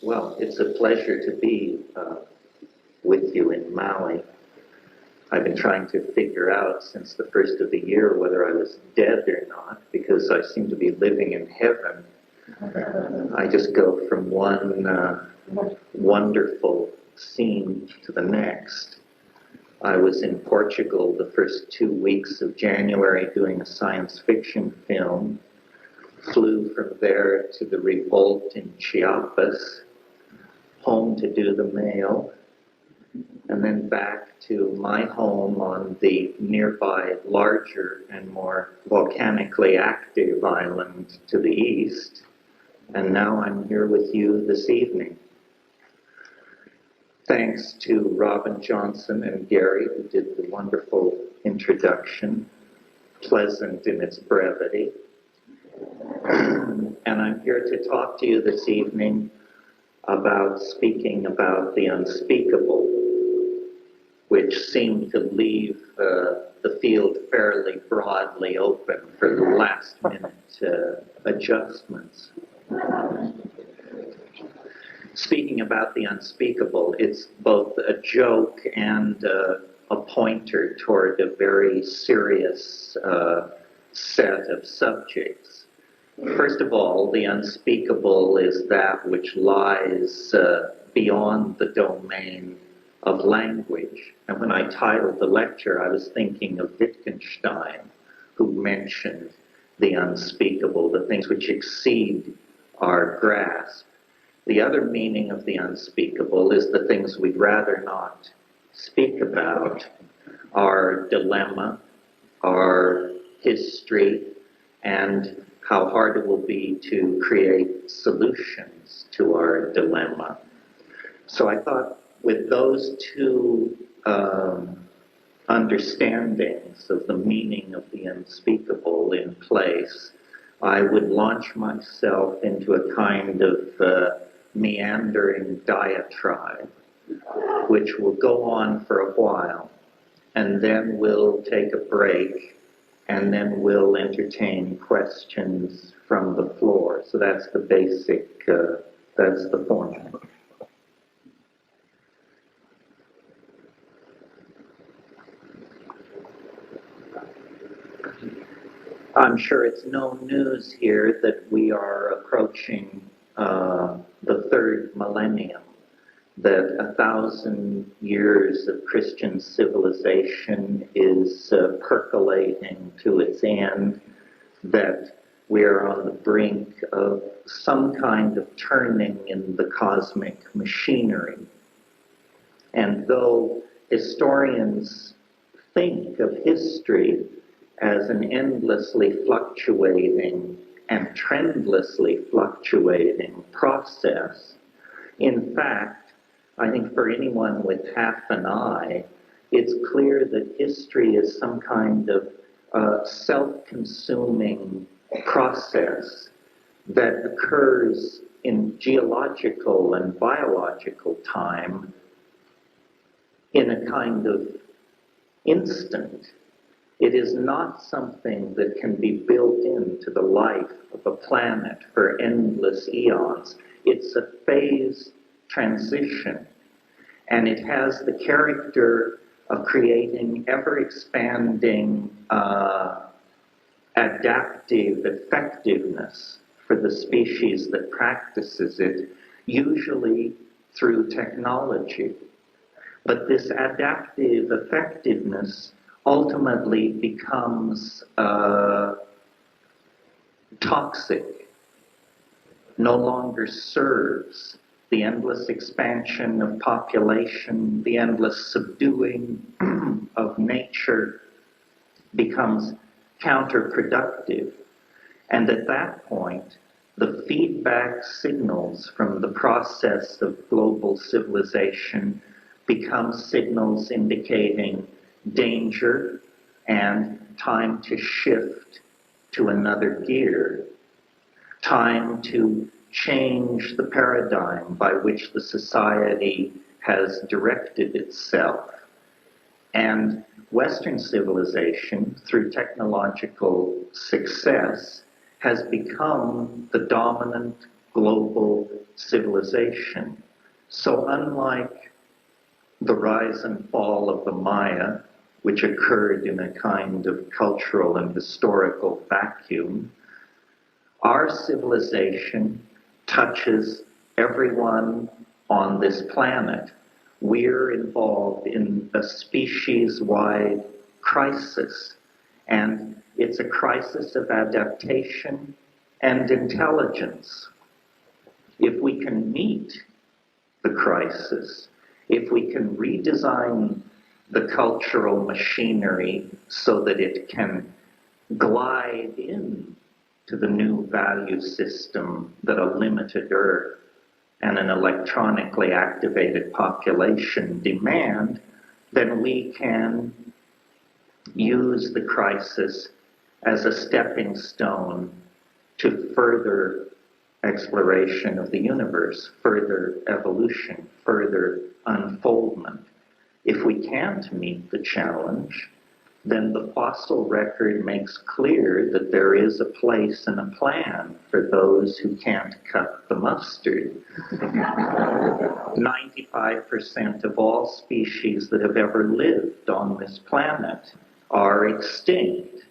Well, it's a pleasure to be with you in Maui. I've been trying to figure out since the first of the year whether I was dead or not, because I seem to be living in heaven. I just go from one wonderful scene to the next. I was in Portugal the first 2 weeks of January doing a science fiction film, flew from there to the revolt in Chiapas, home to do the mail, and then back to my home on the nearby larger and more volcanically active island to the east. And now I'm here with you this evening. Thanks to Robin Johnson and Gary, who did the wonderful introduction, pleasant in its brevity. And I'm here to talk to you this evening about speaking about the unspeakable, which seemed to leave the field fairly broadly open for the last minute adjustments. Speaking about the unspeakable, it's both a joke and a pointer toward a very serious set of subjects. First of all, the unspeakable is that which lies beyond the domain of language. And when I titled the lecture, I was thinking of Wittgenstein, who mentioned the unspeakable, the things which exceed our grasp. The other meaning of the unspeakable is the things we'd rather not speak about, our dilemma, our history, and how hard it will be to create solutions to our dilemma. So I thought with those two understandings of the meaning of the unspeakable in place, I would launch myself into a kind of meandering diatribe, which will go on for a while, and then we'll take a break, and then we'll entertain questions from the floor. So that's the basic, that's the format. I'm sure it's no news here that we are approaching the third millennium, that 1,000 years of Christian civilization is percolating to its end, that we are on the brink of some kind of turning in the cosmic machinery. And though historians think of history as an endlessly fluctuating and trendlessly fluctuating process, in fact, I think for anyone with half an eye, it's clear that history is some kind of self-consuming process that occurs in geological and biological time in a kind of instant. It is not something that can be built into the life of a planet for endless eons. It's a phase transition, and it has the character of creating ever-expanding adaptive effectiveness for the species that practices it, usually through technology. But this adaptive effectiveness ultimately becomes toxic, no longer serves the endless expansion of population, the endless subduing of nature becomes counterproductive. And at that point, the feedback signals from the process of global civilization become signals indicating danger and time to shift to another gear, time to change the paradigm by which the society has directed itself. And Western civilization, through technological success, has become the dominant global civilization. So unlike the rise and fall of the Maya, which occurred in a kind of cultural and historical vacuum, our civilization touches everyone on this planet. We're involved in a species-wide crisis, and it's a crisis of adaptation and intelligence. If we can meet the crisis, if we can redesign the cultural machinery so that it can glide in to the new value system that a limited Earth and an electronically activated population demand, then we can use the crisis as a stepping stone to further exploration of the universe, further evolution, further unfoldment. If we can't meet the challenge, then the fossil record makes clear that there is a place and a plan for those who can't cut the mustard. 95% of all species that have ever lived on this planet are extinct.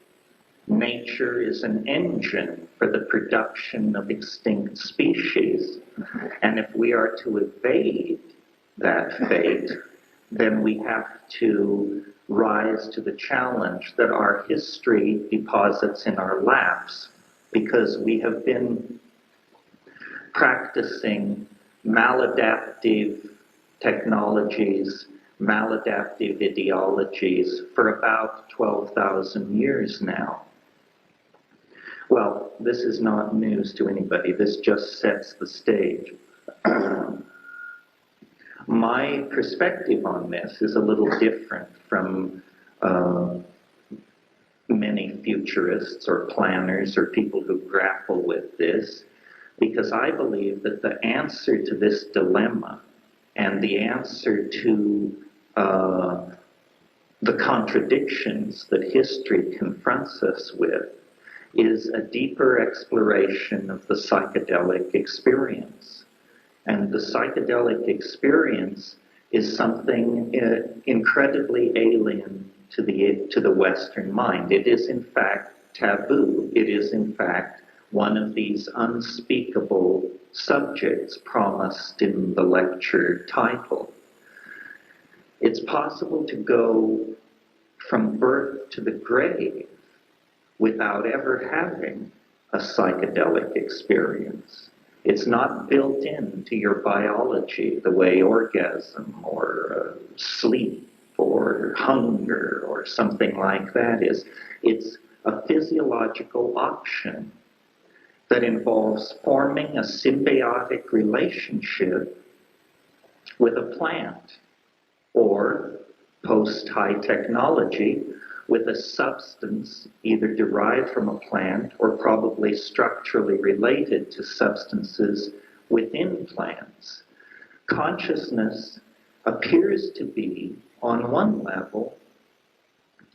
Nature is an engine for the production of extinct species. And if we are to evade that fate, then we have to rise to the challenge that our history deposits in our laps, because we have been practicing maladaptive technologies, maladaptive ideologies for about 12,000 years now. Well, this is not news to anybody. This just sets the stage. My perspective on this is a little different from many futurists or planners or people who grapple with this, because I believe that the answer to this dilemma and the answer to the contradictions that history confronts us with is a deeper exploration of the psychedelic experience. And the psychedelic experience is something incredibly alien to the Western mind. It is in fact taboo. It is in fact one of these unspeakable subjects promised in the lecture title. It's possible to go from birth to the grave without ever having a psychedelic experience. It's not built into your biology the way orgasm or sleep or hunger or something like that is. It's a physiological option that involves forming a symbiotic relationship with a plant, or post-high technology, with a substance either derived from a plant or probably structurally related to substances within plants. Consciousness appears to be, on one level,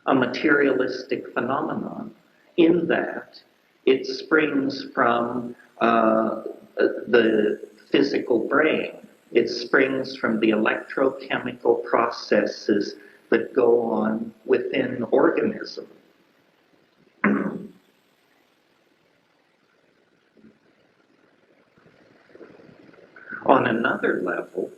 a materialistic phenomenon, in that it springs from the physical brain. It springs from the electrochemical processes that go on within organism. On another level,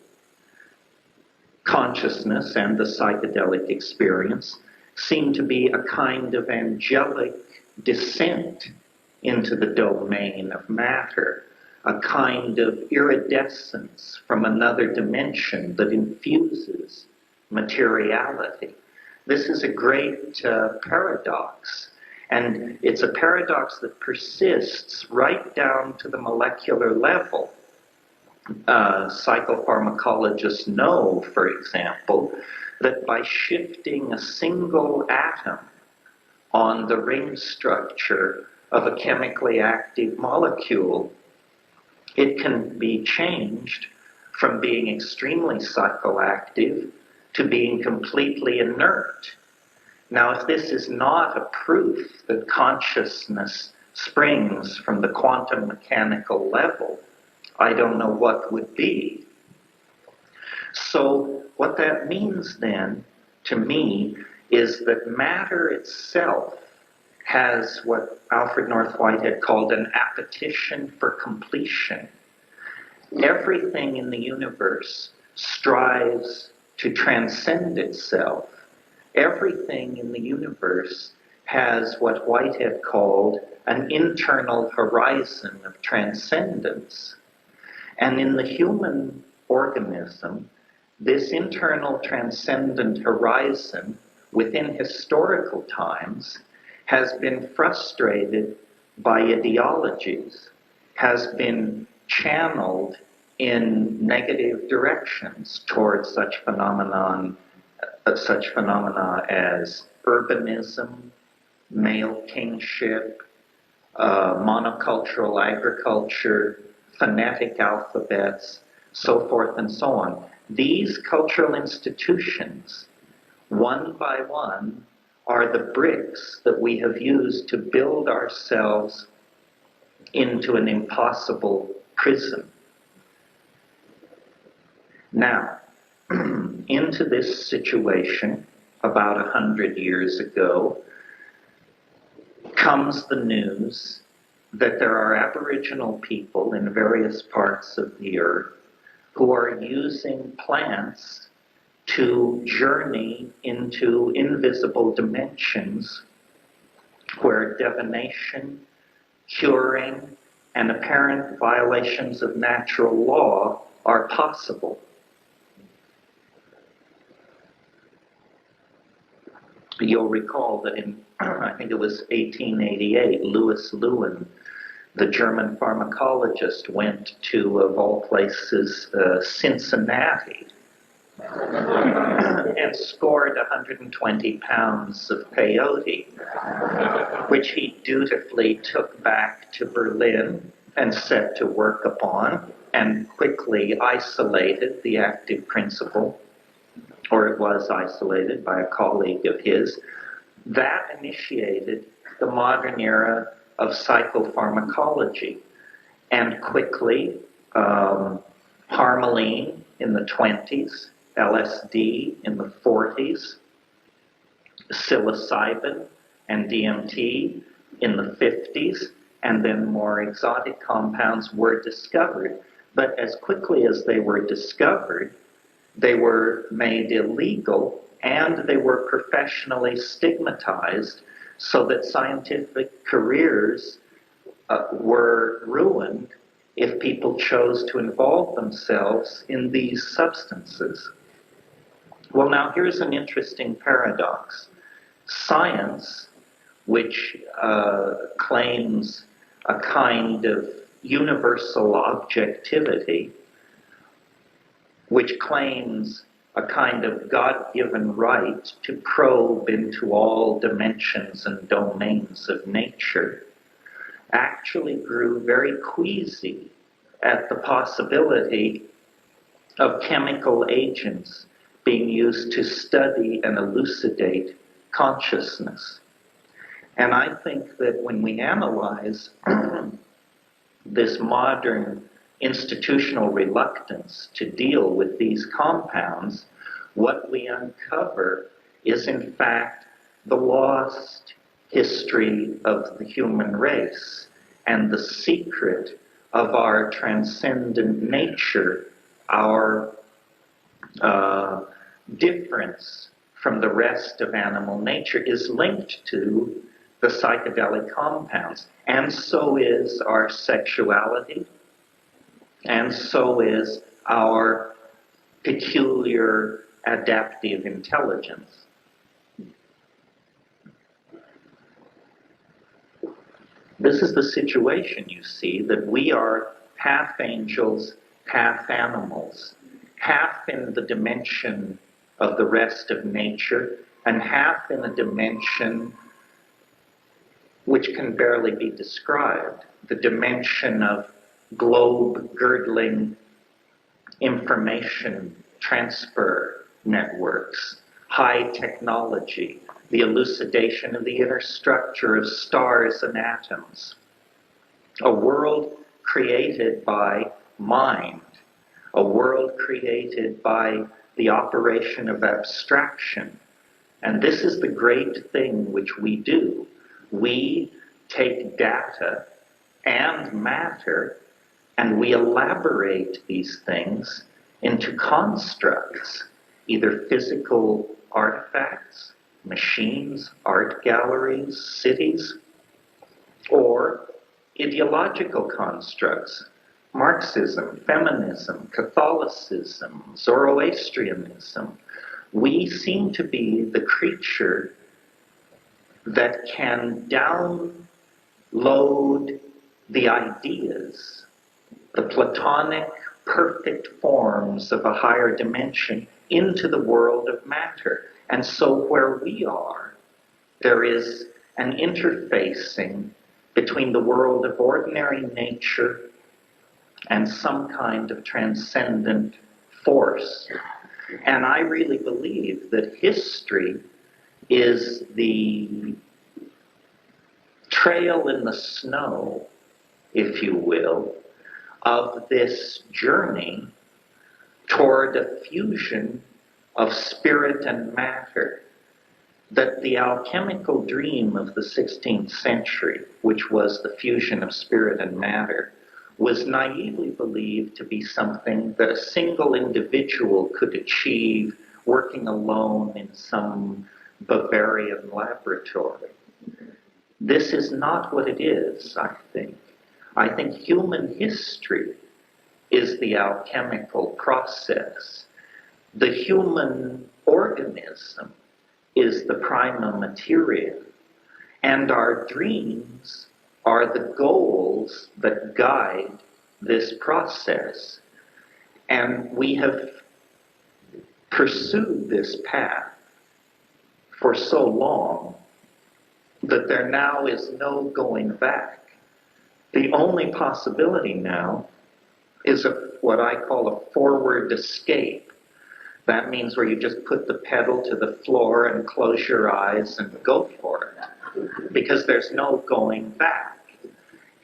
consciousness and the psychedelic experience seem to be a kind of angelic descent into the domain of matter, a kind of iridescence from another dimension that infuses materiality. This is a great paradox, and it's a paradox that persists right down to the molecular level. Psychopharmacologists know, for example, that by shifting a single atom on the ring structure of a chemically active molecule, it can be changed from being extremely psychoactive to being completely inert. Now, if this is not a proof that consciousness springs from the quantum mechanical level, I don't know what would be. So what that means then, to me, is that matter itself has what Alfred North Whitehead called an appetition for completion. Everything in the universe strives to transcend itself. Everything in the universe has what Whitehead called an internal horizon of transcendence. And in the human organism, this internal transcendent horizon within historical times has been frustrated by ideologies, has been channeled in negative directions towards such phenomena as urbanism, male kingship, monocultural agriculture, phonetic alphabets, so forth and so on. These cultural institutions, one by one, are the bricks that we have used to build ourselves into an impossible prison. Now, into this situation, about 100 years ago, comes the news that there are Aboriginal people in various parts of the earth who are using plants to journey into invisible dimensions where divination, curing, and apparent violations of natural law are possible. You'll recall that in, I think it was 1888, Louis Lewin, the German pharmacologist, went to, of all places, Cincinnati, and scored 120 pounds of peyote, which he dutifully took back to Berlin and set to work upon, and quickly isolated the active principle, or it was isolated by a colleague of his. That initiated the modern era of psychopharmacology, and quickly harmaline in the 20s, LSD in the 40s, psilocybin and DMT in the 50s, and then more exotic compounds were discovered. But as quickly as they were discovered, they were made illegal and they were professionally stigmatized, so that scientific careers were ruined if people chose to involve themselves in these substances. Well, now here's an interesting paradox. Science, which claims a kind of universal objectivity, which claims a kind of God-given right to probe into all dimensions and domains of nature, actually grew very queasy at the possibility of chemical agents being used to study and elucidate consciousness. And I think that when we analyze this modern institutional reluctance to deal with these compounds, what we uncover is in fact the lost history of the human race and the secret of our transcendent nature, our difference from the rest of animal nature is linked to the psychedelic compounds, and so is our sexuality, and so is our peculiar adaptive intelligence. This is the situation, you see, that we are half angels, half animals, half in the dimension of the rest of nature, and half in a dimension which can barely be described, the dimension of globe-girdling information transfer networks, high technology, the elucidation of the inner structure of stars and atoms. A world created by mind, a world created by the operation of abstraction. And this is the great thing which we do. We take data and matter, and we elaborate these things into constructs, either physical artifacts, machines, art galleries, cities, or ideological constructs, Marxism, feminism, Catholicism, Zoroastrianism. We seem to be the creature that can download the ideas, the Platonic perfect forms of a higher dimension into the world of matter. And so where we are, there is an interfacing between the world of ordinary nature and some kind of transcendent force. And I really believe that history is the trail in the snow, if you will, of this journey toward a fusion of spirit and matter. That the alchemical dream of the 16th century, which was the fusion of spirit and matter, was naively believed to be something that a single individual could achieve working alone in some Bavarian laboratory. This is not what it is, I think. I think human history is the alchemical process. The human organism is the prima materia, and our dreams are the goals that guide this process. And we have pursued this path for so long that there now is no going back. The only possibility now is what I call a forward escape. That means where you just put the pedal to the floor and close your eyes and go for it, because there's no going back.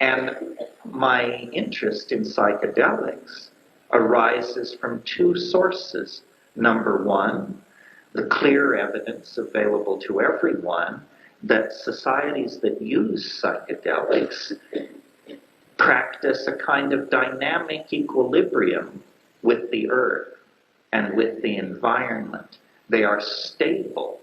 And my interest in psychedelics arises from two sources. Number one, the clear evidence available to everyone that societies that use psychedelics practice a kind of dynamic equilibrium with the earth and with the environment. They are stable.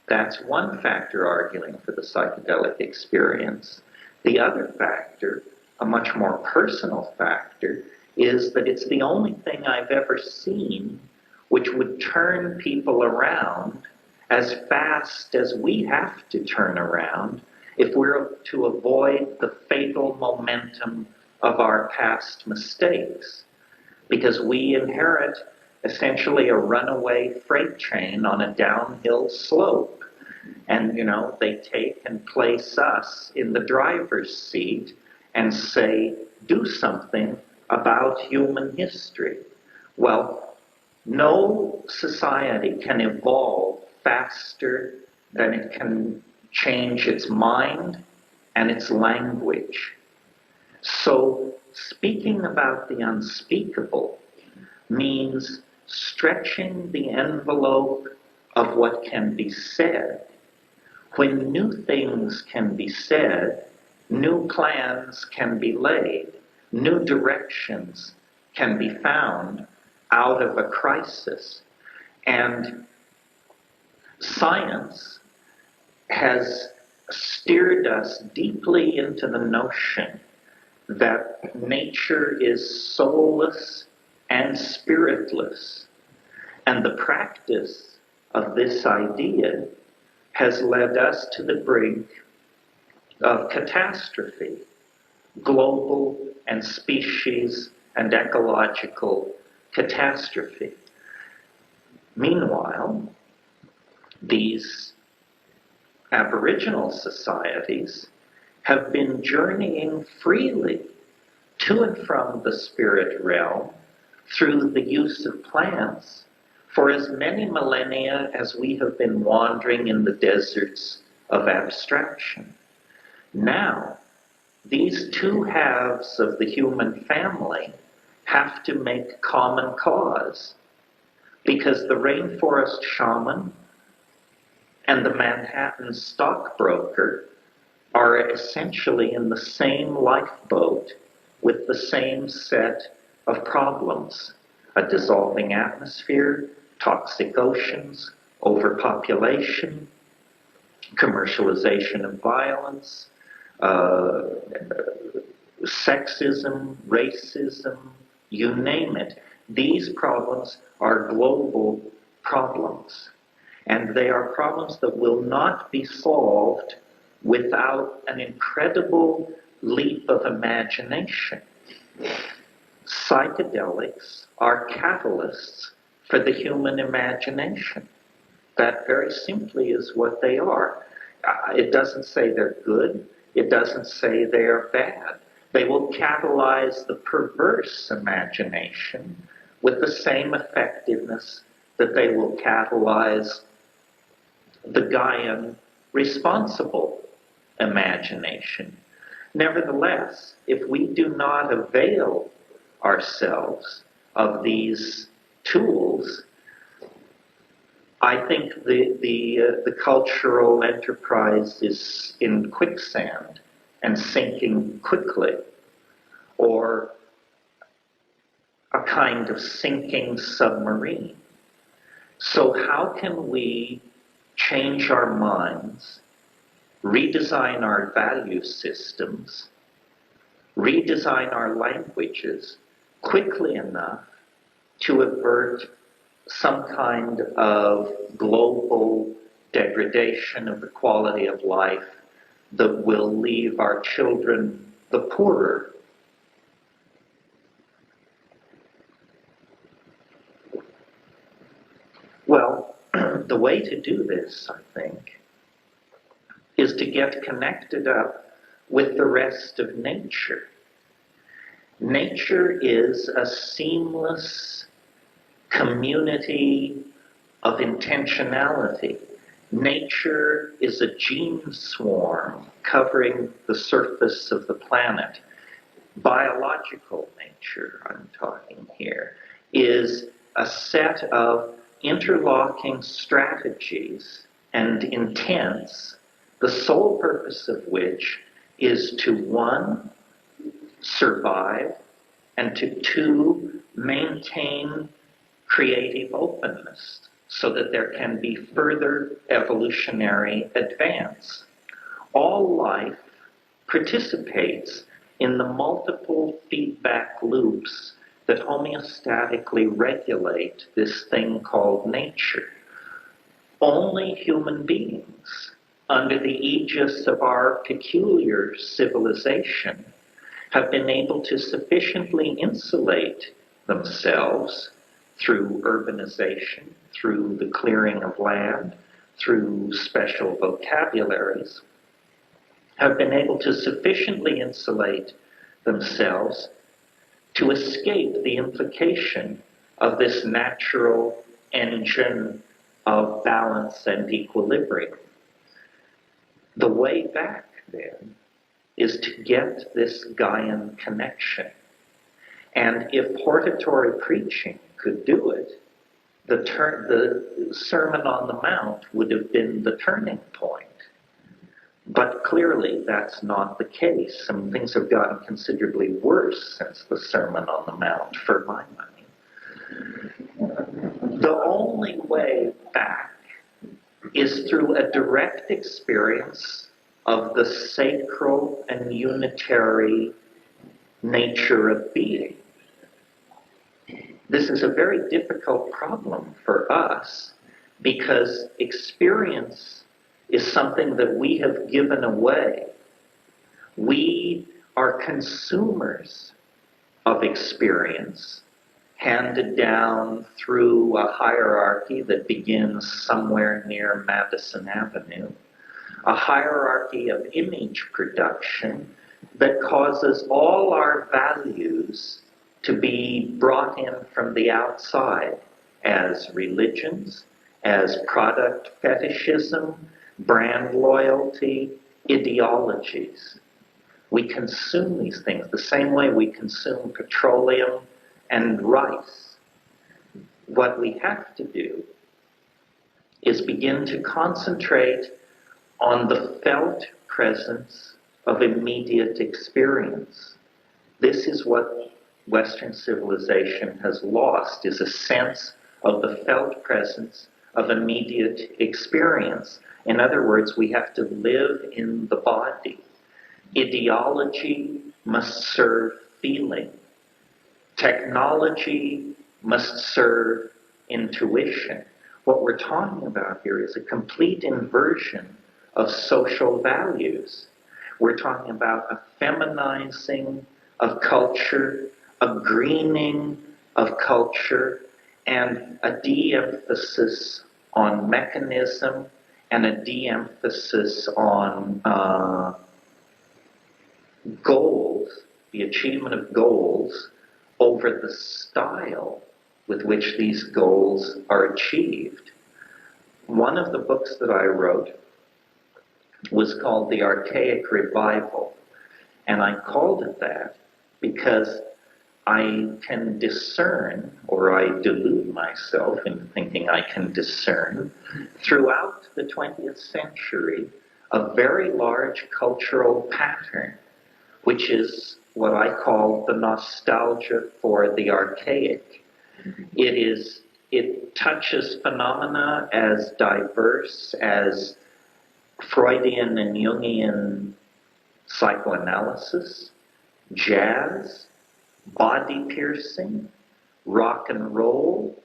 That's one factor arguing for the psychedelic experience. The other factor, a much more personal factor, is that it's the only thing I've ever seen which would turn people around as fast as we have to turn around if we're to avoid the fatal momentum of our past mistakes. Because we inherit essentially a runaway freight train on a downhill slope. And, they take and place us in the driver's seat and say, do something about human history. Well, no society can evolve faster than it can change its mind and its language. So speaking about the unspeakable means stretching the envelope of what can be said. When new things can be said, new plans can be laid, new directions can be found out of a crisis. And science has steered us deeply into the notion that nature is soulless and spiritless. And the practice of this idea has led us to the brink of catastrophe, global and species and ecological catastrophe. Meanwhile, these Aboriginal societies have been journeying freely to and from the spirit realm through the use of plants for as many millennia as we have been wandering in the deserts of abstraction. Now, these two halves of the human family have to make common cause, because the rainforest shaman and the Manhattan stockbroker are essentially in the same lifeboat with the same set of problems: a dissolving atmosphere, toxic oceans, overpopulation, commercialization of violence, sexism, racism, you name it. These problems are global problems, and they are problems that will not be solved without an incredible leap of imagination. Psychedelics are catalysts for the human imagination. That very simply is what they are. It doesn't say they're good. It doesn't say they are bad. They will catalyze the perverse imagination with the same effectiveness that they will catalyze the Gaian responsible imagination. Nevertheless, if we do not avail ourselves of these tools, I think the cultural enterprise is in quicksand and sinking quickly, or a kind of sinking submarine. So how can we change our minds, redesign our value systems, redesign our languages quickly enough to avert some kind of global degradation of the quality of life that will leave our children the poorer? Well, the way to do this, I think, is to get connected up with the rest of nature. Nature is a seamless community of intentionality. Nature is a gene swarm covering the surface of the planet. Biological nature, I'm talking here, is a set of interlocking strategies and intents, the sole purpose of which is to, one, survive, and to, two, maintain creative openness so that there can be further evolutionary advance. All life participates in the multiple feedback loops that homeostatically regulate this thing called nature. Only human beings, under the aegis of our peculiar civilization, have been able to sufficiently insulate themselves through urbanization, through the clearing of land, through special vocabularies, have been able to sufficiently insulate themselves to escape the implication of this natural engine of balance and equilibrium. The way back, then, is to get this Gaian connection. And if hortatory preaching could do it, the Sermon on the Mount would have been the turning point. But clearly that's not the case. I mean, things have gotten considerably worse since the Sermon on the Mount, for my money. The only way back is through a direct experience of the sacral and unitary nature of being. This is a very difficult problem for us because experience is something that we have given away. We are consumers of experience, handed down through a hierarchy that begins somewhere near Madison Avenue, a hierarchy of image production that causes all our values to be brought in from the outside as religions, as product fetishism, brand loyalty, ideologies. We consume these things the same way we consume petroleum and rice. What we have to do is begin to concentrate on the felt presence of immediate experience. This is what Western civilization has lost, is a sense of the felt presence of immediate experience. In other words, we have to live in the body. Ideology must serve feeling. Technology must serve intuition. What we're talking about here is a complete inversion of social values. We're talking about a feminizing of culture, a greening of culture, and a de-emphasis on mechanism and a de-emphasis on goals, the achievement of goals, over the style with which these goals are achieved. One of the books that I wrote was called The Archaic Revival, and I called it that because I can discern, or I delude myself in thinking I can discern, throughout the 20th century, a very large cultural pattern, which is what I call the nostalgia for the archaic. It touches phenomena as diverse as Freudian and Jungian psychoanalysis, jazz, body piercing, rock and roll,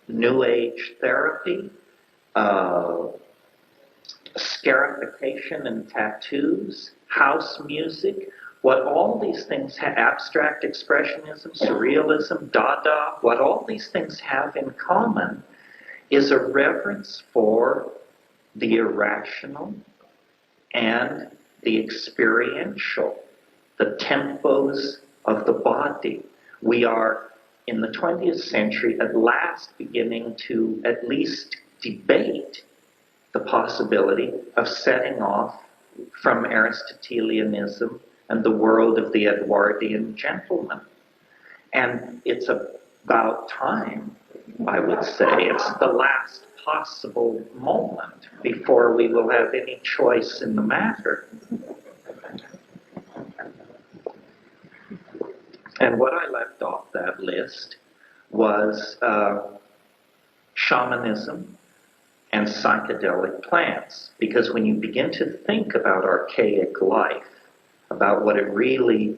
New Age therapy, scarification and tattoos, house music, what all these things have, abstract expressionism, surrealism, Dada, what all these things have in common is a reverence for the irrational and the experiential, the tempos of the body. We are, in the 20th century, at last beginning to at least debate the possibility of setting off from Aristotelianism and the world of the Edwardian gentleman. And it's about time, I would say. It's the last possible moment before we will have any choice in the matter. And what I left off that list was shamanism and psychedelic plants. Because when you begin to think about archaic life, about what it really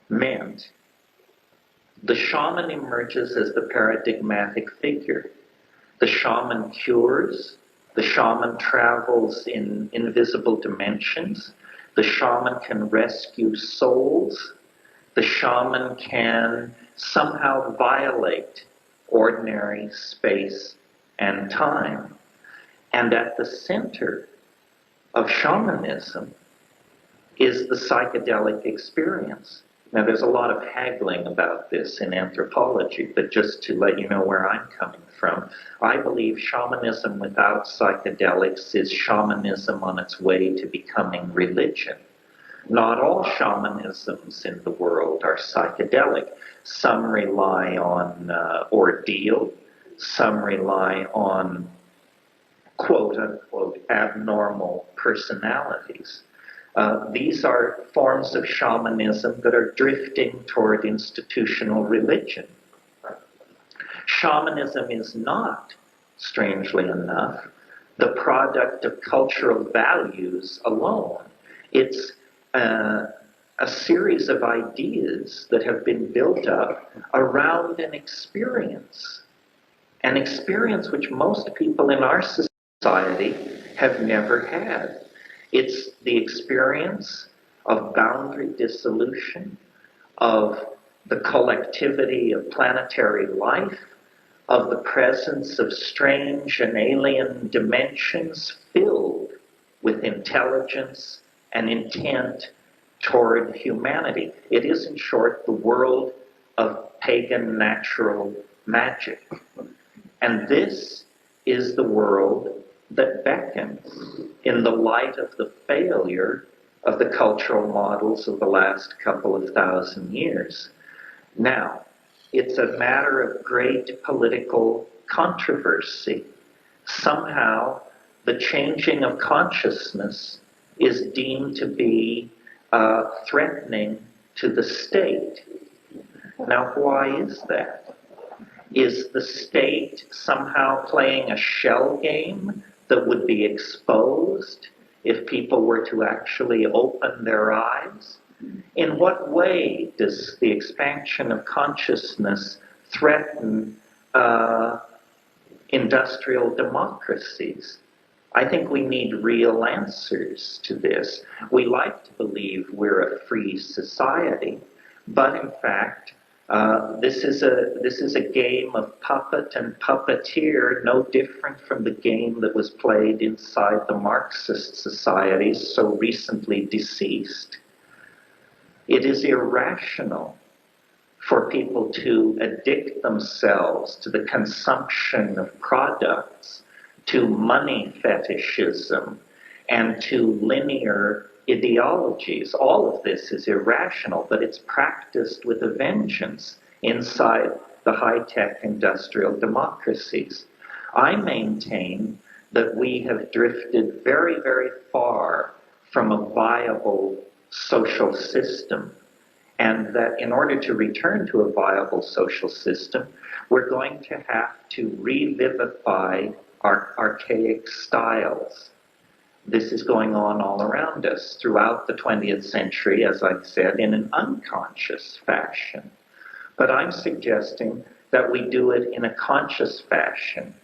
meant, the shaman emerges as the paradigmatic figure. The shaman cures, the shaman travels in invisible dimensions, the shaman can rescue souls, the shaman can somehow violate ordinary space and time. And at the center of shamanism is the psychedelic experience. Now, there's a lot of haggling about this in anthropology, but just to let you know where I'm coming from, I believe shamanism without psychedelics is shamanism on its way to becoming religion. Not all shamanisms in the world are psychedelic. Some rely on ordeal, some rely on quote-unquote abnormal personalities. These are forms of shamanism that are drifting toward institutional religion. Shamanism is not, strangely enough, the product of cultural values alone. It's a series of ideas that have been built up around an experience which most people in our society have never had. It's the experience of boundary dissolution, of the collectivity of planetary life, of the presence of strange and alien dimensions filled with intelligence and intent toward humanity. It is, in short, the world of pagan natural magic. And this is the world that beckons in the light of the failure of the cultural models of the last couple of thousand years. Now, it's a matter of great political controversy. Somehow, the changing of consciousness is deemed to be threatening to the state. Now, why is that? Is the state somehow playing a shell game that would be exposed if people were to actually open their eyes? In what way does the expansion of consciousness threaten industrial democracies? I think we need real answers to this. We like to believe we're a free society, but in fact, this is a game of puppet and puppeteer, no different from the game that was played inside the Marxist societies so recently deceased. It is irrational for people to addict themselves to the consumption of products, to money fetishism, and to linear ideologies. All of this is irrational, but it's practiced with a vengeance inside the high-tech industrial democracies. I maintain that we have drifted very, very far from a viable social system, and that in order to return to a viable social system, we're going to have to revivify our archaic styles. This is going on all around us throughout the 20th century, as I said, in an unconscious fashion. But I'm suggesting that we do it in a conscious fashion,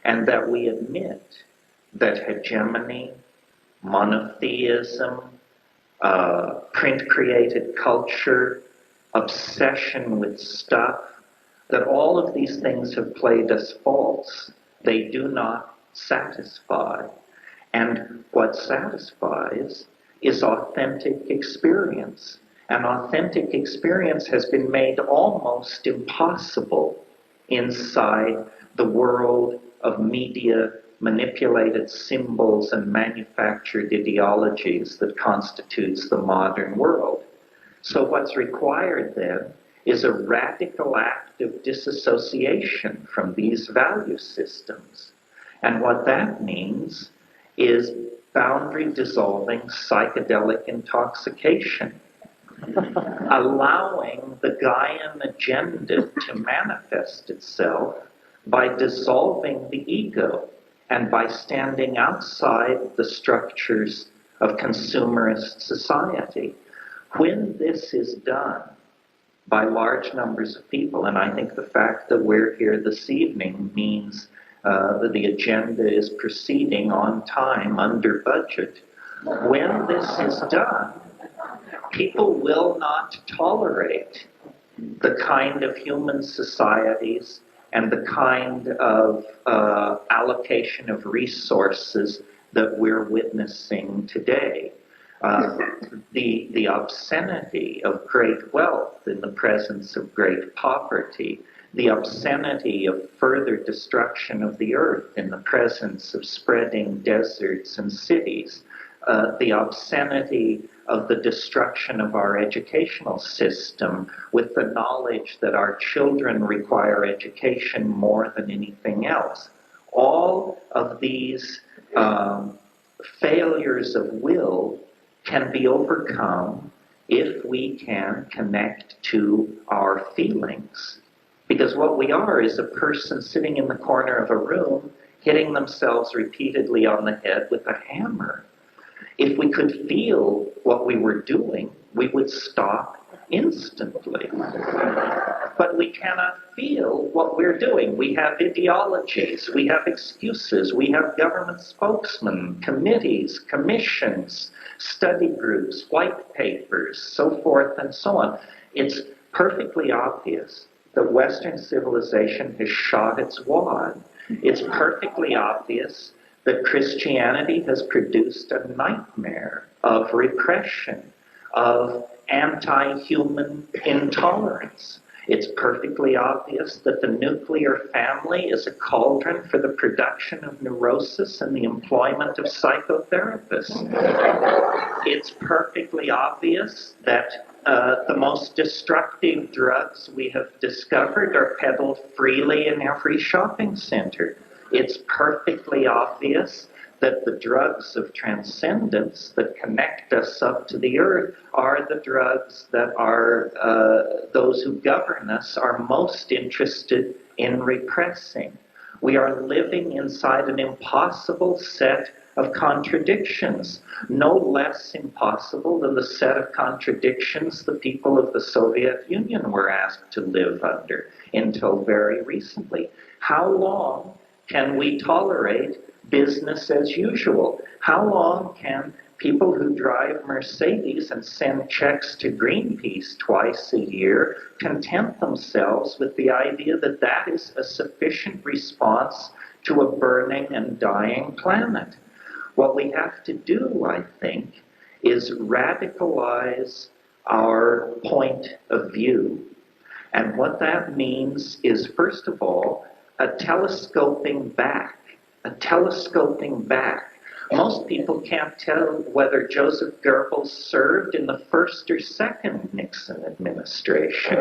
and that we admit that hegemony, monotheism, print-created culture, obsession with stuff, that all of these things have played us false. They do not satisfy. And what satisfies is authentic experience. And authentic experience has been made almost impossible inside the world of media manipulated symbols and manufactured ideologies that constitutes the modern world. So what's required then is a radical act of disassociation from these value systems. And what that means is boundary dissolving psychedelic intoxication, allowing the Gaian agenda to manifest itself by dissolving the ego and by standing outside the structures of consumerist society. When this is done by large numbers of people, and I think the fact that we're here this evening means that the agenda is proceeding on time, under budget. When this is done, people will not tolerate the kind of human societies and the kind of allocation of resources that we're witnessing today. The obscenity of great wealth in the presence of great poverty, the obscenity of further destruction of the earth in the presence of spreading deserts and cities, the obscenity of the destruction of our educational system with the knowledge that our children require education more than anything else. All of these failures of will can be overcome if we can connect to our feelings. Because what we are is a person sitting in the corner of a room, hitting themselves repeatedly on the head with a hammer. If we could feel what we were doing, we would stop instantly. But we cannot feel what we're doing. We have ideologies, we have excuses, we have government spokesmen, committees, commissions, study groups, white papers, so forth and so on. It's perfectly obvious that Western civilization has shot its wad. It's perfectly obvious that Christianity has produced a nightmare of repression, of anti-human intolerance. It's perfectly obvious that the nuclear family is a cauldron for the production of neurosis and the employment of psychotherapists. It's perfectly obvious that The most destructive drugs we have discovered are peddled freely in every shopping center. It's perfectly obvious that the drugs of transcendence that connect us up to the earth are the drugs that are those who govern us are most interested in repressing. We are living inside an impossible set of contradictions, no less impossible than the set of contradictions the people of the Soviet Union were asked to live under until very recently. How long can we tolerate business as usual? How long can people who drive Mercedes and send checks to Greenpeace twice a year content themselves with the idea that that is a sufficient response to a burning and dying planet? What we have to do, I think, is radicalize our point of view. And what that means is, first of all, a telescoping back. Most people can't tell whether Joseph Goebbels served in the first or second Nixon administration.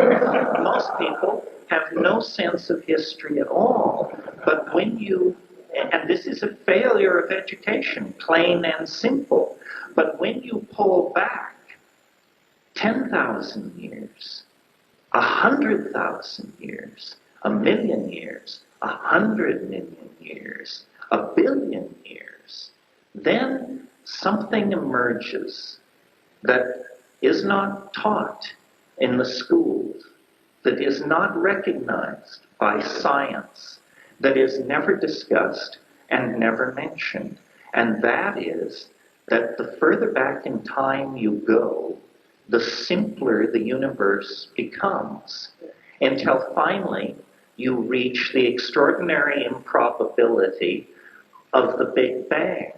Most people have no sense of history at all. But when you, and this is a failure of education, plain and simple, but when you pull back 10,000 years, 100,000 years, 1,000,000 years, 100,000,000 years, 1,000,000,000 years, then something emerges that is not taught in the schools, that is not recognized by science, that is never discussed and never mentioned. And that is that the further back in time you go, the simpler the universe becomes, until finally you reach the extraordinary improbability of the Big Bang.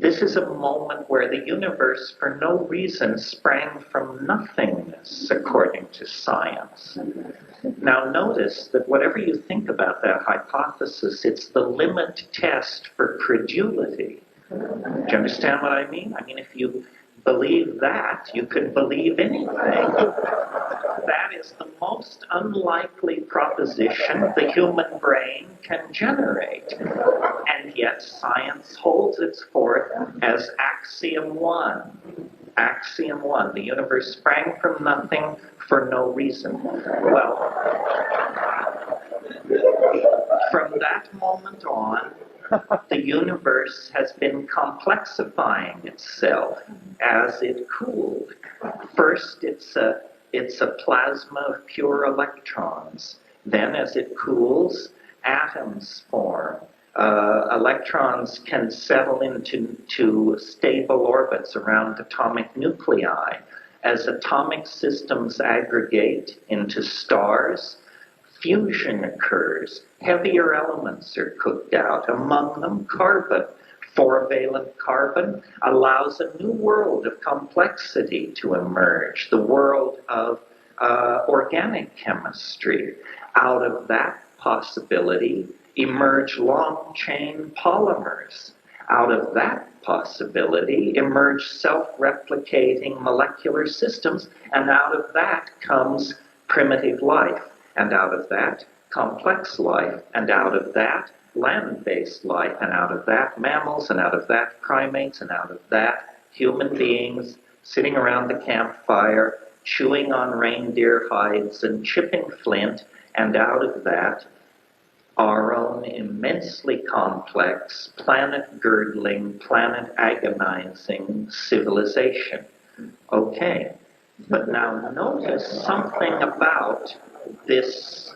This is a moment where the universe, for no reason, sprang from nothingness, according to science. Now notice that whatever you think about that hypothesis, it's the limit test for credulity. Do you understand what I mean? I mean, if you believe that, you could believe anything. That is the most unlikely proposition the human brain can generate. And yet science holds it forth as axiom one. Axiom one, the universe sprang from nothing for no reason. Well, from that moment on, the universe has been complexifying itself as it cooled. First, it's a plasma of pure electrons. Then, as it cools, atoms form. Electrons can settle into stable orbits around atomic nuclei. As atomic systems aggregate into stars, fusion occurs. Heavier elements are cooked out, among them carbon. Four-valent carbon allows a new world of complexity to emerge, the world of organic chemistry. Out of that possibility emerge long-chain polymers. Out of that possibility emerge self-replicating molecular systems, and out of that comes primitive life. And out of that, complex life, and out of that, land-based life, and out of that, mammals, and out of that, primates, and out of that, human beings sitting around the campfire, chewing on reindeer hides and chipping flint, and out of that, our own immensely complex, planet-girdling, planet-agonizing civilization. Okay, but now notice something about this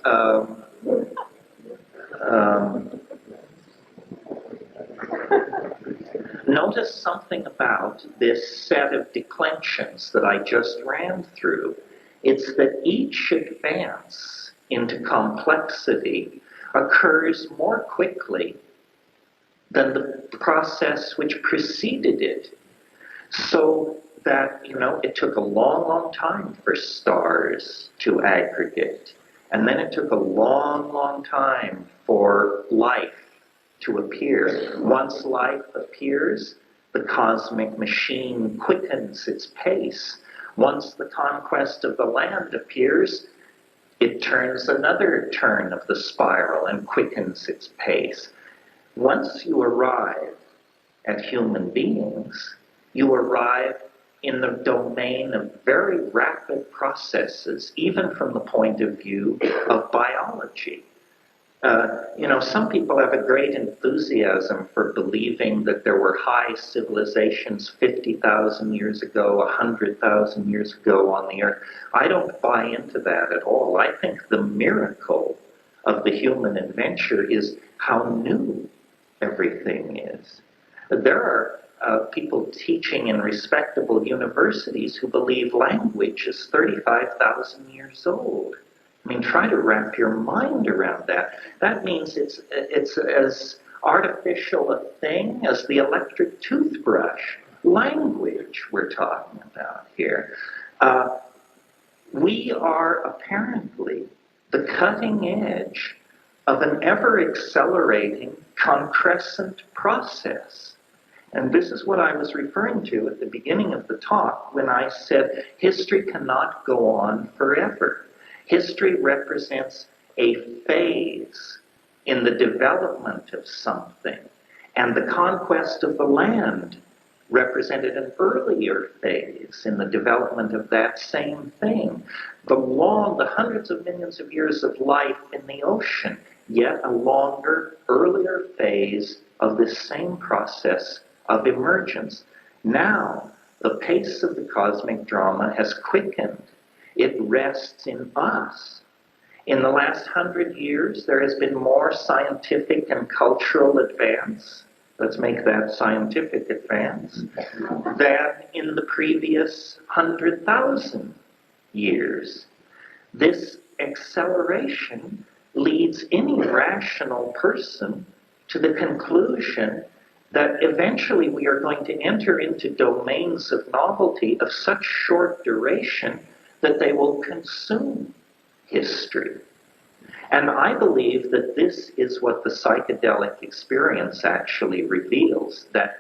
notice something about this set of declensions that I just ran through. It's that each advance into complexity occurs more quickly than the process which preceded it. So that, it took a long, long time for stars to aggregate. And then it took a long, long time for life to appear. Once life appears, the cosmic machine quickens its pace. Once the conquest of the land appears, it turns another turn of the spiral and quickens its pace. Once you arrive at human beings, you arrive in the domain of very rapid processes, even from the point of view of biology. Some people have a great enthusiasm for believing that there were high civilizations 50,000 years ago, 100,000 years ago on the Earth. I don't buy into that at all. I think the miracle of the human adventure is how new everything is. There are people teaching in respectable universities who believe language is 35,000 years old. I mean, try to wrap your mind around that. That means it's as artificial a thing as the electric toothbrush. Language we're talking about here. We are apparently the cutting edge of an ever-accelerating concrescent process. And this is what I was referring to at the beginning of the talk when I said history cannot go on forever. History represents a phase in the development of something, and the conquest of the land represented an earlier phase in the development of that same thing. The hundreds of millions of years of life in the ocean, yet a longer, earlier phase of this same process of emergence. Now, the pace of the cosmic drama has quickened. It rests in us. In the last 100 years, there has been more scientific and cultural advance, let's make that scientific advance, than in the previous 100,000 years. This acceleration leads any rational person to the conclusion that eventually we are going to enter into domains of novelty of such short duration that they will consume history. And I believe that this is what the psychedelic experience actually reveals, that,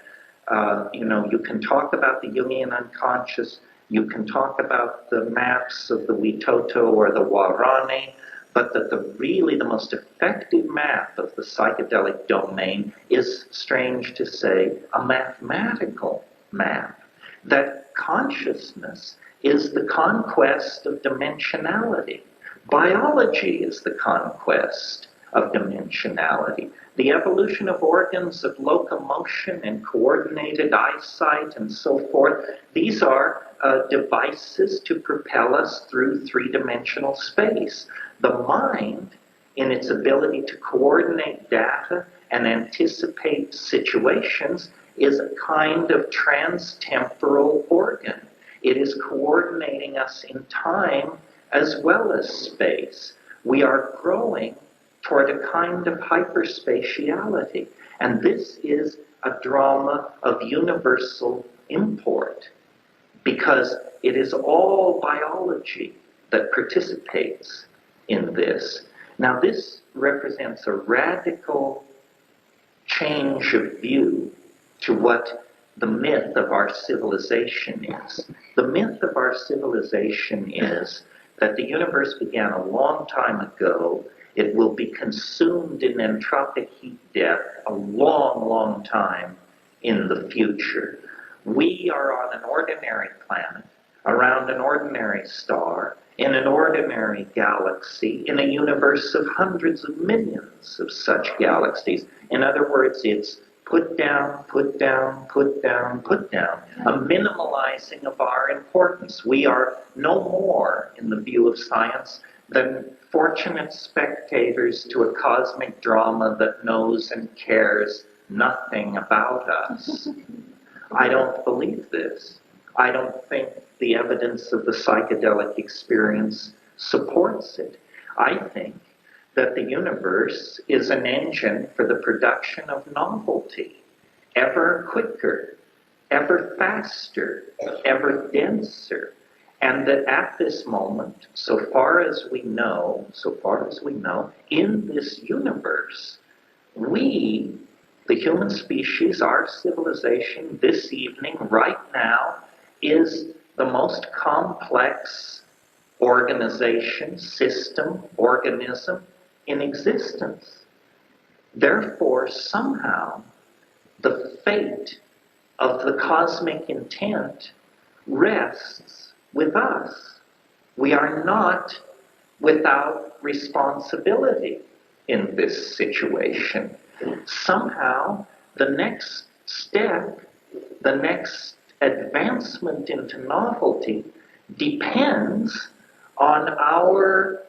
you can talk about the Jungian unconscious, you can talk about the maps of the Witoto or the Warani, but that the most effective map of the psychedelic domain is, strange to say, a mathematical map. That consciousness is the conquest of dimensionality. Biology is the conquest of dimensionality. The evolution of organs of locomotion and coordinated eyesight and so forth, these are devices to propel us through three-dimensional space. The mind, in its ability to coordinate data and anticipate situations, is a kind of trans-temporal organ. It is coordinating us in time as well as space. We are growing toward a kind of hyperspatiality, and this is a drama of universal import because it is all biology that participates in this. Now, this represents a radical change of view to what the myth of our civilization is. The myth of our civilization is that the universe began a long time ago. It will be consumed in entropic heat death a long, long time in the future. We are on an ordinary planet, around an ordinary star, in an ordinary galaxy, in a universe of hundreds of millions of such galaxies. In other words, it's put down, put down, put down, put down, a minimalizing of our importance. We are no more, in the view of science, than fortunate spectators to a cosmic drama that knows and cares nothing about us. I don't believe this. I don't think the evidence of the psychedelic experience supports it. I think that the universe is an engine for the production of novelty, ever quicker, ever faster, ever denser, and that at this moment, so far as we know, in this universe, we, the human species, our civilization, this evening, right now, is the most complex organization, system, organism in existence. Therefore, somehow, the fate of the cosmic intent rests with us. We are not without responsibility in this situation. Somehow, the next step, the next advancement into novelty depends on our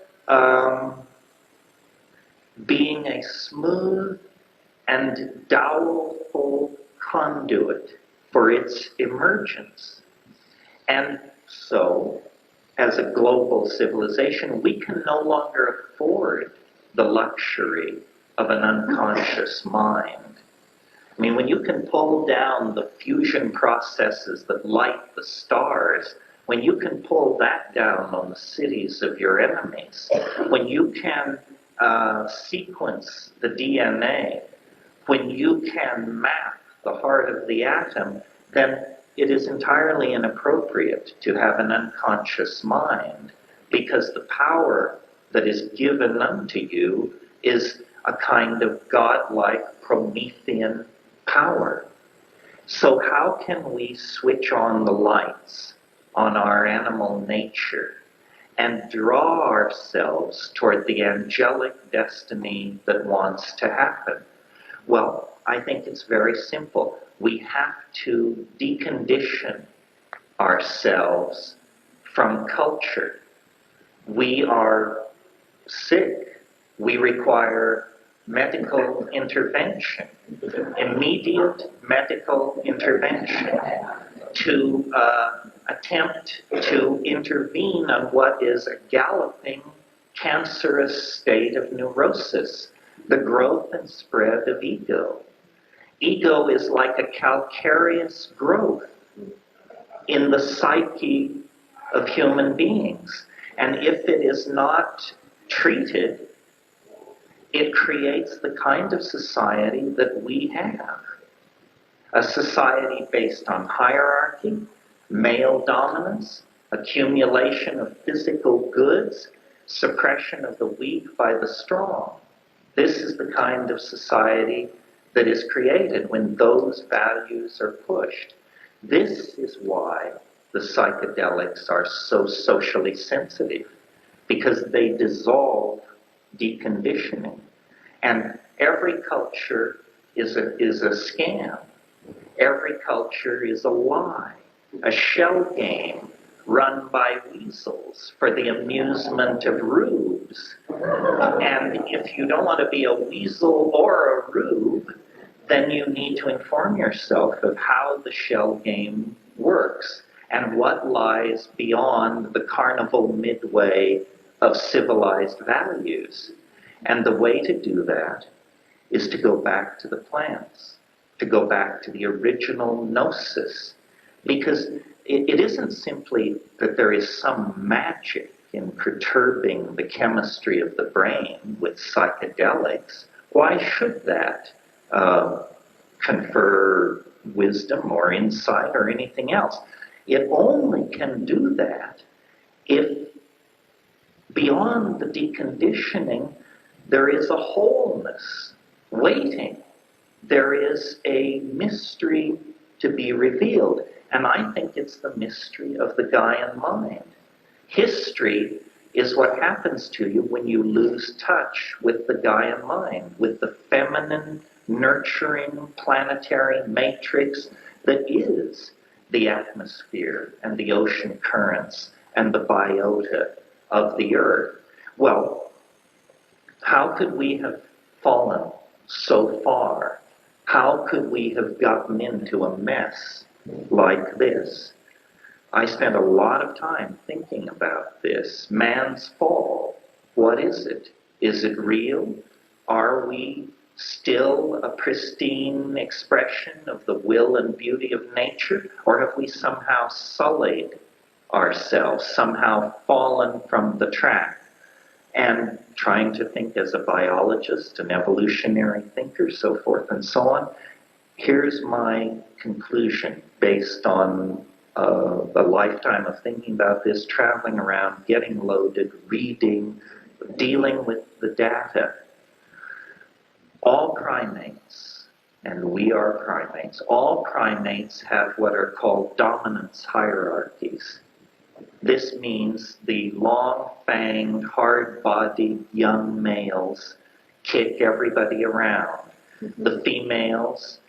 being a smooth and dowelful conduit for its emergence. And so, as a global civilization, we can no longer afford the luxury of an unconscious mind. I mean, when you can pull down the fusion processes that light the stars, when you can pull that down on the cities of your enemies, when you can sequence the DNA, when you can map the heart of the atom, then it is entirely inappropriate to have an unconscious mind, because the power that is given unto you is a kind of godlike Promethean power. So how can we switch on the lights on our animal nature and draw ourselves toward the angelic destiny that wants to happen? Well, I think it's very simple. We have to decondition ourselves from culture. We are sick. We require medical intervention, immediate medical intervention, to attempt to intervene on what is a galloping cancerous state of neurosis, the growth and spread of ego. Ego is like a calcareous growth in the psyche of human beings. And if it is not treated, it creates the kind of society that we have. A society based on hierarchy, male dominance, accumulation of physical goods, suppression of the weak by the strong. This is the kind of society that is created when those values are pushed. This is why the psychedelics are so socially sensitive, because they dissolve deconditioning. And every culture is a scam. Every culture is a lie, a shell game run by weasels for the amusement of rubes. And if you don't want to be a weasel or a rube, then you need to inform yourself of how the shell game works and what lies beyond the carnival midway of civilized values. And the way to do that is to go back to the plants, to go back to the original gnosis, because it isn't simply that there is some magic in perturbing the chemistry of the brain with psychedelics. Why should that confer wisdom or insight or anything else? It only can do that if beyond the deconditioning there is a wholeness waiting. There is a mystery to be revealed. And I think it's the mystery of the Gaian mind. History is what happens to you when you lose touch with the Gaian mind, with the feminine, nurturing, planetary matrix that is the atmosphere and the ocean currents and the biota of the earth. Well, how could we have fallen so far? How could we have gotten into a mess like this? I spent a lot of time thinking about this. Man's fall. What is it? Is it real? Are we still a pristine expression of the will and beauty of nature? Or have we somehow sullied ourselves, somehow fallen from the track? And trying to think as a biologist, an evolutionary thinker, so forth and so on, here's my conclusion based on a lifetime of thinking about this, traveling around, getting loaded, reading, dealing with the data. All primates, and we are primates, all primates have what are called dominance hierarchies. This means the long-fanged, hard-bodied young males kick everybody around. The females,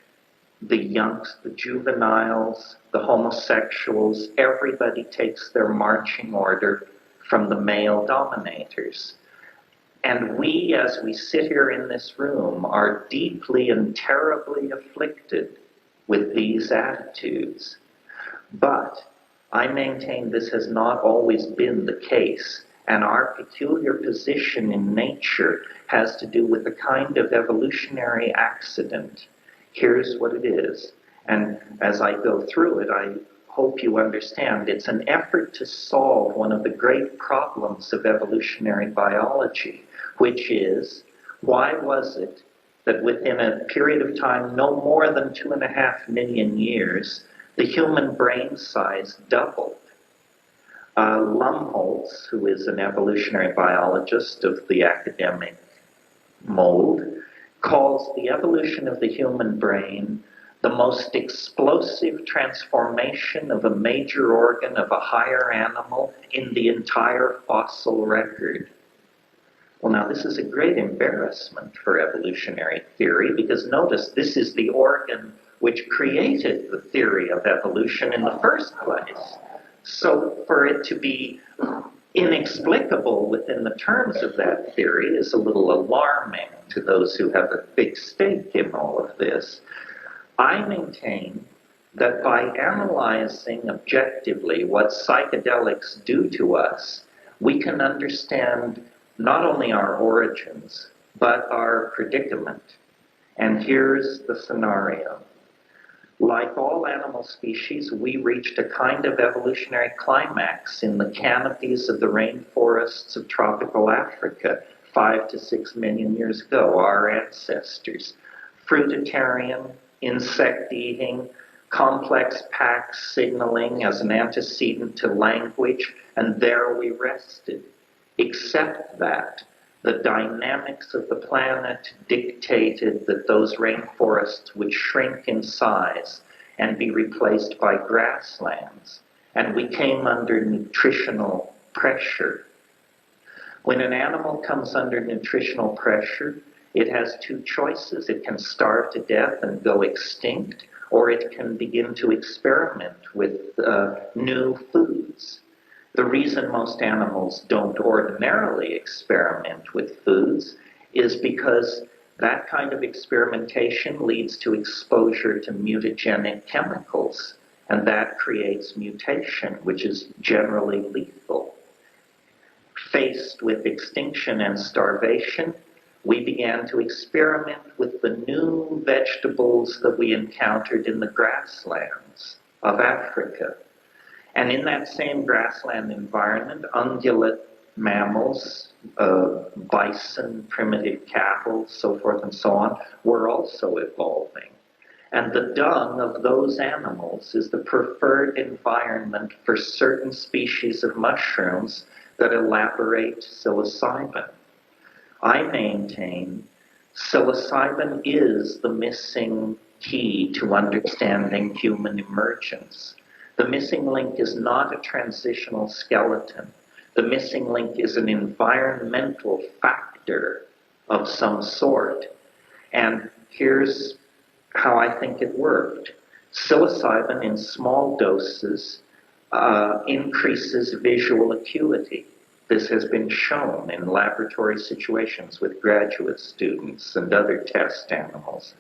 the youngs, the juveniles, the homosexuals, everybody takes their marching order from the male dominators. And we, as we sit here in this room, are deeply and terribly afflicted with these attitudes. But I maintain this has not always been the case, and our peculiar position in nature has to do with a kind of evolutionary accident. Here's what it is, and as I go through it, I hope you understand it's an effort to solve one of the great problems of evolutionary biology, which is, why was it that within a period of time no more than 2.5 million years, the human brain size doubled? Lumholtz, who is an evolutionary biologist of the academic mold, calls the evolution of the human brain the most explosive transformation of a major organ of a higher animal in the entire fossil record. Well, now this is a great embarrassment for evolutionary theory, because notice this is the organ which created the theory of evolution in the first place. So for it to be inexplicable within the terms of that theory is a little alarming to those who have a big stake in all of this. I maintain that by analyzing objectively what psychedelics do to us, we can understand not only our origins, but our predicament. And here's the scenario. Like all animal species, we reached a kind of evolutionary climax in the canopies of the rainforests of tropical Africa 5 to 6 million years ago, our ancestors. Fruitarian, insect-eating, complex pack signaling as an antecedent to language, and there we rested. Except that the dynamics of the planet dictated that those rainforests would shrink in size and be replaced by grasslands, and we came under nutritional pressure. When an animal comes under nutritional pressure, it has two choices. It can starve to death and go extinct, or it can begin to experiment with new foods. The reason most animals don't ordinarily experiment with foods is because that kind of experimentation leads to exposure to mutagenic chemicals, and that creates mutation, which is generally lethal. Faced with extinction and starvation, we began to experiment with the new vegetables that we encountered in the grasslands of Africa. And in that same grassland environment, ungulate mammals, bison, primitive cattle, so forth and so on, were also evolving. And the dung of those animals is the preferred environment for certain species of mushrooms that elaborate psilocybin. I maintain psilocybin is the missing key to understanding human emergence. The missing link is not a transitional skeleton. The missing link is an environmental factor of some sort. And here's how I think it worked. Psilocybin in small doses increases visual acuity. This has been shown in laboratory situations with graduate students and other test animals.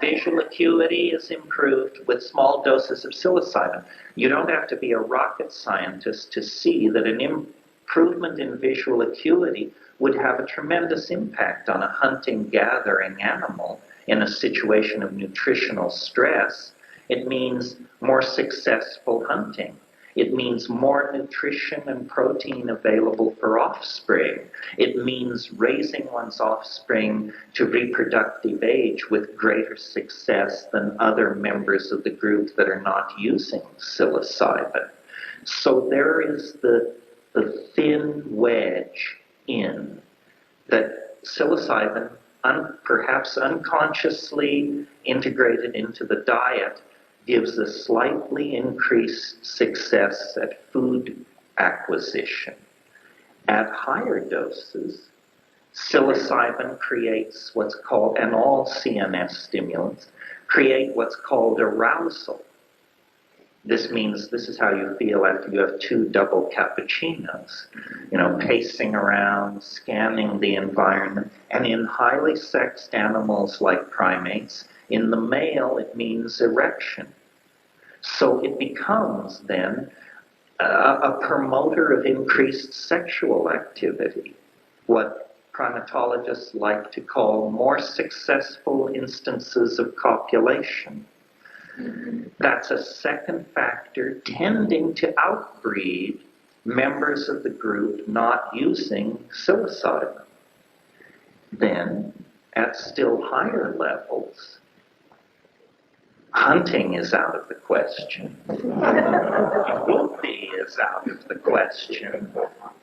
Visual acuity is improved with small doses of psilocybin. You don't have to be a rocket scientist to see that an improvement in visual acuity would have a tremendous impact on a hunting-gathering animal in a situation of nutritional stress. It means more successful hunting. It means more nutrition and protein available for offspring. It means raising one's offspring to reproductive age with greater success than other members of the group that are not using psilocybin. So there is the thin wedge in that psilocybin, perhaps unconsciously integrated into the diet, gives a slightly increased success at food acquisition. At higher doses, psilocybin creates what's called, and all CNS stimulants, create what's called arousal. This means this is how you feel after you have 2 double cappuccinos, pacing around, scanning the environment. And in highly sexed animals like primates, in the male, it means erection. So it becomes then a promoter of increased sexual activity, what primatologists like to call more successful instances of copulation. That's a second factor tending to outbreed members of the group not using psilocybin. Then, at still higher levels, hunting is out of the question. Whoopee is out of the question.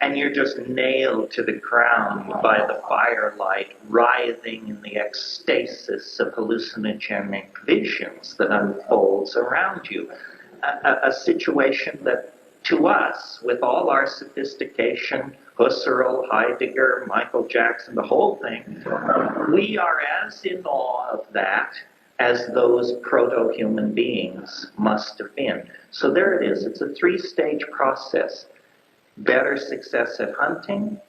And you're just nailed to the ground by the firelight, writhing in the ecstasis of hallucinogenic visions that unfolds around you. A situation that, to us, with all our sophistication, Husserl, Heidegger, Michael Jackson, the whole thing, we are as in awe of that as those proto-human beings must have been. So there it is. It's a 3-stage process. Better success at hunting,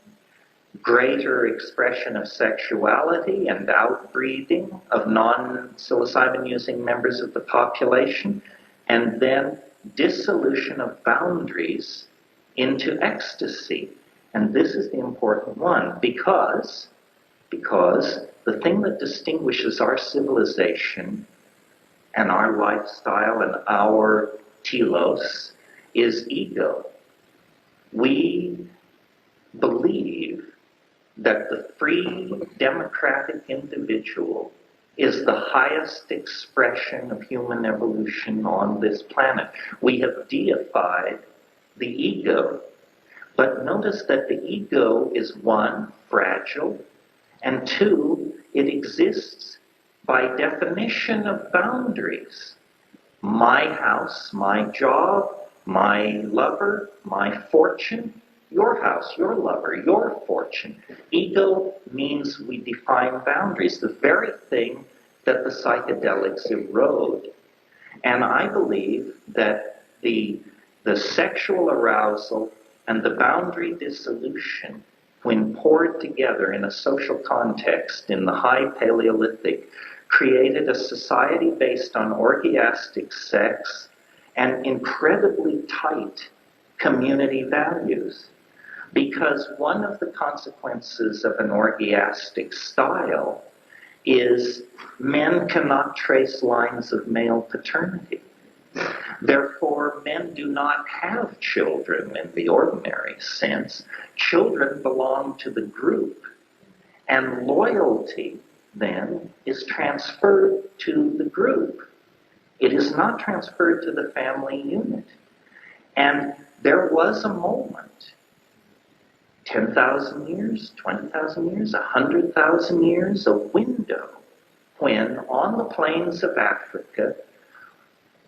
greater expression of sexuality and outbreeding of non-psilocybin-using members of the population, and then dissolution of boundaries into ecstasy. And this is the important one, because the thing that distinguishes our civilization and our lifestyle and our telos is ego. We believe that the free, democratic individual is the highest expression of human evolution on this planet. We have deified the ego. But notice that the ego is, 1, fragile, and 2, it exists by definition of boundaries. My house, my job, my lover, my fortune, your house, your lover, your fortune. Ego means we define boundaries, the very thing that the psychedelics erode. And I believe that the sexual arousal and the boundary dissolution, when poured together in a social context in the high Paleolithic, created a society based on orgiastic sex and incredibly tight community values. Because one of the consequences of an orgiastic style is men cannot trace lines of male paternity. Therefore, men do not have children in the ordinary sense. Children belong to the group, and loyalty, then, is transferred to the group. It is not transferred to the family unit. And there was a moment, 10,000 years, 20,000 years, 100,000 years, a window, when on the plains of Africa,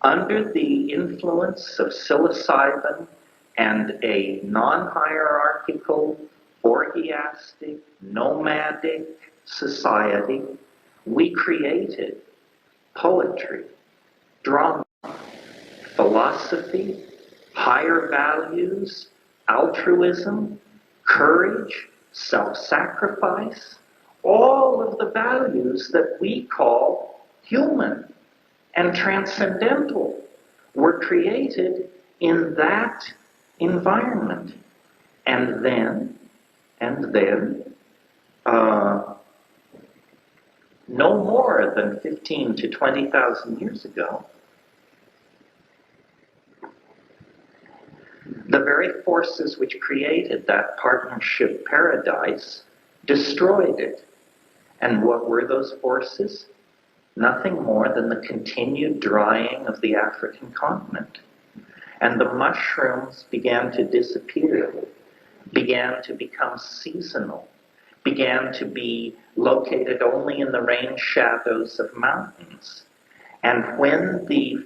under the influence of psilocybin and a non-hierarchical, orgiastic, nomadic society, we created poetry, drama, philosophy, higher values, altruism, courage, self-sacrifice, all of the values that we call human and transcendental were created in that environment. And then, no more than 15 to 20,000 years ago, The very forces which created that partnership paradise destroyed it. And what were those forces? Nothing more than the continued drying of the African continent. And the mushrooms began to disappear, began to become seasonal, began to be located only in the rain shadows of mountains. And when the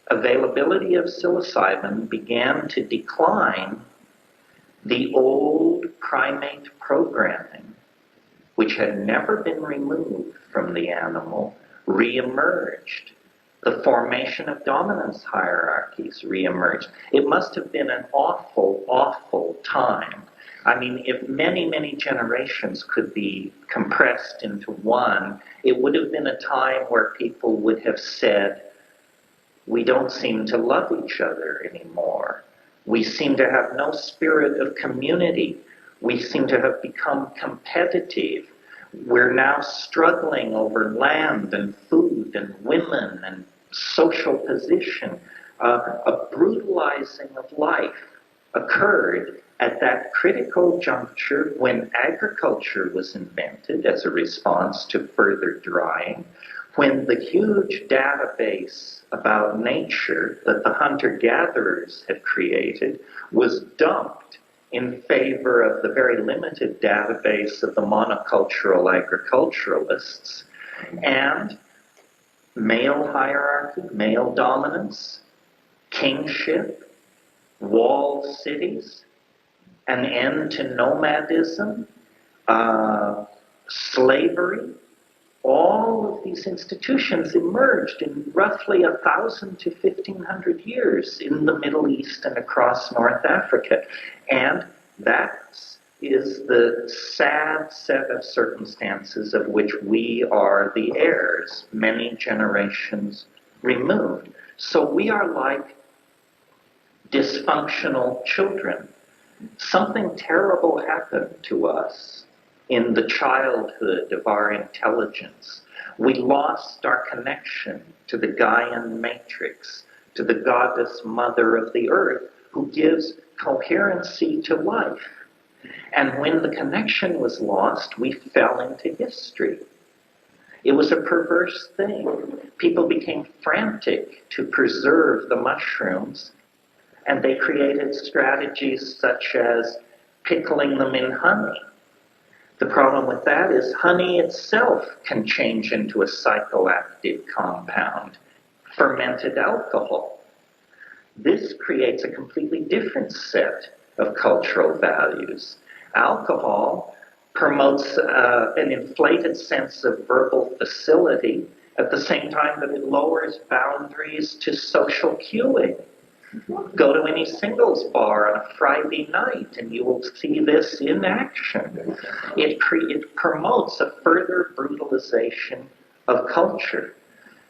availability of psilocybin began to decline, the old primate programming, which had never been removed from the animal, reemerged. The formation of dominance hierarchies reemerged. It must have been an awful, awful time. I mean, if many, many generations could be compressed into one, it would have been a time where people would have said, we don't seem to love each other anymore. We seem to have no spirit of community. We seem to have become competitive. We're now struggling over land and food and women and social position. A brutalizing of life occurred at that critical juncture when agriculture was invented as a response to further drying, when the huge database about nature that the hunter-gatherers had created was dumped in favor of the very limited database of the monocultural agriculturalists, and male hierarchy, male dominance, kingship, walled cities, an end to nomadism, slavery. All of these institutions emerged in roughly 1,000 to 1,500 years in the Middle East and across North Africa. And that is the sad set of circumstances of which we are the heirs, many generations removed. So we are like dysfunctional children. Something terrible happened to us in the childhood of our intelligence. We lost our connection to the Gaian matrix, to the goddess mother of the earth, who gives coherency to life. And when the connection was lost, we fell into history. It was a perverse thing. People became frantic to preserve the mushrooms, and they created strategies such as pickling them in honey. The problem with that is honey itself can change into a psychoactive compound, fermented alcohol. This creates a completely different set of cultural values. Alcohol promotes an inflated sense of verbal facility at the same time that it lowers boundaries to social cueing. Go to any singles bar on a Friday night and you will see this in action. It promotes a further brutalization of culture.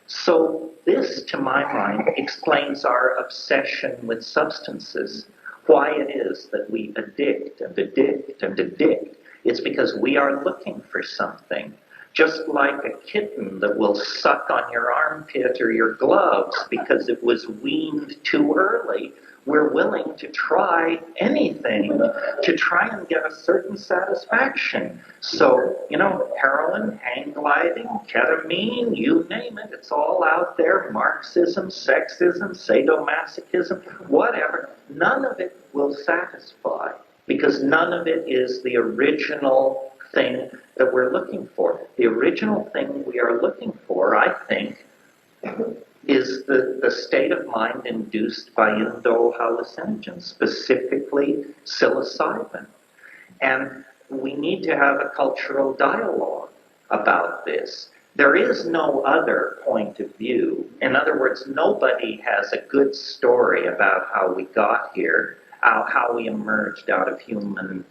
So this, to my mind, explains our obsession with substances. Why it is that we addict and addict and addict. It's because we are looking for something. Just like a kitten that will suck on your armpit or your gloves because it was weaned too early, we're willing to try anything to try and get a certain satisfaction. So, heroin, hang gliding, ketamine, you name it, it's all out there. Marxism, sexism, sadomasochism, whatever. None of it will satisfy because none of it is the original thing that we're looking for. The original thing we are looking for, I think, is the state of mind induced by indole hallucinogens, specifically psilocybin. And we need to have a cultural dialogue about this. There is no other point of view. In other words, nobody has a good story about how we got here, how we emerged out of human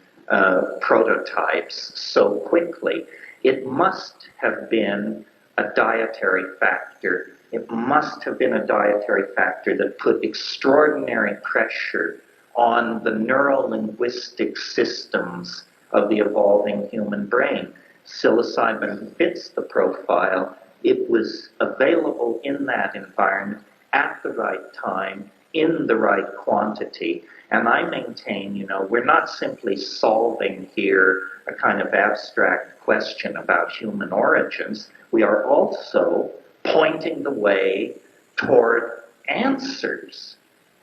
prototypes so quickly. It must have been a dietary factor. It must have been a dietary factor that put extraordinary pressure on the neuro-linguistic systems of the evolving human brain. Psilocybin fits the profile. It was available in that environment at the right time, in the right quantity. And I maintain, we're not simply solving here a kind of abstract question about human origins. We are also pointing the way toward answers.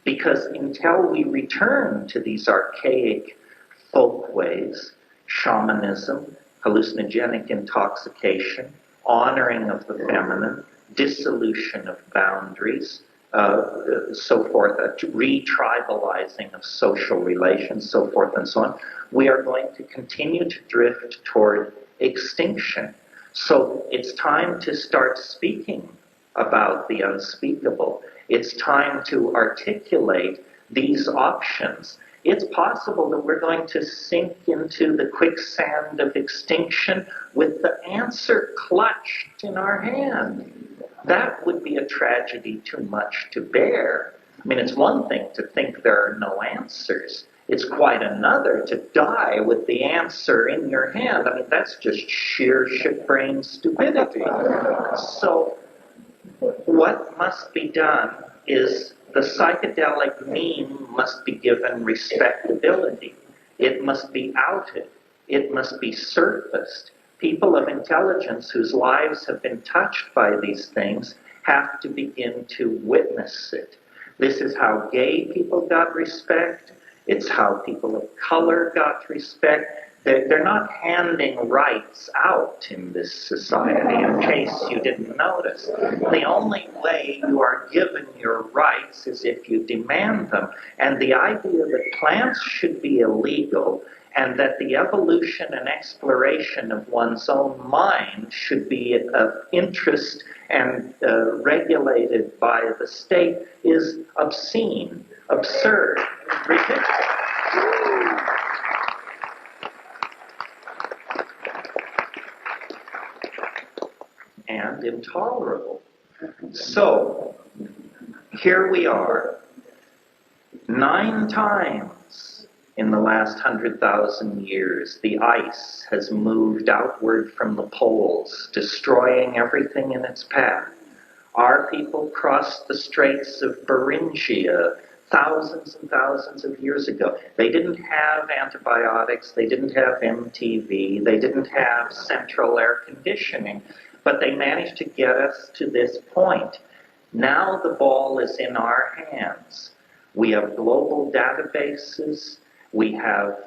Because until we return to these archaic folkways, shamanism, hallucinogenic intoxication, honoring of the feminine, dissolution of boundaries, so forth, re-tribalizing of social relations, so forth and so on, we are going to continue to drift toward extinction. So it's time to start speaking about the unspeakable. It's time to articulate these options. It's possible that we're going to sink into the quicksand of extinction with the answer clutched in our hand. That would be a tragedy too much to bear. I mean, it's one thing to think there are no answers. It's quite another to die with the answer in your hand. I mean, that's just sheer shit-brain stupidity. So what must be done is the psychedelic meme must be given respectability. It must be outed. It must be surfaced. People of intelligence whose lives have been touched by these things have to begin to witness it. This is how gay people got respect. It's how people of color got respect. They're not handing rights out in this society, in case you didn't notice. The only way you are given your rights is if you demand them. And the idea that plants should be illegal and that the evolution and exploration of one's own mind should be of interest and regulated by the state is obscene, absurd, ridiculous. And intolerable. So, here we are, 9 times in the last 100,000 years, the ice has moved outward from the poles, destroying everything in its path. Our people crossed the straits of Beringia thousands and thousands of years ago. They didn't have antibiotics, they didn't have MTV, they didn't have central air conditioning. But they managed to get us to this point. Now the ball is in our hands. We have global databases. We have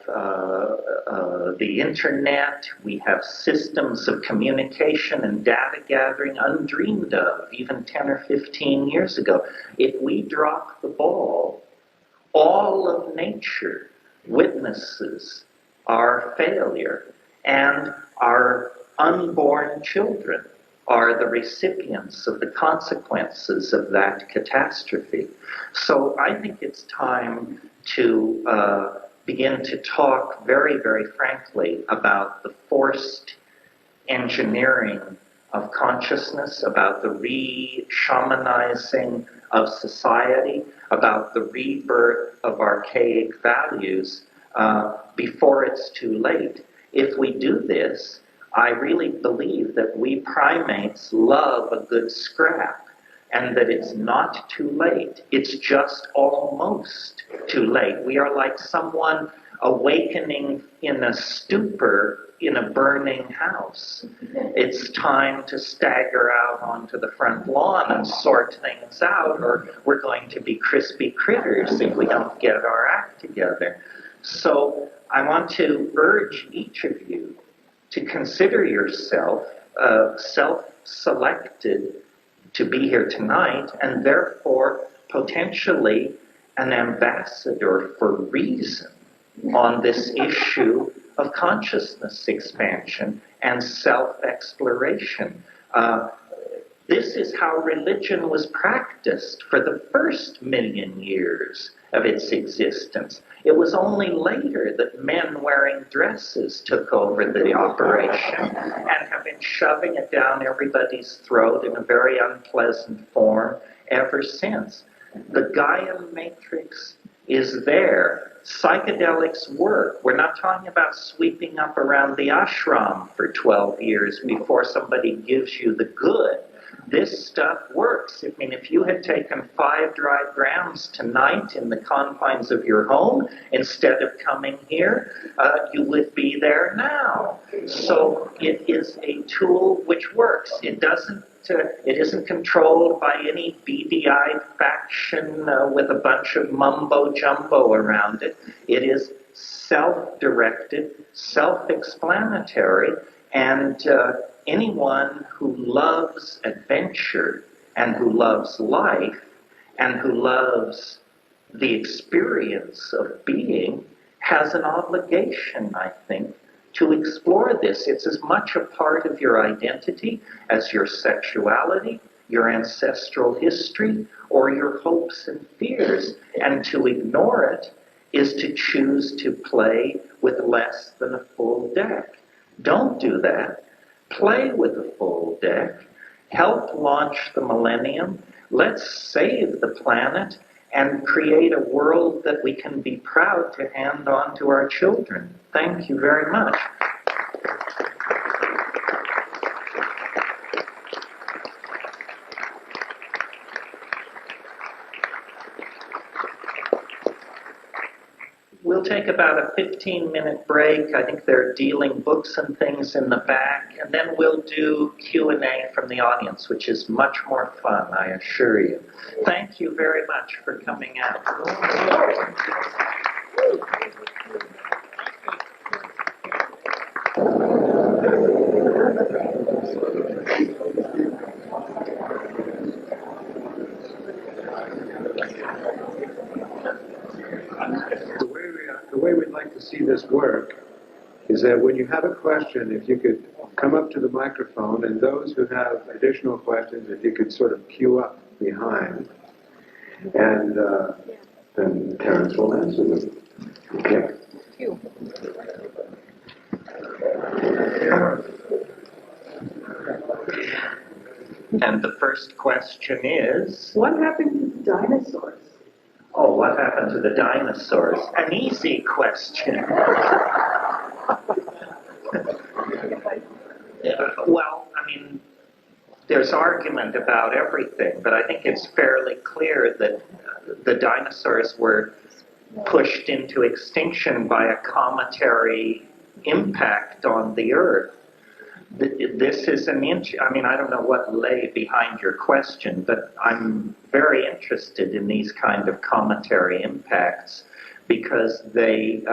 the internet. We have systems of communication and data gathering undreamed of even 10 or 15 years ago. If we drop the ball, all of nature witnesses our failure, and our unborn children are the recipients of the consequences of that catastrophe. So I think it's time to begin to talk very, very frankly about the forced engineering of consciousness, about the re-shamanizing of society, about the rebirth of archaic values before it's too late. If we do this, I really believe that we primates love a good scrap, and that it's not too late. It's just almost too late. We are like someone awakening in a stupor in a burning house. It's time to stagger out onto the front lawn and sort things out, or we're going to be crispy critters if we don't get our act together. So I want to urge each of you to consider yourself self-selected to be here tonight, and therefore potentially an ambassador for reason on this issue of consciousness expansion and self-exploration. This is how religion was practiced for the first 1,000,000 years of its existence. It was only later that men wearing dresses took over the operation and have been shoving it down everybody's throat in a very unpleasant form ever since. The Gaian matrix is there. Psychedelics work. We're not talking about sweeping up around the ashram for 12 years before somebody gives you the good. this stuff works. I mean, if you had taken 5 dry grams tonight in the confines of your home, instead of coming here, you would be there now. So it is a tool which works. It isn't controlled by any beady-eyed faction with a bunch of mumbo-jumbo around it. It is self-directed, self-explanatory, and anyone who loves adventure and who loves life and who loves the experience of being has an obligation, I think, to explore this. It's as much a part of your identity as your sexuality, your ancestral history, or your hopes and fears. And to ignore it is to choose to play with less than a full deck. Don't do that. Play with a full deck. Help launch the millennium. Let's save the planet and create a world that we can be proud to hand on to our children. Thank you very much. We'll take about a 15-minute break. I think they're dealing books and things in the back, and then we'll do Q&A from the audience, which is much more fun, I assure you. Thank you very much for coming out. The way we'd like to see this work is that when you have a question, if you could come up to the microphone, and those who have additional questions, if you could sort of queue up behind, and then Terence will answer them. Okay. And the first question is... What happened to the dinosaurs? Oh, what happened to the dinosaurs? An easy question. Well, I mean, there's argument about everything, but I think it's fairly clear that the dinosaurs were pushed into extinction by a cometary impact on the Earth. This is I mean, I don't know what lay behind your question, but I'm very interested in these kind of cometary impacts because they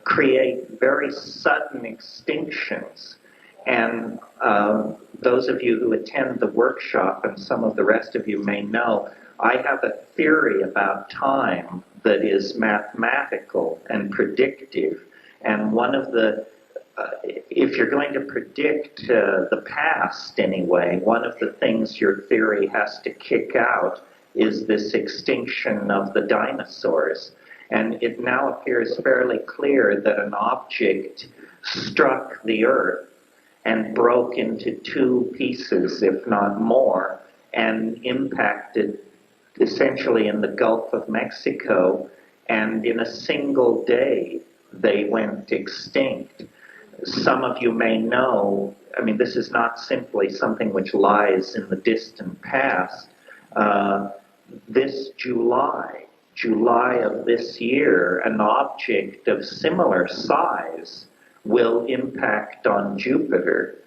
create very sudden extinctions. And those of you who attend the workshop, and some of the rest of you may know, I have a theory about time that is mathematical and predictive. And one of the if you're going to predict the past anyway, one of the things your theory has to kick out is this extinction of the dinosaurs. And it now appears fairly clear that an object struck the Earth and broke into 2 pieces, if not more, and impacted essentially in the Gulf of Mexico, and in a single day they went extinct. Some of you may know, I mean, this is not simply something which lies in the distant past. This July of this year, an object of similar size will impact on Jupiter.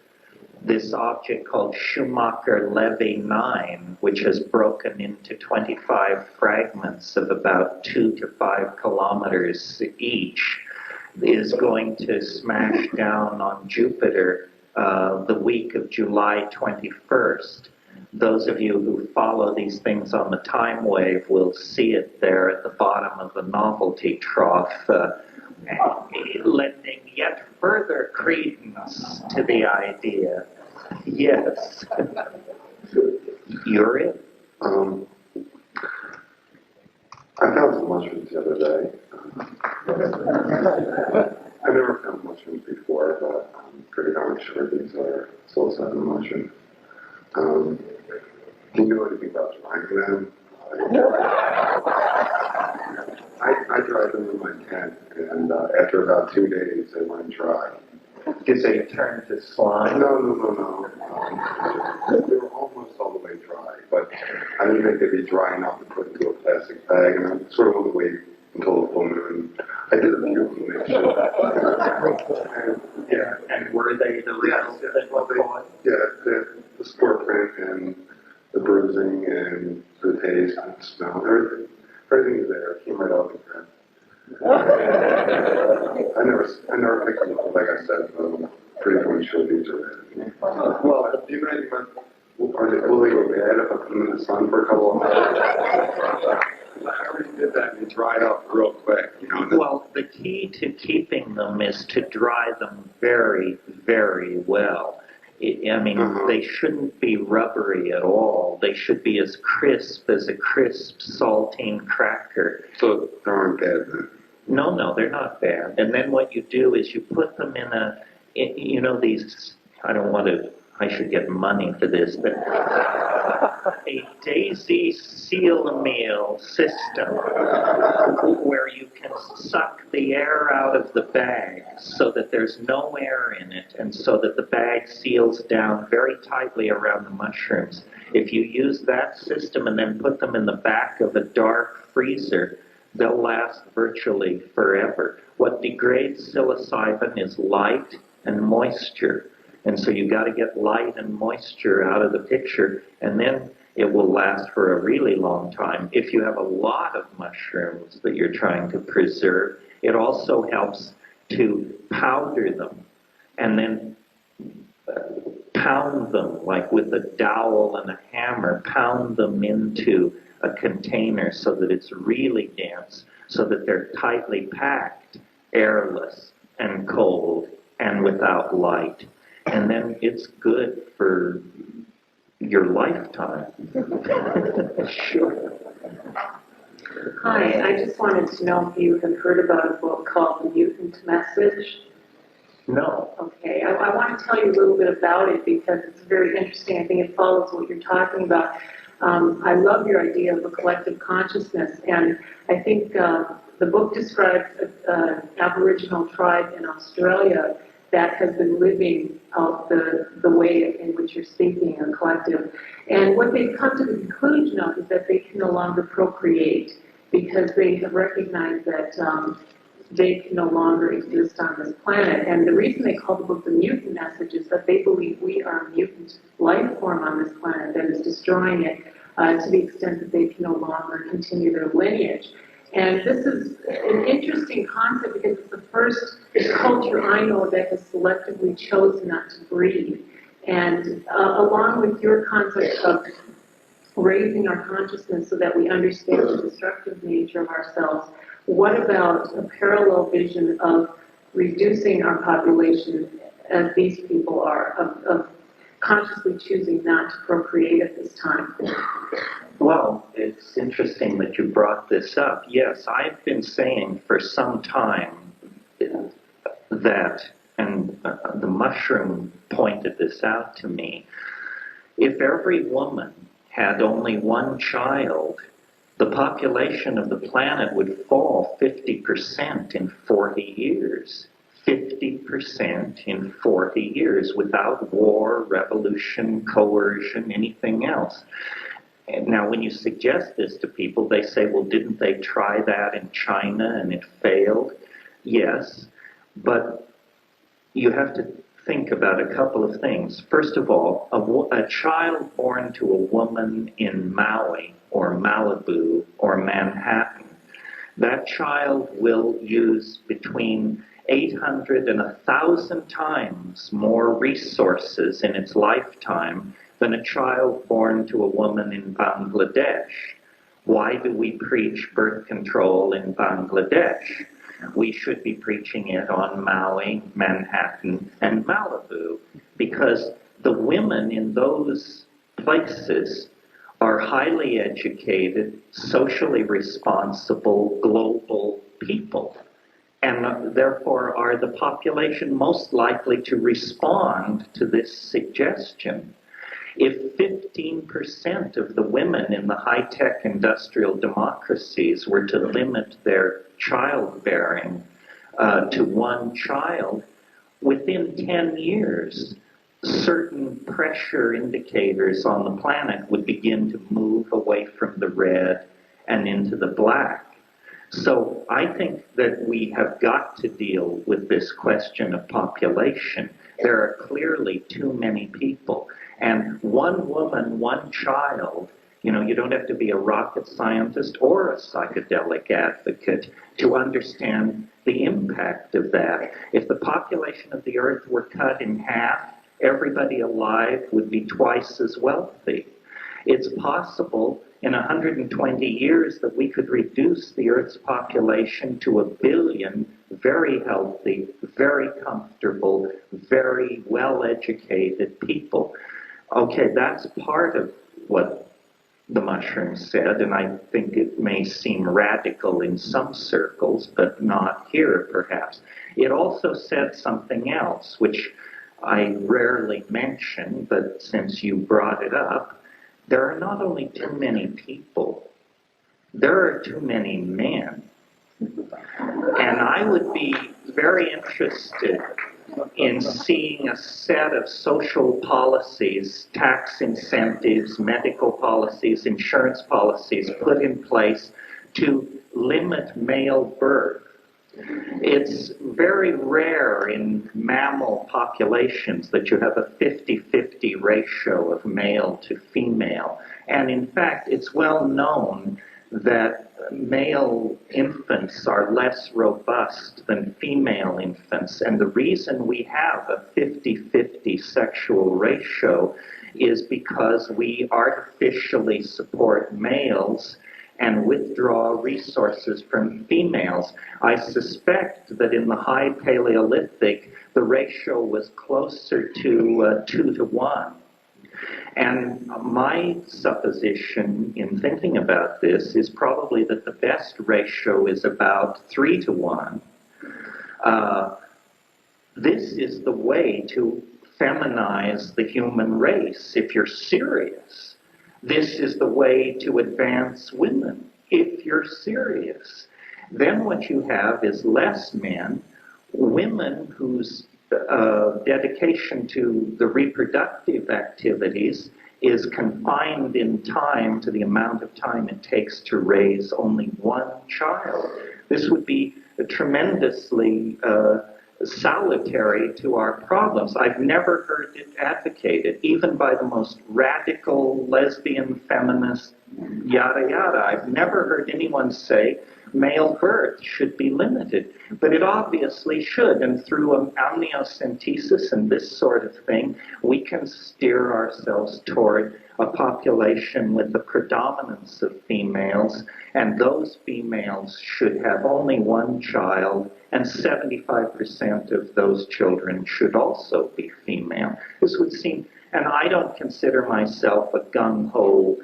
This object called Schumacher-Levy 9, which has broken into 25 fragments of about 2 to 5 kilometers each, is going to smash down on Jupiter the week of July 21st. Those of you who follow these things on the time wave will see it there at the bottom of the novelty trough, lending yet further credence to the idea. Yes. You're it. I found some mushrooms the other day. I've never found mushrooms before, but I'm pretty darn sure these are psilocybin mushrooms. Can you know anything about drying them? I dried them in my tent, and after about 2 days, they went dry. Did they turn to slime? No. They were almost all the I didn't think they'd be dry enough to put into a plastic bag, and I sort of wanted to wait until the full moon. I did a few mixtures. And were they the real the sport print and the bruising and the taste and the smell, everything is there. It came right off the print. I never picked them up, like I said, pretty much sure these are there. Well, do you know anything about, will they go bad if I put them in the sun for a couple of hours? I already did that and it dried up real quick, you know. Well, the key to keeping them is to dry them very, very well. I mean, they shouldn't be rubbery at all. They should be as crisp as a crisp saltine cracker. So they aren't bad then? No, they're not bad. And then what you do is you put them in these, I should get money for this, but a daisy seal meal system where you can suck the air out of the bag so that there's no air in it and so that the bag seals down very tightly around the mushrooms. If you use that system and then put them in the back of a dark freezer, they'll last virtually forever. What degrades psilocybin is light and moisture. And so you got to get light and moisture out of the picture, and then it will last for a really long time. If you have a lot of mushrooms that you're trying to preserve, it also helps to powder them and then pound them, like with a dowel and a hammer, pound them into a container so that it's really dense, so that they're tightly packed, airless and cold and without light. And then it's good for your lifetime. Sure. Hi, I just wanted to know if you have heard about a book called The Mutant Message. No. Okay, I want to tell you a little bit about it because it's very interesting. I think it follows what you're talking about. I love your idea of a collective consciousness, and I think the book describes an Aboriginal tribe in Australia that has been living out the way in which you're speaking, a collective. And what they've come to the conclusion of is that they can no longer procreate because they have recognized that they can no longer exist on this planet. And the reason they call the book The Mutant Message is that they believe we are a mutant life form on this planet that is destroying it to the extent that they can no longer continue their lineage. And this is an interesting concept because it's the first culture I know that has selectively chosen not to breed. And along with your concept of raising our consciousness so that we understand the destructive nature of ourselves, what about a parallel vision of reducing our population as these people are, of consciously choosing not to procreate at this time? Well, it's interesting that you brought this up. Yes, I've been saying for some time that, and the mushroom pointed this out to me, if every woman had only one child, the population of the planet would fall 50% in 40 years. 50% in 40 years without war, revolution, coercion, anything else. And now, when you suggest this to people, they say, well, didn't they try that in China and it failed? Yes, but you have to think about a couple of things. First of all, a child born to a woman in Maui or Malibu or Manhattan, that child will use between 800 and 1,000 times more resources in its lifetime than a child born to a woman in Bangladesh. Why do we preach birth control in Bangladesh? We should be preaching it on Maui, Manhattan, and Malibu, because the women in those places are highly educated, socially responsible, global people, and therefore are the population most likely to respond to this suggestion. If 15% of the women in the high-tech industrial democracies were to limit their childbearing to one child, within 10 years, certain pressure indicators on the planet would begin to move away from the red and into the black. So I think that we have got to deal with this question of population. There are clearly too many people. And one woman, one child, you know, you don't have to be a rocket scientist or a psychedelic advocate to understand the impact of that. If the population of the Earth were cut in half, everybody alive would be twice as wealthy. It's possible in 120 years that we could reduce the Earth's population to 1 billion very healthy, very comfortable, very well-educated people. Okay, that's part of what the mushroom said, and I think it may seem radical in some circles, but not here, perhaps. It also said something else, which I rarely mention, but since you brought it up, there are not only too many people, there are too many men. And I would be very interested in seeing a set of social policies, tax incentives, medical policies, insurance policies put in place to limit male birth. It's very rare in mammal populations that you have a 50-50 ratio of male to female. And in fact, it's well known that male infants are less robust than female infants. And the reason we have a 50-50 sexual ratio is because we artificially support males and withdraw resources from females. I suspect that in the High Paleolithic, the ratio was closer to 2 to 1. And my supposition in thinking about this is probably that the best ratio is about 3 to 1. This is the way to feminize the human race if you're serious. This is the way to advance women if you're serious. Then what you have is less men, women whose dedication to the reproductive activities is confined in time to the amount of time it takes to raise only one child. This would be tremendously salutary to our problems. I've never heard it advocated, even by the most radical lesbian feminist, yada yada. I've never heard anyone say male birth should be limited, but it obviously should, and through amniocentesis and this sort of thing, we can steer ourselves toward a population with the predominance of females, and those females should have only one child, and 75% of those children should also be female. This would seem, and I don't consider myself a gung-ho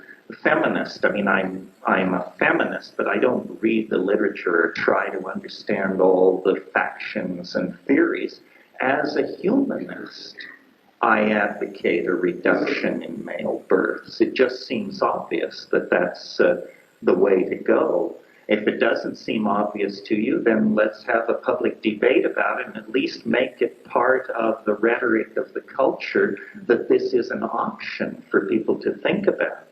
feminist. I mean, I'm a feminist, but I don't read the literature or try to understand all the factions and theories. As a humanist, I advocate a reduction in male births. It just seems obvious that that's the way to go. If it doesn't seem obvious to you, then let's have a public debate about it and at least make it part of the rhetoric of the culture that this is an option for people to think about.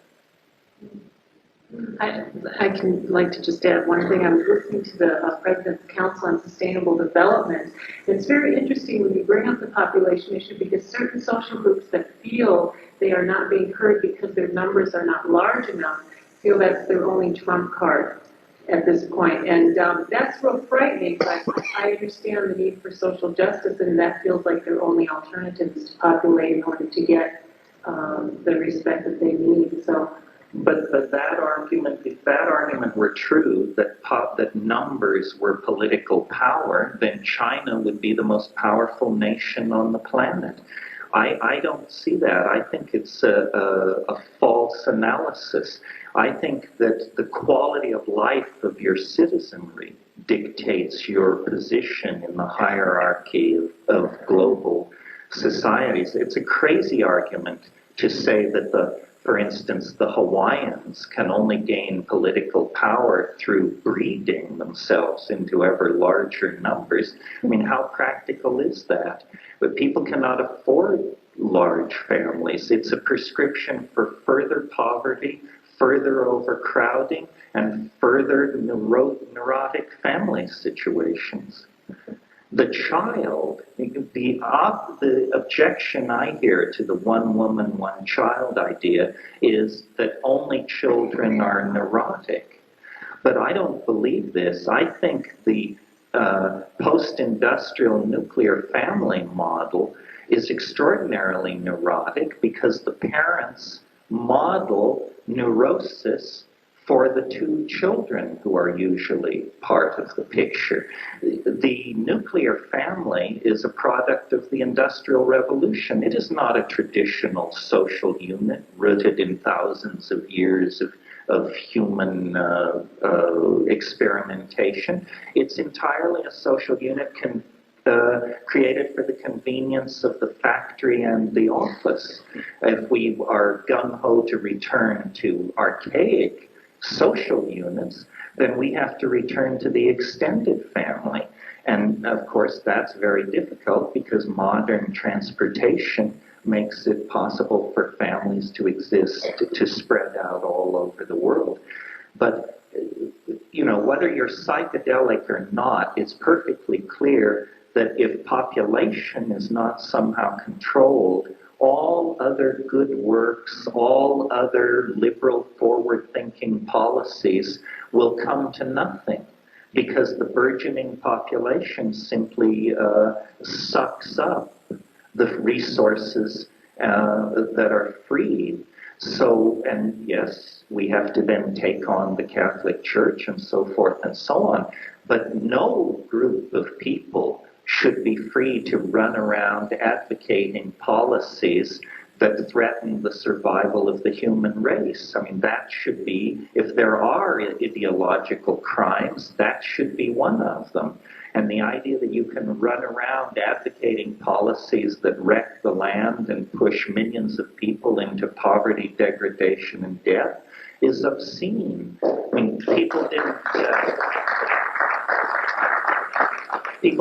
I can like to just add one thing. I was listening to the President's Council on Sustainable Development. It's very interesting when you bring up the population issue because certain social groups that feel they are not being heard because their numbers are not large enough feel that's their only trump card at this point. And that's real frightening, but I understand the need for social justice, and that feels like their only alternative is to populate in order to get the respect that they need. So. But that argument, if that argument were true, that numbers were political power, then China would be the most powerful nation on the planet. I don't see that. I think it's a false analysis. I think that the quality of life of your citizenry dictates your position in the hierarchy of global societies. It's a crazy argument to say that for instance, the Hawaiians can only gain political power through breeding themselves into ever larger numbers. I mean, how practical is that? But people cannot afford large families. It's a prescription for further poverty, further overcrowding, and further neurotic family situations. The child, the objection I hear to the one woman, one child idea is that only children are neurotic. But I don't believe this. I think the post-industrial nuclear family model is extraordinarily neurotic because the parents model neurosis for the two children who are usually part of the picture. The nuclear family is a product of the Industrial Revolution. It is not a traditional social unit rooted in thousands of years of human experimentation. It's entirely a social unit created for the convenience of the factory and the office. If we are gung-ho to return to archaic social units, then we have to return to the extended family. And of course, that's very difficult because modern transportation makes it possible for families to exist, to spread out all over the world. But, you know, whether you're psychedelic or not, it's perfectly clear that if population is not somehow controlled, all other good works, all other liberal forward-thinking policies will come to nothing because the burgeoning population simply sucks up the resources that are freed. So, and yes, we have to then take on the Catholic Church and so forth and so on, but no group of people should be free to run around advocating policies that threaten the survival of the human race. I mean, that should be, if there are ideological crimes, that should be one of them. And the idea that you can run around advocating policies that wreck the land and push millions of people into poverty, degradation, and death is obscene. I mean, people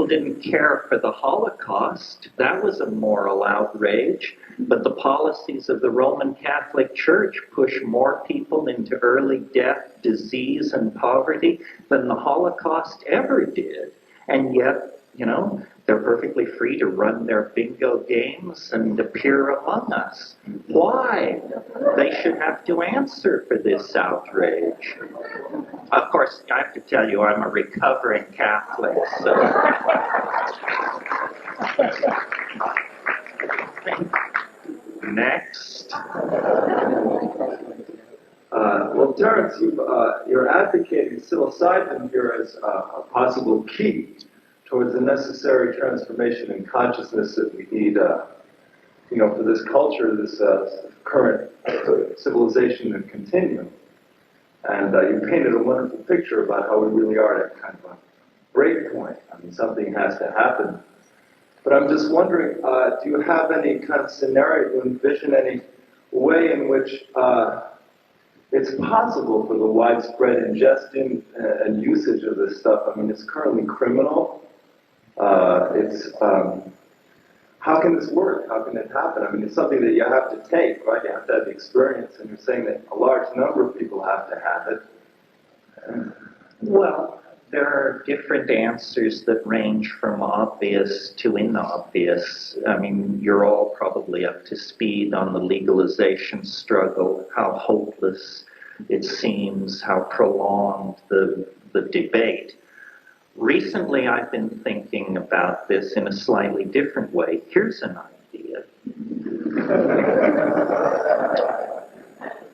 didn't care for the Holocaust. That was a moral outrage. But the policies of the Roman Catholic Church push more people into early death, disease, and poverty than the Holocaust ever did. And yet, you know, they're perfectly free to run their bingo games and appear among us. Why? They should have to answer for this outrage. Of course, I have to tell you, I'm a recovering Catholic, so... Next. Well, Terence, you're advocating psilocybin here as a possible key towards the necessary transformation in consciousness that we need, you know, for this culture, this current civilization and continuum. And you painted a wonderful picture about how we really are at kind of a break point. I mean, something has to happen. But I'm just wondering, do you have any kind of scenario, do you envision any way in which it's possible for the widespread ingestion and usage of this stuff? I mean, it's currently criminal. How can this work? How can it happen? I mean, it's something that you have to take, right? You have to have the experience, and you're saying that a large number of people have to have it. Well, there are different answers that range from obvious to inobvious. I mean, you're all probably up to speed on the legalization struggle, how hopeless it seems, how prolonged the debate. Recently, I've been thinking about this in a slightly different way. Here's an idea.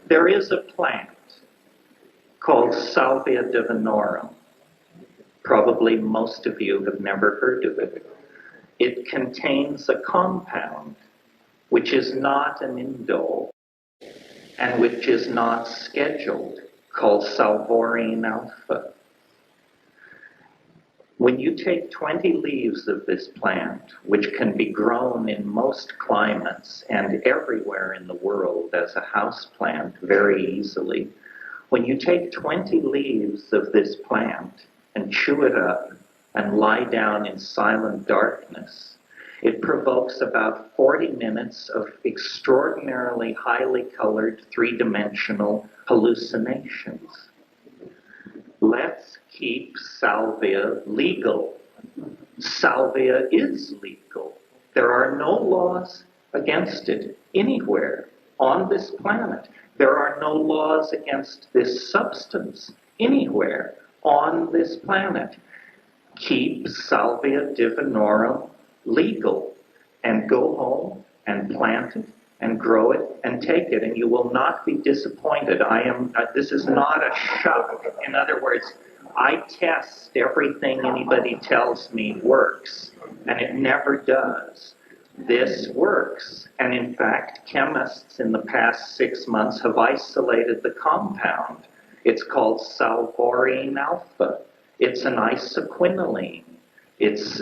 There is a plant called Salvia Divinorum. Probably most of you have never heard of it. It contains a compound which is not an indole and which is not scheduled, called salvorine alpha. When you take 20 leaves of this plant, which can be grown in most climates and everywhere in the world as a house plant very easily, when you take 20 leaves of this plant and chew it up and lie down in silent darkness, It provokes about 40 minutes of extraordinarily highly colored three-dimensional hallucinations. Let's keep salvia legal. Salvia is legal. There are no laws against it anywhere on this planet. There are no laws against this substance anywhere on this planet. Keep Salvia Divinorum legal and go home and plant it and grow it and take it, and you will not be disappointed. This is not a shock. In other words, I test everything anybody tells me works, and it never does. This works, and in fact, chemists in the past 6 months have isolated the compound. It's called salvarine alpha. It's an isoquinoline. It's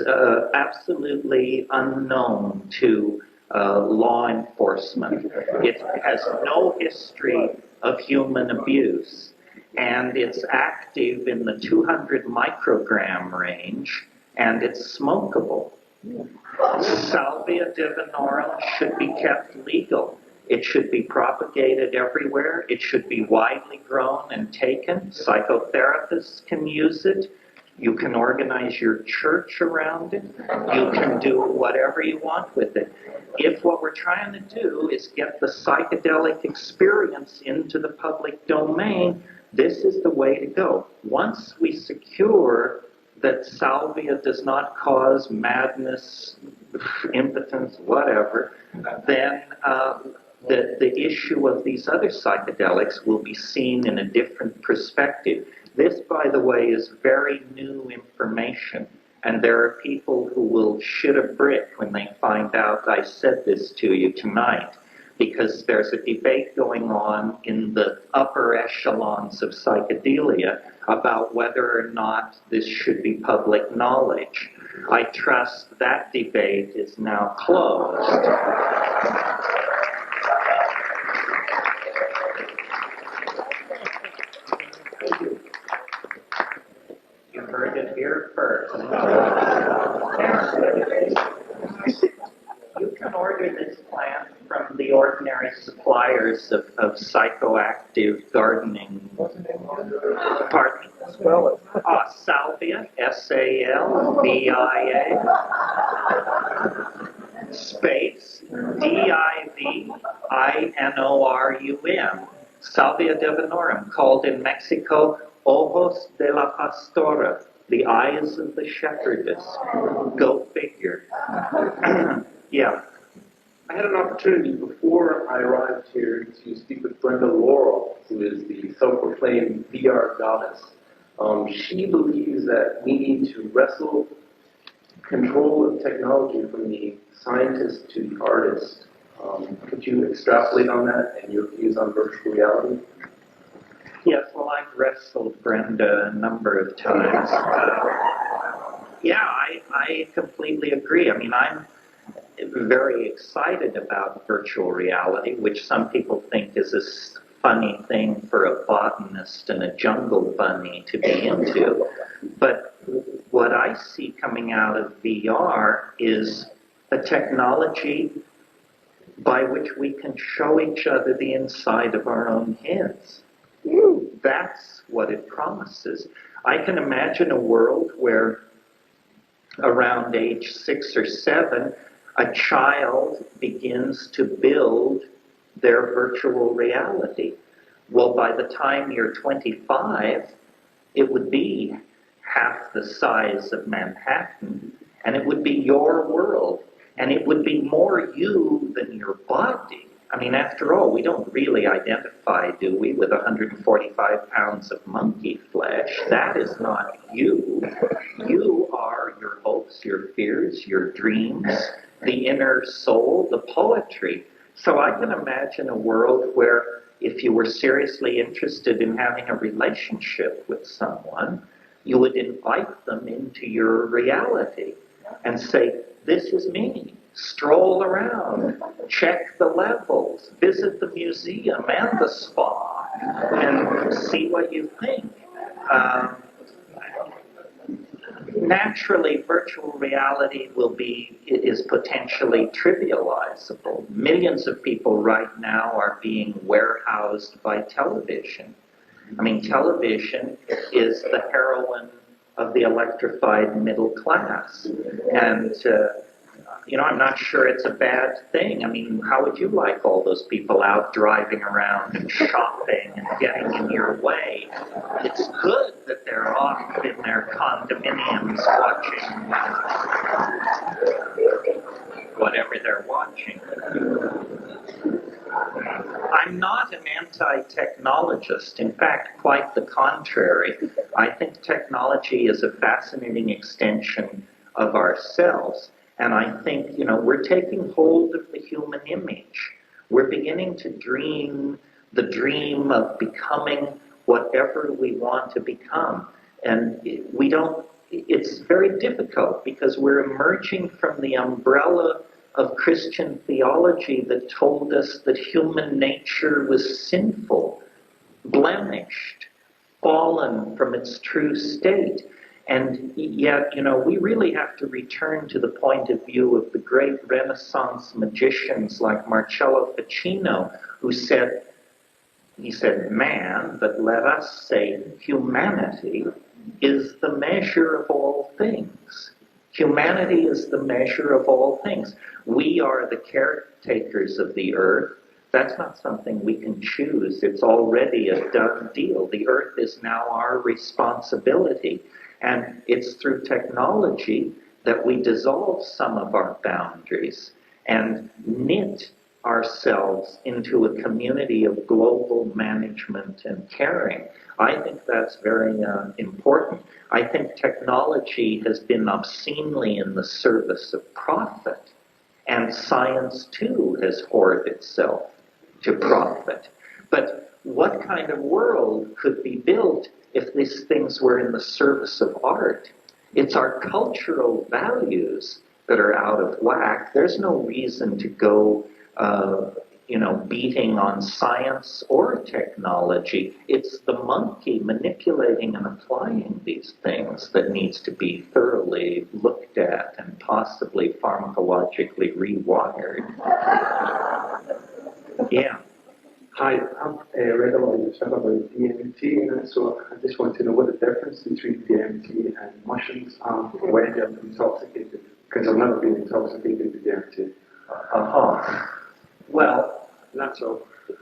absolutely unknown to law enforcement. It has no history of human abuse, and it's active in the 200 microgram range, and it's smokable. Salvia Divinorum should be kept legal. It should be propagated everywhere. It should be widely grown and taken. Psychotherapists can use it. You can organize your church around it. You can do whatever you want with it. If what we're trying to do is get the psychedelic experience into the public domain, this is the way to go. Once we secure that salvia does not cause madness, impotence, whatever, then the issue of these other psychedelics will be seen in a different perspective. This, by the way, is very new information, and there are people who will shit a brick when they find out I said this to you tonight, because there's a debate going on in the upper echelons of psychedelia about whether or not this should be public knowledge. I trust that debate is now closed. You heard it here first. You can order this plant from the ordinary suppliers of psychoactive gardening. Pardon? Salvia, S-A-L-V-I-A, space, D-I-V-I-N-O-R-U-M. Salvia Divinorum, called in Mexico Ojos de la Pastora, the eyes of the shepherdess. Go figure. Yeah. I had an opportunity before I arrived here to speak with Brenda Laurel, who is the self-proclaimed VR goddess. She believes that we need to wrestle control of technology from the scientist to the artist. Could you extrapolate on that and your views on virtual reality? Yes, well, I've wrestled Brenda a number of times. I completely agree. I mean, I'm very excited about virtual reality, which some people think is a funny thing for a botanist and a jungle bunny to be into. But what I see coming out of VR is a technology by which we can show each other the inside of our own heads. That's what it promises. I can imagine a world where around age 6 or 7, a child begins to build their virtual reality. Well, by the time you're 25, it would be half the size of Manhattan, and it would be your world, and it would be more you than your body. I mean, after all, we don't really identify, do we, with 145 pounds of monkey flesh. That is not you. You are your hopes, your fears, your dreams, the inner soul, the poetry. So I can imagine a world where if you were seriously interested in having a relationship with someone, you would invite them into your reality and say, this is me. Stroll around, check the levels, visit the museum and the spa, and see what you think. naturally, virtual reality is potentially trivializable. Millions of people right now are being warehoused by television. I mean, television is the heroine of the electrified middle class. And, I'm not sure it's a bad thing. I mean, how would you like all those people out driving around and shopping and getting in your way? It's good that they're off in their condominiums watching whatever they're watching. I'm not an anti-technologist. In fact, quite the contrary. I think technology is a fascinating extension of ourselves. And I think, we're taking hold of the human image. We're beginning to dream the dream of becoming whatever we want to become. And it's very difficult because we're emerging from the umbrella of Christian theology that told us that human nature was sinful, blemished, fallen from its true state. And yet, we really have to return to the point of view of the great Renaissance magicians like Marcello Ficino, who said, man, but let us say humanity is the measure of all things. Humanity is the measure of all things. We are the caretakers of the earth. That's not something we can choose. It's already a done deal. The earth is now our responsibility. And it's through technology that we dissolve some of our boundaries and knit ourselves into a community of global management and caring. I think that's very important. I think technology has been obscenely in the service of profit, and science too has whored itself to profit. But what kind of world could be built if these things were in the service of art? It's our cultural values that are out of whack. There's no reason to go, beating on science or technology. It's the monkey manipulating and applying these things that needs to be thoroughly looked at and possibly pharmacologically rewired. Yeah. Hi, I've read a lot of your stuff about DMT, and so I just want to know what the difference between DMT and mushrooms are when you're intoxicated, because I've never been intoxicated with DMT. Well,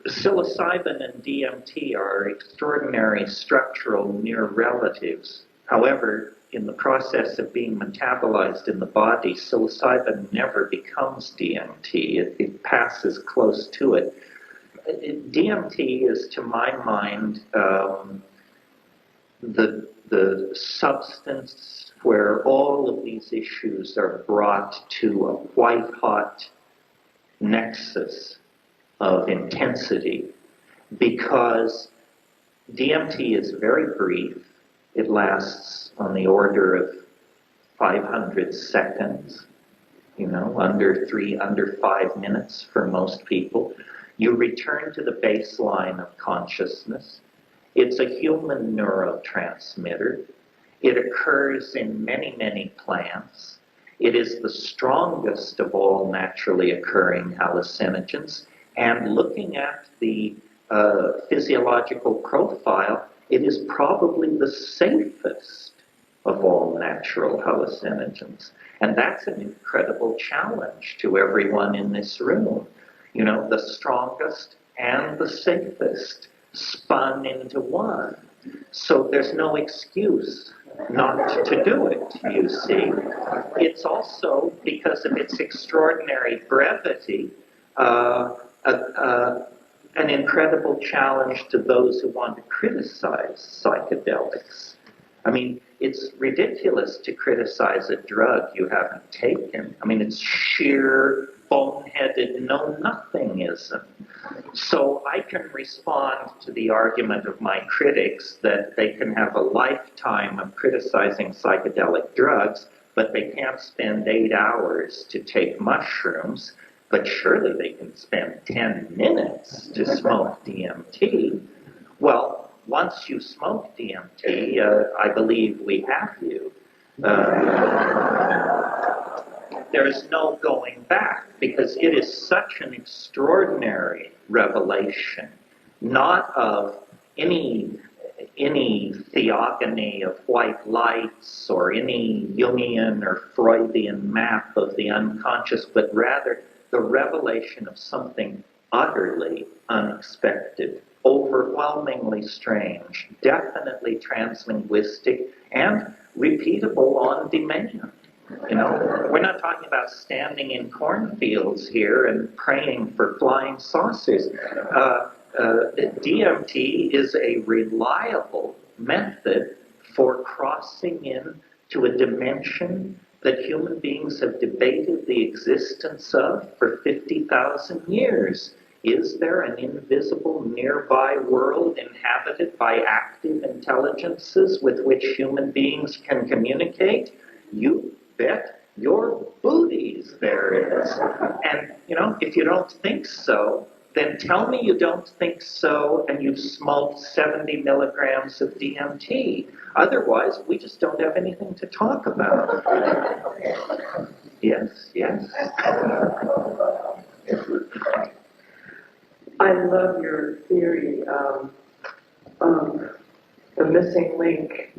psilocybin and DMT are extraordinary structural near relatives. However, in the process of being metabolized in the body, psilocybin never becomes DMT. It passes close to it. DMT is, to my mind, the substance where all of these issues are brought to a white-hot nexus of intensity, because DMT is very brief. It lasts on the order of 500 seconds, under 5 minutes for most people. You return to the baseline of consciousness. It's a human neurotransmitter. It occurs in many, many plants. It is the strongest of all naturally occurring hallucinogens. And looking at the physiological profile, it is probably the safest of all natural hallucinogens. And that's an incredible challenge to everyone in this room. The strongest and the safest spun into one. So there's no excuse not to do it, you see. It's also, because of its extraordinary brevity, an incredible challenge to those who want to criticize psychedelics. I mean, it's ridiculous to criticize a drug you haven't taken. I mean, it's sheer boneheaded know-nothingism. So I can respond to the argument of my critics that they can have a lifetime of criticizing psychedelic drugs, but they can't spend 8 hours to take mushrooms, but surely they can spend 10 minutes to smoke DMT. Well, once you smoke DMT, I believe we have you. There is no going back, because it is such an extraordinary revelation, not of any theogony of white lights or any Jungian or Freudian map of the unconscious, but rather the revelation of something utterly unexpected, overwhelmingly strange, definitely translinguistic, and repeatable on demand. You know, we're not talking about standing in cornfields here and praying for flying saucers. DMT is a reliable method for crossing into a dimension that human beings have debated the existence of for 50,000 years. Is there an invisible nearby world inhabited by active intelligences with which human beings can communicate? You bet your booties there is. And, you know, if you don't think so, then tell me you don't think so and you've smoked 70 milligrams of DMT. Otherwise, we just don't have anything to talk about. Yes, yes. I love your theory of the missing link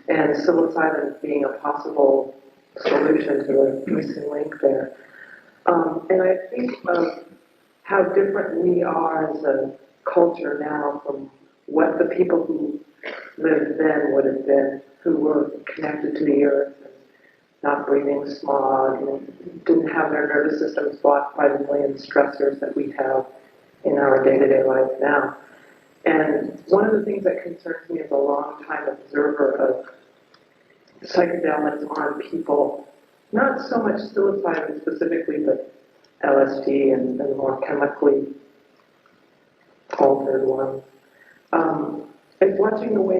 and psilocybin being a possible solution to the missing link there. And I think of how different we are as a culture now from what the people who lived then would have been, who were connected to the earth and not breathing smog and didn't have their nervous systems blocked by the million stressors that we have in our day-to-day life now. And one of the things that concerns me as a long-time observer of psychedelics on people, not so much psilocybin specifically, but LSD and the more chemically altered ones, is watching the way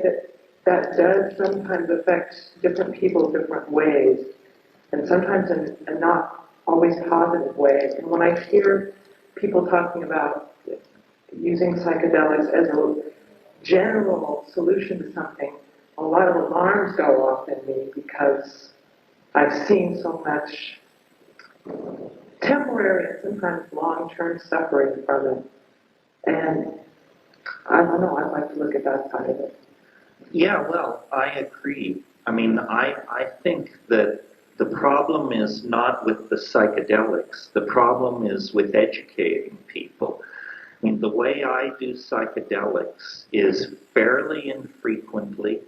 that does sometimes affect different people different ways, and sometimes in not always positive ways. And when I hear people talking about using psychedelics as a general solution to something, a lot of alarms go off in me because I've seen so much temporary and sometimes long-term suffering from it. And I don't know, I'd like to look at that side of it. Yeah, well, I agree. I mean, I think that the problem is not with the psychedelics. The problem is with educating people. I mean, the way I do psychedelics is fairly infrequently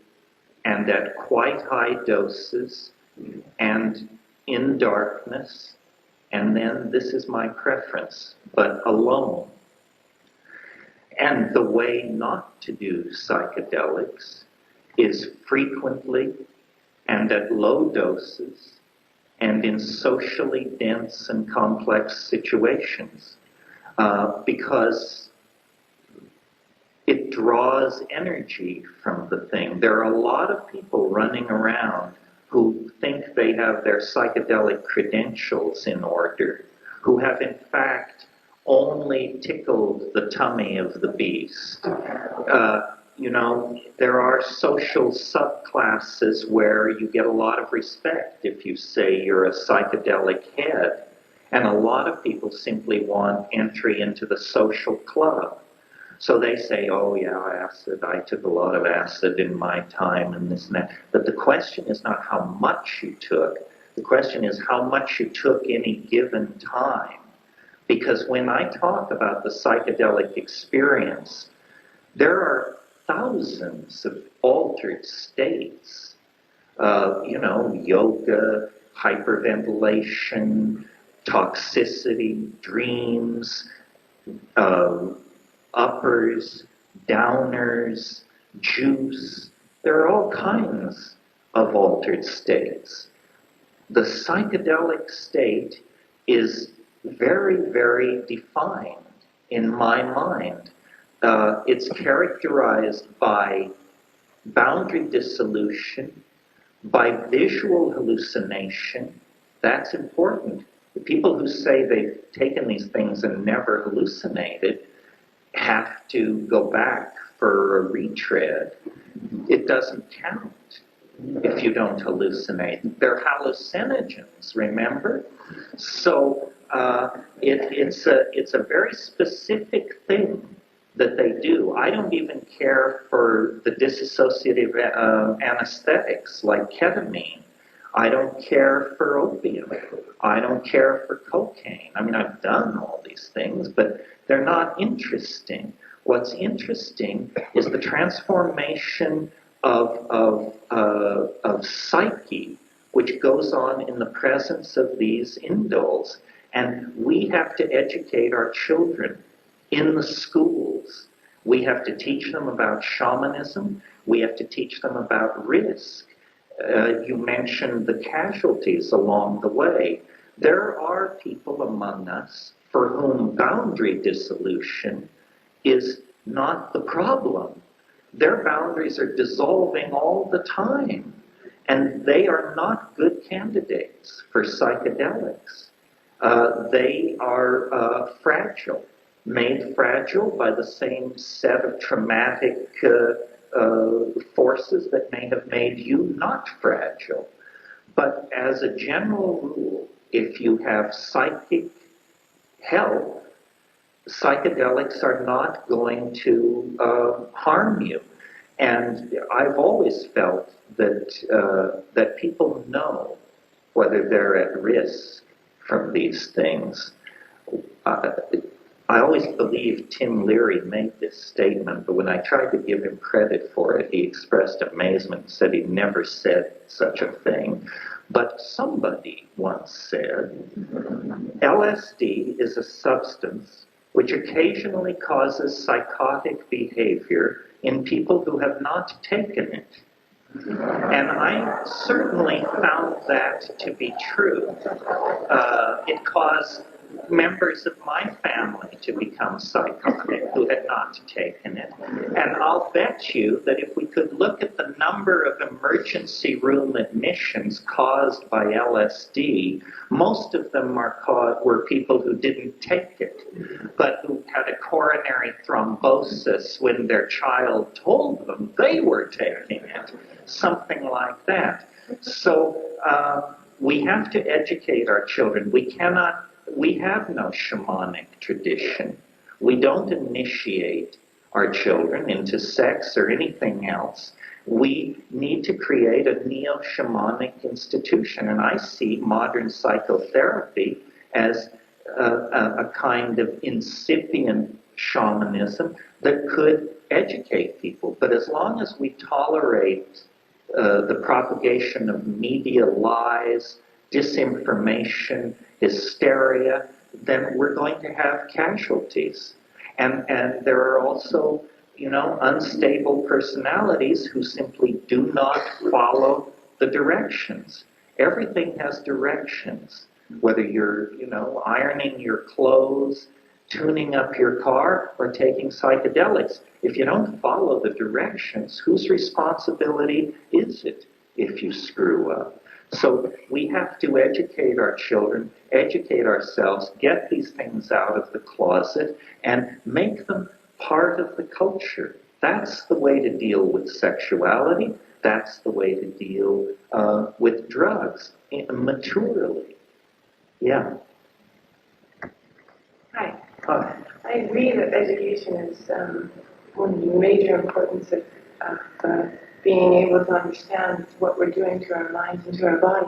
and at quite high doses and in darkness, and then this is my preference, but alone. And the way not to do psychedelics is frequently and at low doses and in socially dense and complex situations, because it draws energy from the thing. There are a lot of people running around who think they have their psychedelic credentials in order, who have in fact only tickled the tummy of the beast. You know, there are social subclasses where you get a lot of respect if you say you're a psychedelic head, and a lot of people simply want entry into the social club. So they say, oh yeah, acid, I took a lot of acid in my time and this and that. But the question is not how much you took. The question is how much you took any given time. Because when I talk about the psychedelic experience, there are thousands of altered states. You know, yoga, hyperventilation, toxicity, dreams, uppers, downers, juice. There are all kinds of altered states. The psychedelic state is very, very defined in my mind. It's characterized by boundary dissolution, by visual hallucination. That's important. The people who say they've taken these things and never hallucinated have to go back for a retread. It doesn't count. if you don't hallucinate. They're hallucinogens, remember? So it's a very specific thing that they do. I don't even care for the dissociative anesthetics like ketamine. I don't care for opium. I don't care for cocaine. I mean, I've done all these things, but they're not interesting. What's interesting is the transformation of psyche, which goes on in the presence of these indoles. And we have to educate our children in the schools. We have to teach them about shamanism. We have to teach them about risk. You mentioned the casualties along the way. There are people among us for whom boundary dissolution is not the problem. Their boundaries are dissolving all the time, and they are not good candidates for psychedelics. They are fragile, made fragile by the same set of traumatic forces that may have made you not fragile. But as a general rule, if you have psychic health, psychedelics are not going to harm you. And I've always felt that that people know whether they're at risk from these things. I always believed Tim Leary made this statement, but when I tried to give him credit for it, he expressed amazement and said he'd never said such a thing. But somebody once said, LSD is a substance which occasionally causes psychotic behavior in people who have not taken it. And I certainly found that to be true. It caused members of my family to become psychotic who had not taken it. And I'll bet you that if we could look at the number of emergency room admissions caused by LSD, most of them were people who didn't take it, but who had a coronary thrombosis when their child told them they were taking it, something like that. So we have to educate our children. We have no shamanic tradition. We don't initiate our children into sex or anything else. We need to create a neo-shamanic institution, and I see modern psychotherapy as a kind of incipient shamanism that could educate people. But as long as we tolerate the propagation of media lies, disinformation, hysteria, then we're going to have casualties. And there are also, unstable personalities who simply do not follow the directions. Everything has directions. Whether you're, ironing your clothes, tuning up your car, or taking psychedelics. If you don't follow the directions, whose responsibility is it if you screw up? So we have to educate our children, educate ourselves, get these things out of the closet, and make them part of the culture. That's the way to deal with sexuality. That's the way to deal with drugs maturely. Yeah. Hi. I agree that education is one of the major importance of being able to understand what we're doing to our minds and to our body.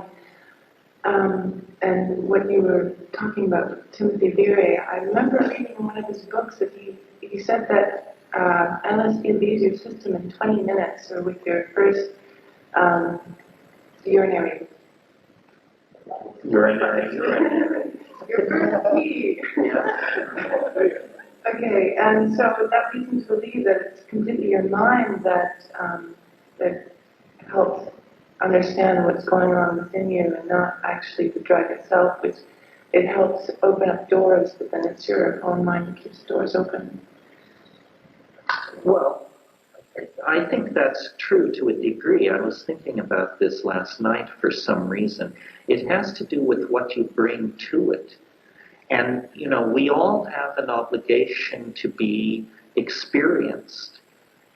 And when you were talking about Timothy Leary, I remember reading in one of his books that he said that LSD leaves your system in 20 minutes, or with your first urinary. Your first pee. Okay, and so that leads me to believe that it's completely your mind that helps understand what's going on within you, and not actually the drug itself, which it helps open up doors, but then it's your own mind that keeps doors open. Well, I think that's true to a degree. I was thinking about this last night for some reason. It has to do with what you bring to it. And, we all have an obligation to be experienced.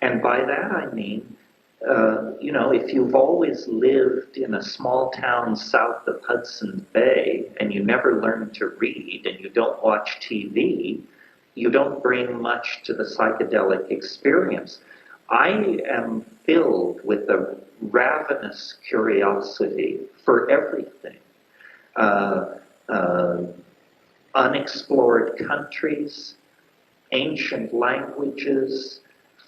And by that I mean, if you've always lived in a small town south of Hudson Bay and you never learned to read and you don't watch TV, you don't bring much to the psychedelic experience. I am filled with a ravenous curiosity for everything. Unexplored countries, ancient languages,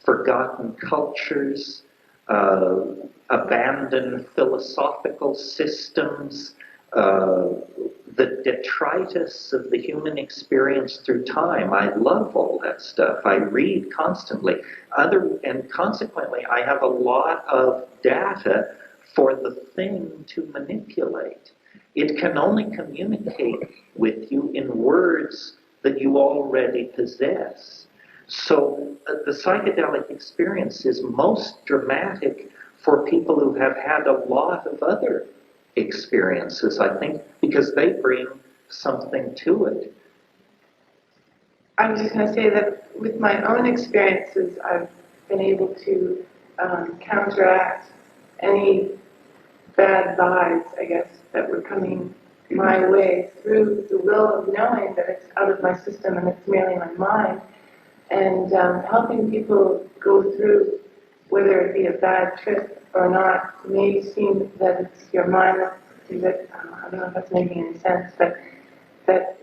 forgotten cultures, abandoned philosophical systems, the detritus of the human experience through time. I love all that stuff. I read constantly. And consequently, I have a lot of data for the thing to manipulate. It can only communicate with you in words that you already possess. So the psychedelic experience is most dramatic for people who have had a lot of other experiences, I think, because they bring something to it. I was just going to say that with my own experiences, I've been able to counteract any bad vibes, I guess, that were coming my way through the will of knowing that it's out of my system and it's merely my mind, and helping people go through, whether it be a bad trip or not. It may seem that it's your mind that I don't know if that's making any sense, but that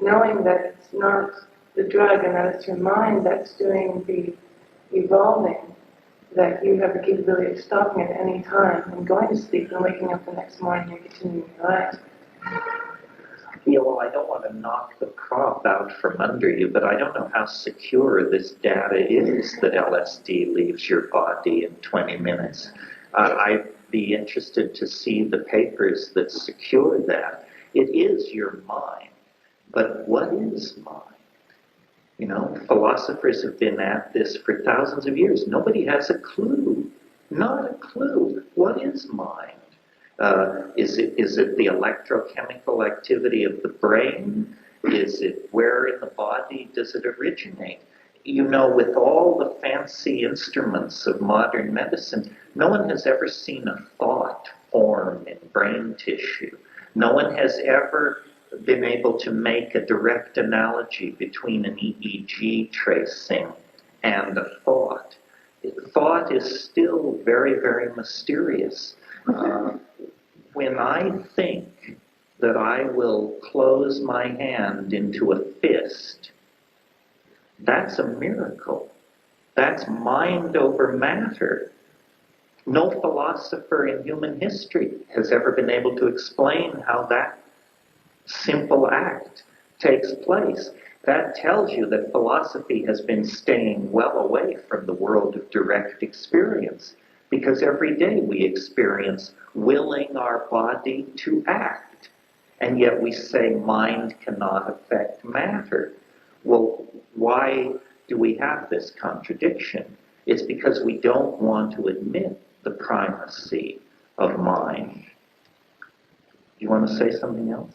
knowing that it's not the drug and that it's your mind that's doing the evolving, that you have the capability of stopping at any time and going to sleep and waking up the next morning and continuing your life. Yeah, well, I don't want to knock the crop out from under you, but I don't know how secure this data is that LSD leaves your body in 20 minutes. I'd be interested to see the papers that secure that. It is your mind, but what is mind? Philosophers have been at this for thousands of years. Nobody has a clue. Not a clue. What is mind? Is it the electrochemical activity of the brain? Is it where in the body does it originate? With all the fancy instruments of modern medicine, no one has ever seen a thought form in brain tissue. No one has ever been able to make a direct analogy between an EEG tracing and a thought. Thought is still very, very mysterious. When I think that I will close my hand into a fist, that's a miracle. That's mind over matter. No philosopher in human history has ever been able to explain how that simple act takes place. That tells you that philosophy has been staying well away from the world of direct experience, because every day we experience willing our body to act, and yet we say mind cannot affect matter. Well, why do we have this contradiction? It's because we don't want to admit the primacy of mind. Do you want to say something else?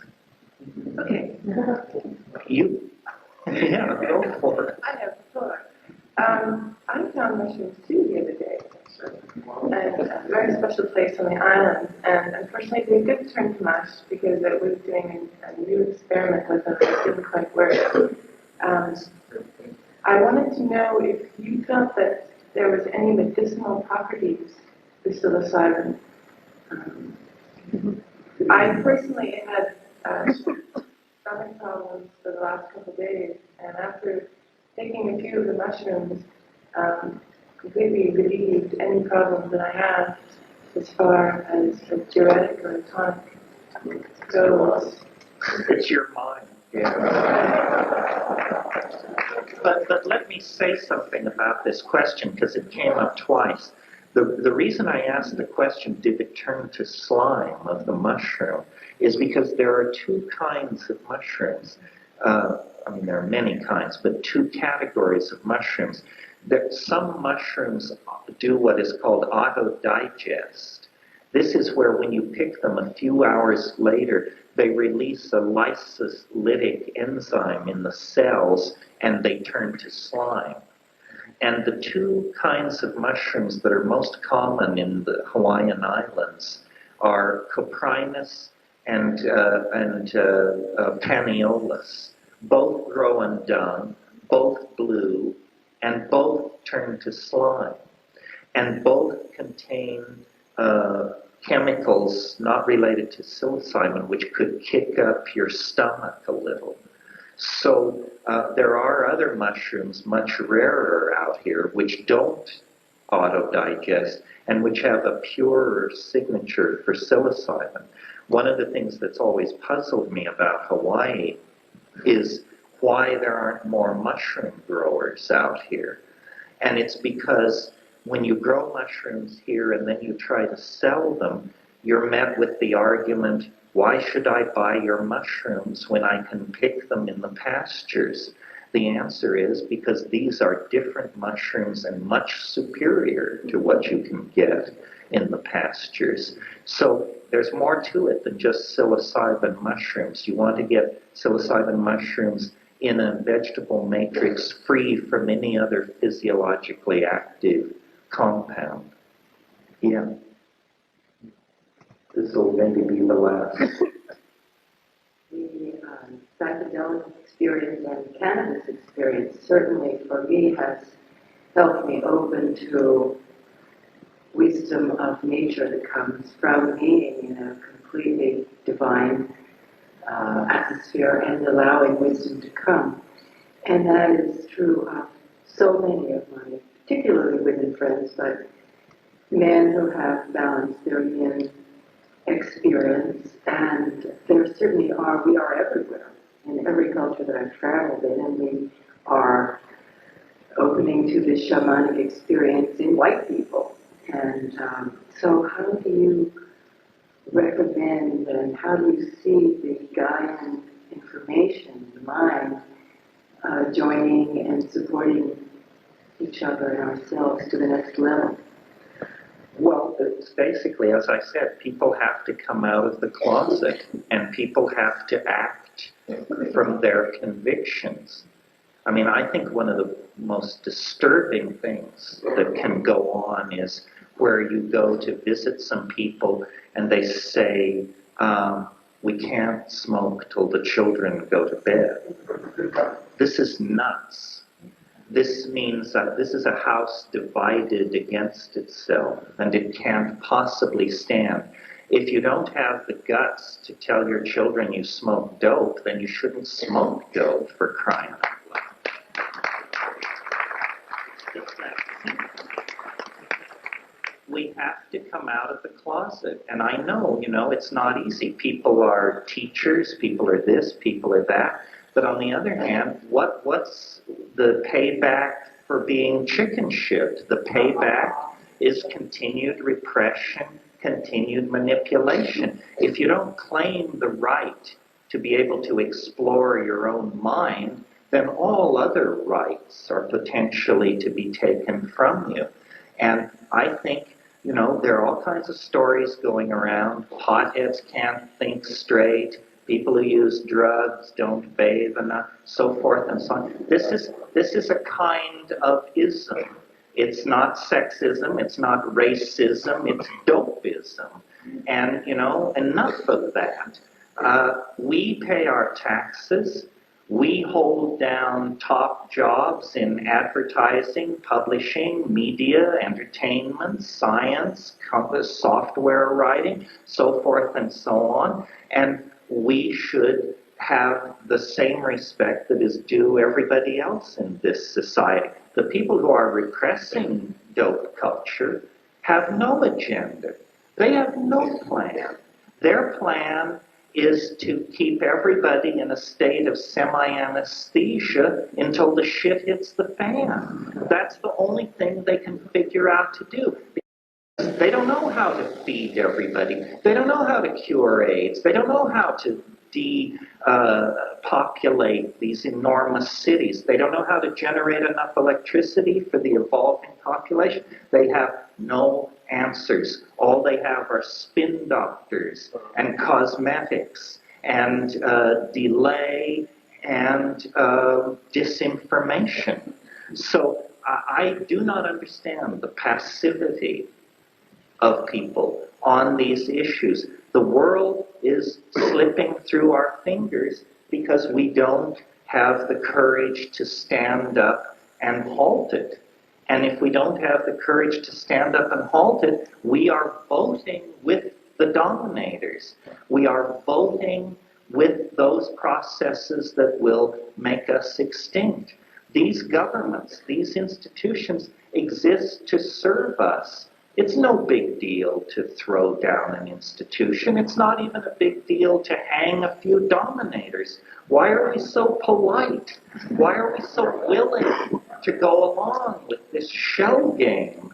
Okay. You? Yeah, go for it. I have a thought. I found mushrooms too the other day, and a very special place on the island. And unfortunately, they did turn to mush because I was doing a new experiment with them that didn't quite work. I wanted to know if you felt that there was any medicinal properties to psilocybin. I personally had stomach problems for the last couple of days, and after taking a few of the mushrooms, completely relieved any problems that I have as far as a diuretic or a tonic goes. It's your mind. Yeah. But let me say something about this question, because it came up twice. The reason I asked the question, did it turn to slime of the mushroom, is because there are two kinds of mushrooms. There are many kinds, but two categories of mushrooms. Some mushrooms do what is called auto-digest. This is where when you pick them a few hours later, they release a lysolytic enzyme in the cells and they turn to slime. And the two kinds of mushrooms that are most common in the Hawaiian Islands are coprinus and paniolus. Both grow in dung, both blue, and both turn to slime. And both contain chemicals not related to psilocybin, which could kick up your stomach a little. So there are other mushrooms, much rarer out here, which don't auto-digest and which have a purer signature for psilocybin. One of the things that's always puzzled me about Hawaii is why there aren't more mushroom growers out here. And it's because when you grow mushrooms here and then you try to sell them, you're met with the argument, why should I buy your mushrooms when I can pick them in the pastures? The answer is because these are different mushrooms and much superior to what you can get in the pastures. So there's more to it than just psilocybin mushrooms. You want to get psilocybin mushrooms in a vegetable matrix free from any other physiologically active compound. Yeah. This will maybe be the last. The psychedelic experience and cannabis experience certainly for me has helped me open to wisdom of nature that comes from being in a completely divine atmosphere and allowing wisdom to come. And that is true of so many of my, particularly women friends, but men who have balanced their yin experience. And there certainly are, we are everywhere in every culture that I've traveled in, and we are opening to the shamanic experience in white people. And so how do you recommend and how do you see the Gaian information, the mind, joining and supporting each other and ourselves to the next level? Well, it's basically, as I said, people have to come out of the closet and people have to act from their convictions. I mean, I think one of the most disturbing things that can go on is where you go to visit some people and they say, we can't smoke till the children go to bed. This is nuts. This means that this is a house divided against itself, and it can't possibly stand. If you don't have the guts to tell your children you smoke dope, then you shouldn't smoke dope, for crying out loud. We have to come out of the closet. And I know, it's not easy. People are teachers, people are this, people are that. But on the other hand, what's the payback for being chicken shit? The payback is continued repression, continued manipulation. If you don't claim the right to be able to explore your own mind, then all other rights are potentially to be taken from you. And I think, there are all kinds of stories going around. Potheads can't think straight. People who use drugs don't bathe enough, so forth and so on. This is a kind of ism. It's not sexism, it's not racism, it's dopeism. And, enough of that. We pay our taxes. We hold down top jobs in advertising, publishing, media, entertainment, science, software writing, so forth and so on. And we should have the same respect that is due everybody else in this society. The people who are repressing dope culture have no agenda. They have no plan. Their plan is to keep everybody in a state of semi-anesthesia until the shit hits the fan. That's the only thing they can figure out to do. They don't know how to feed everybody. They don't know how to cure AIDS. They don't know how to depopulate these enormous cities. They don't know how to generate enough electricity for the evolving population. They have no answers. All they have are spin doctors and cosmetics and delay and disinformation. So I do not understand the passivity of people on these issues. The world is slipping through our fingers because we don't have the courage to stand up and halt it. And if we don't have the courage to stand up and halt it, we are voting with the dominators. We are voting with those processes that will make us extinct. These governments, these institutions exist to serve us. It's no big deal to throw down an institution. It's not even a big deal to hang a few dominators. Why are we so polite? Why are we so willing to go along with this shell game?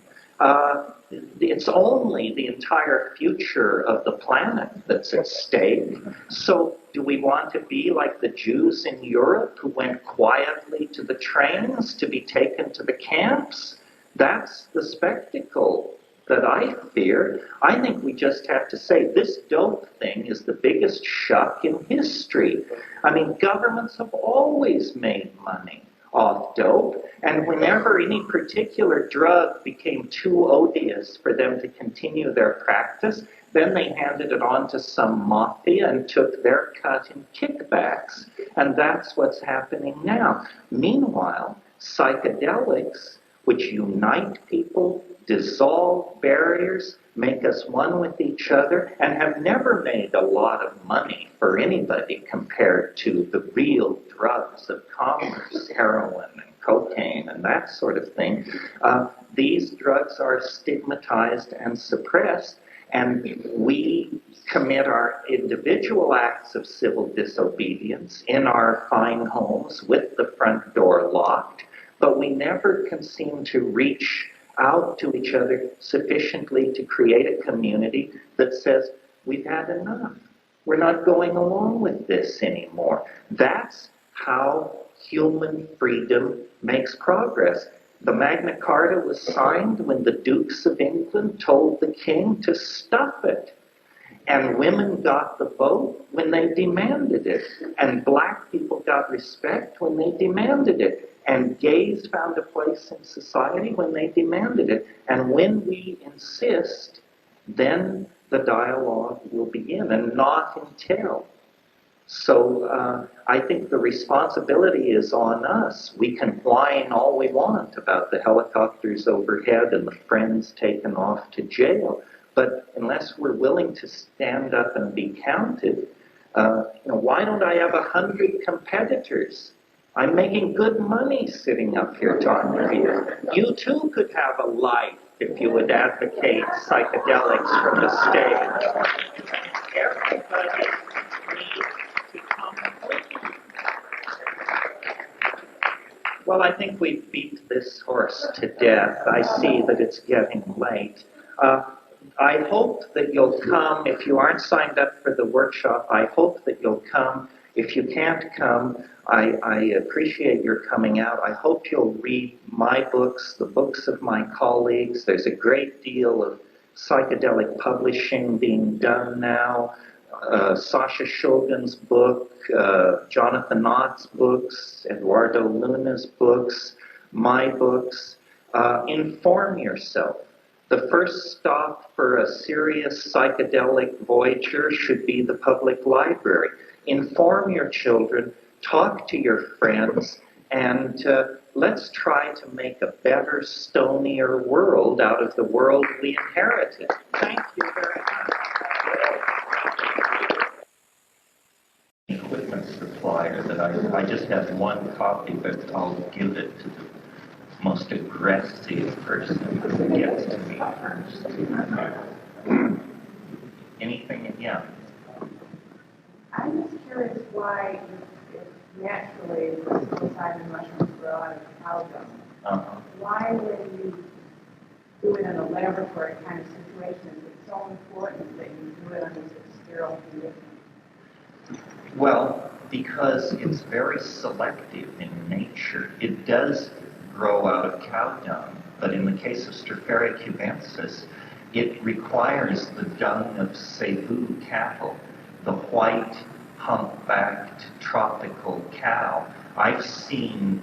It's only the entire future of the planet that's at stake. So do we want to be like the Jews in Europe who went quietly to the trains to be taken to the camps? That's the spectacle that I fear. I think we just have to say this dope thing is the biggest shuck in history. I mean, governments have always made money off dope, and whenever any particular drug became too odious for them to continue their practice, then they handed it on to some mafia and took their cut in kickbacks. And that's what's happening now. Meanwhile, psychedelics, which unite people, dissolve barriers, make us one with each other, and have never made a lot of money for anybody compared to the real drugs of commerce, heroin and cocaine and that sort of thing. These drugs are stigmatized and suppressed, and we commit our individual acts of civil disobedience in our fine homes with the front door locked, but we never can seem to reach out to each other sufficiently to create a community that says, we've had enough. We're not going along with this anymore. That's how human freedom makes progress. The Magna Carta was signed when the Dukes of England told the king to stop it. And women got the vote when they demanded it. And black people got respect when they demanded it. And gays found a place in society when they demanded it. And when we insist, then the dialogue will begin, and not until. So I think the responsibility is on us. We can whine all we want about the helicopters overhead and the friends taken off to jail, but unless we're willing to stand up and be counted, why don't I have 100 competitors? I'm making good money sitting up here talking to you. You too could have a life if you would advocate psychedelics from the stage. Everybody needs to come with you. Well, I think we've beat this horse to death. I see that it's getting late. I hope that you'll come. If you aren't signed up for the workshop, I hope that you'll come. If you can't come, I appreciate your coming out. I hope you'll read my books, the books of my colleagues. There's a great deal of psychedelic publishing being done now. Sasha Shogun's book, Jonathan Knott's books, Eduardo Luna's books, my books. Inform yourself. The first stop for a serious psychedelic voyager should be the public library. Inform your children, talk to your friends, and let's try to make a better, stonier world out of the world we inherited. Thank you very much. Equipment supplier that I just have one copy, but I'll give it to the most aggressive person who gets to me first. Anything? Yeah. I'm just curious why, if naturally psilocybin mushrooms grow out of cow dung, why when you do it in a laboratory kind of situation, is it so important that you do it under such sterile conditions? Well, because it's very selective in nature. It does grow out of cow dung, but in the case of Stropharia cubensis, it requires the dung of Cebu cattle, the white, humpbacked, tropical cow. I've seen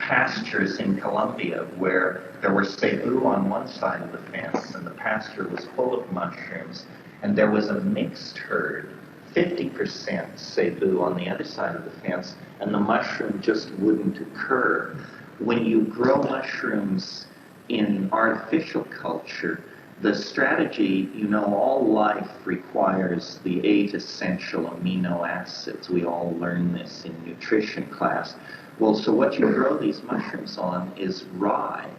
pastures in Colombia where there were cebu on one side of the fence and the pasture was full of mushrooms, and there was a mixed herd, 50% cebu on the other side of the fence, and the mushroom just wouldn't occur. When you grow mushrooms in artificial culture, the strategy, you know, all life requires the 8 essential amino acids. We all learn this in nutrition class. Well, so what you grow these mushrooms on is rye.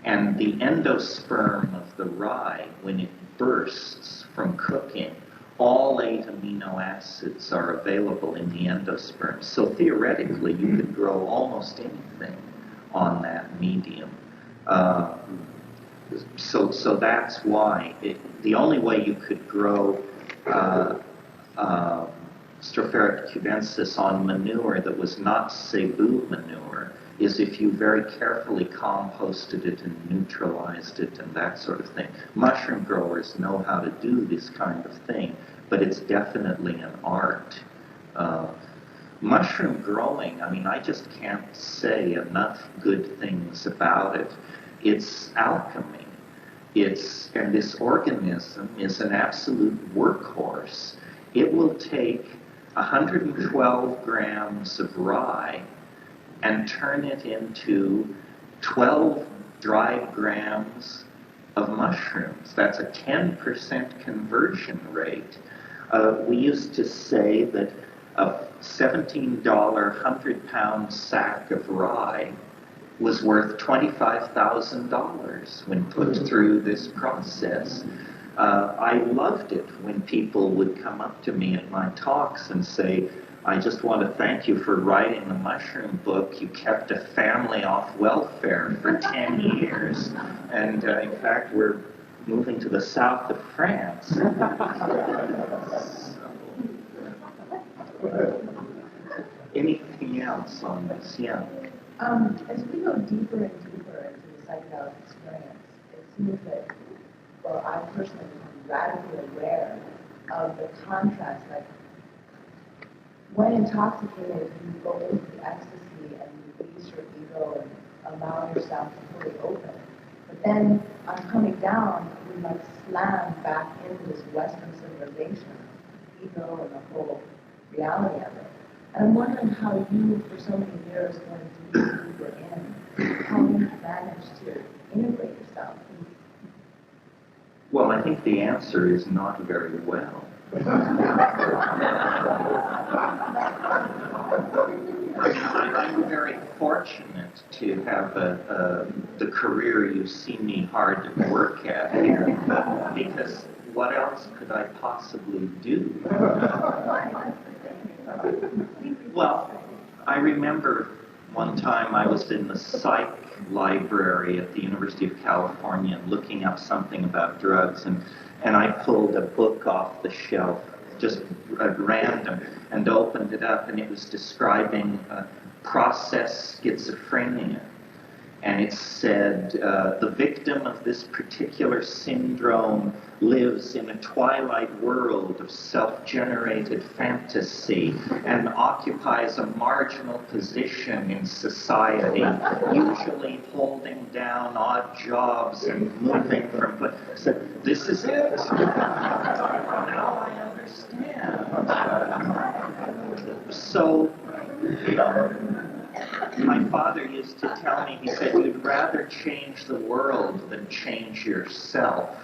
And the endosperm of the rye, when it bursts from cooking, all 8 amino acids are available in the endosperm. So theoretically, you could grow almost anything on that medium. So that's why the only way you could grow Stropharia cubensis on manure that was not cebu manure is if you very carefully composted it and neutralized it and that sort of thing. Mushroom growers know how to do this kind of thing, but it's definitely an art. Mushroom growing, I mean, I just can't say enough good things about it. It's alchemy. And this organism is an absolute workhorse. It will take 112 grams of rye and turn it into 12 dried grams of mushrooms. That's a 10% conversion rate. We used to say that a $17 100-pound sack of rye was worth $25,000 when put through this process. I loved it when people would come up to me at my talks and say, I just want to thank you for writing the mushroom book. You kept a family off welfare for 10 years. And in fact, we're moving to the south of France. Anything else on this? Yeah. As we go deeper and deeper into the psychedelic experience, it seems that, well, I personally become radically aware of the contrast. Like, when intoxicated, you go into the ecstasy and you release your ego and allow yourself to fully open. But then, on coming down, we like slam back into this Western civilization, ego and the whole reality of it. And I'm wondering how you, for so many years, going deeper in, how you managed to integrate yourself. Well, I think the answer is not very well. I'm very fortunate to have the career you see me hard at work at here, because what else could I possibly do? Well, I remember one time I was in the psych library at the University of California looking up something about drugs, and I pulled a book off the shelf, just at random, and opened it up, and it was describing process schizophrenia. And it said, the victim of this particular syndrome lives in a twilight world of self-generated fantasy and occupies a marginal position in society, usually holding down odd jobs and moving from... So this is it. Now I understand. So, my father used to tell me, he said, you'd rather change the world than change yourself.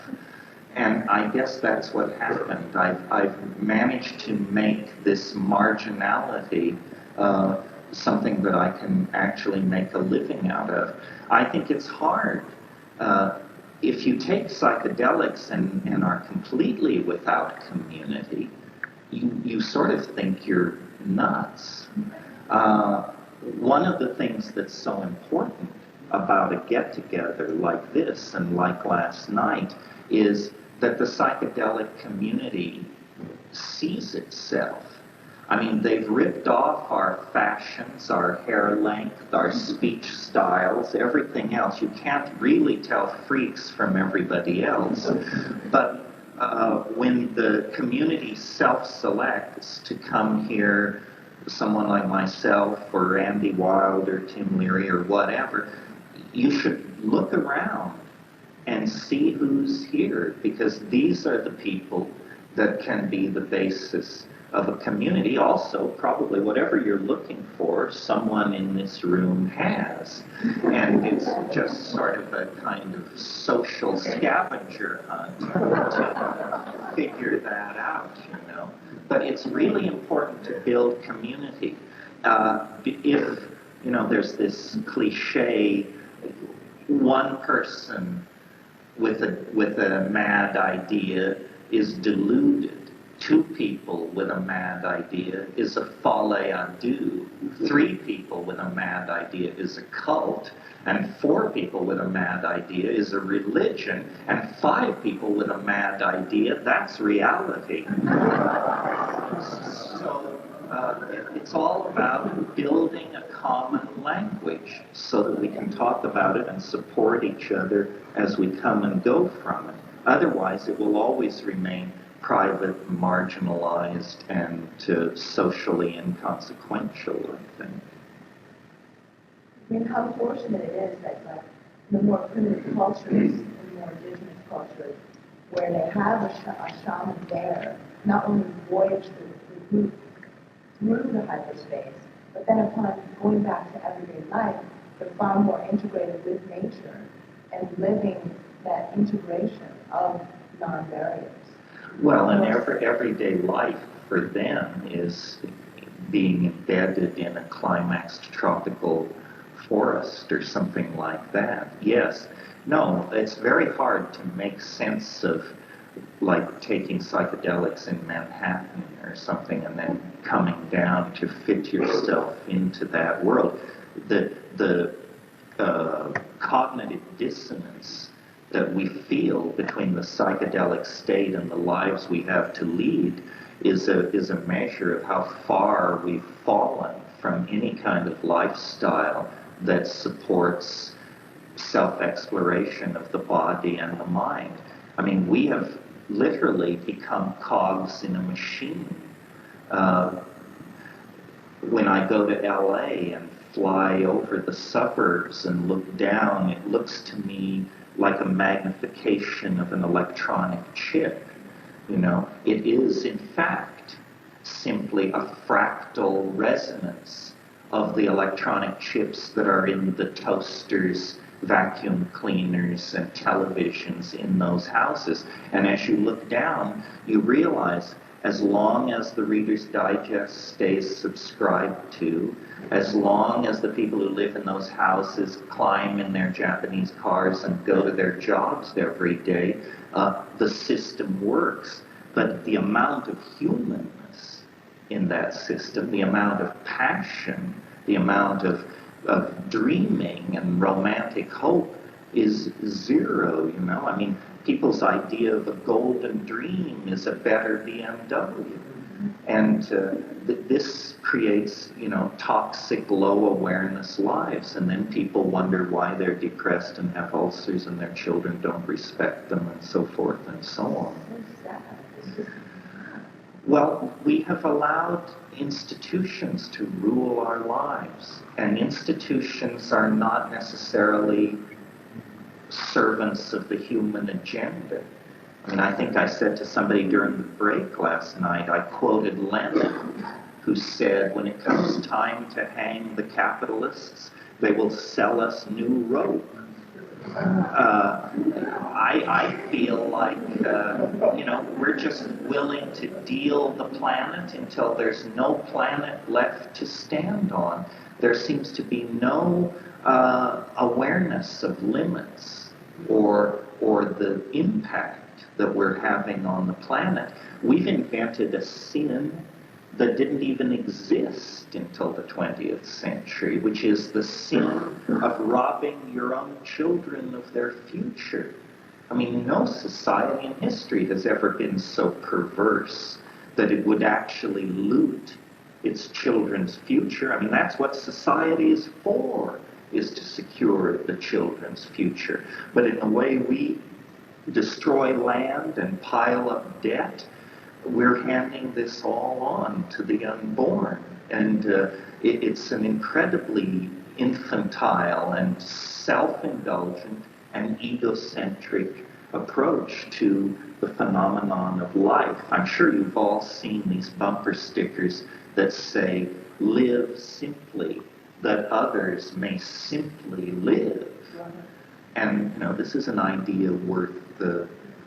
And I guess that's what happened. I've managed to make this marginality something that I can actually make a living out of. I think it's hard. If you take psychedelics and are completely without community, you sort of think you're nuts. One of the things that's so important about a get-together like this and like last night is that the psychedelic community sees itself. I mean, they've ripped off our fashions, our hair length, our speech styles, everything else. You can't really tell freaks from everybody else. But when the community self-selects to come here someone like myself or Andy Wilde or Tim Leary or whatever, you should look around and see who's here, because these are the people that can be the basis of a community. Also, probably whatever you're looking for, someone in this room has. And it's just sort of a kind of social scavenger hunt to figure that out, you know. But it's really important to build community. If, you know, there's this cliche, one person with a mad idea is deluded. 2 people with a mad idea is a folle à deux. 3 people with a mad idea is a cult. And 4 people with a mad idea is a religion. And 5 people with a mad idea, that's reality. So it's all about building a common language so that we can talk about it and support each other as we come and go from it. Otherwise, it will always remain private, marginalized, and socially inconsequential, I think. I mean, how fortunate it is that, like, the more primitive cultures, the more indigenous cultures, where they have a shaman there, not only voyage the route through the hyperspace, but then upon going back to everyday life, they're far more integrated with nature and living that integration of non-barriers. Well, and everyday life for them is being embedded in a climaxed tropical forest or something like that. Yes. No, it's very hard to make sense of, like, taking psychedelics in Manhattan or something and then coming down to fit yourself into that world. The cognitive dissonance that we feel between the psychedelic state and the lives we have to lead is a measure of how far we've fallen from any kind of lifestyle that supports self-exploration of the body and the mind. I mean, we have literally become cogs in a machine. When I go to LA and fly over the suburbs and look down, it looks to me like a magnification of an electronic chip. You know, it is in fact simply a fractal resonance of the electronic chips that are in the toasters, vacuum cleaners, and televisions in those houses. And as you look down, you realize as long as the Reader's Digest stays subscribed to, as long as the people who live in those houses climb in their Japanese cars and go to their jobs every day, the system works. But the amount of humanness in that system, the amount of passion, the amount of dreaming and romantic hope is zero, you know. I mean, people's idea of a golden dream is a better BMW. And this creates, you know, toxic, low awareness lives. And then people wonder why they're depressed and have ulcers and their children don't respect them and so forth and so on. Well, we have allowed institutions to rule our lives. And institutions are not necessarily servants of the human agenda. I mean, I think I said to somebody during the break last night, I quoted Lenin, who said, when it comes time to hang the capitalists, they will sell us new rope. I feel like, you know, we're just willing to deal the planet until there's no planet left to stand on. There seems to be no awareness of limits or the impact that we're having on the planet. We've invented a sin that didn't even exist until the 20th century, which is the sin of robbing your own children of their future. I mean, no society in history has ever been so perverse that it would actually loot its children's future. I mean, that's what society is for, is to secure the children's future. But in the way we destroy land and pile up debt, we're handing this all on to the unborn. And it's an incredibly infantile and self-indulgent and egocentric approach to the phenomenon of life. I'm sure you've all seen these bumper stickers that say, live simply, that others may simply live. And, you know, this is an idea worth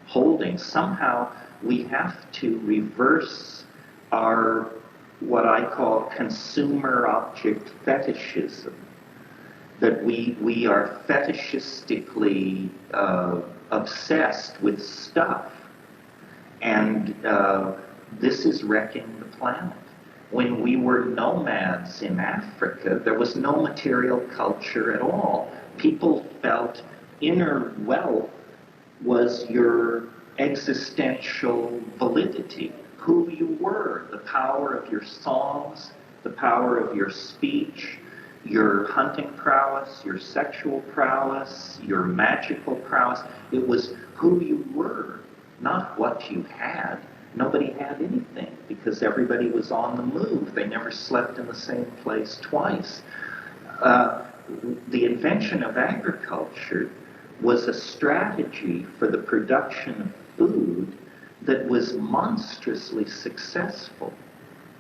holding. Somehow we have to reverse our, what I call consumer object fetishism. That we are fetishistically obsessed with stuff. And this is wrecking the planet. When we were nomads in Africa, there was no material culture at all. People felt inner wealth was your existential validity, who you were, the power of your songs, the power of your speech, your hunting prowess, your sexual prowess, your magical prowess. It was who you were, not what you had. Nobody had anything because everybody was on the move. They never slept in the same place twice. The invention of agriculture was a strategy for the production of food that was monstrously successful.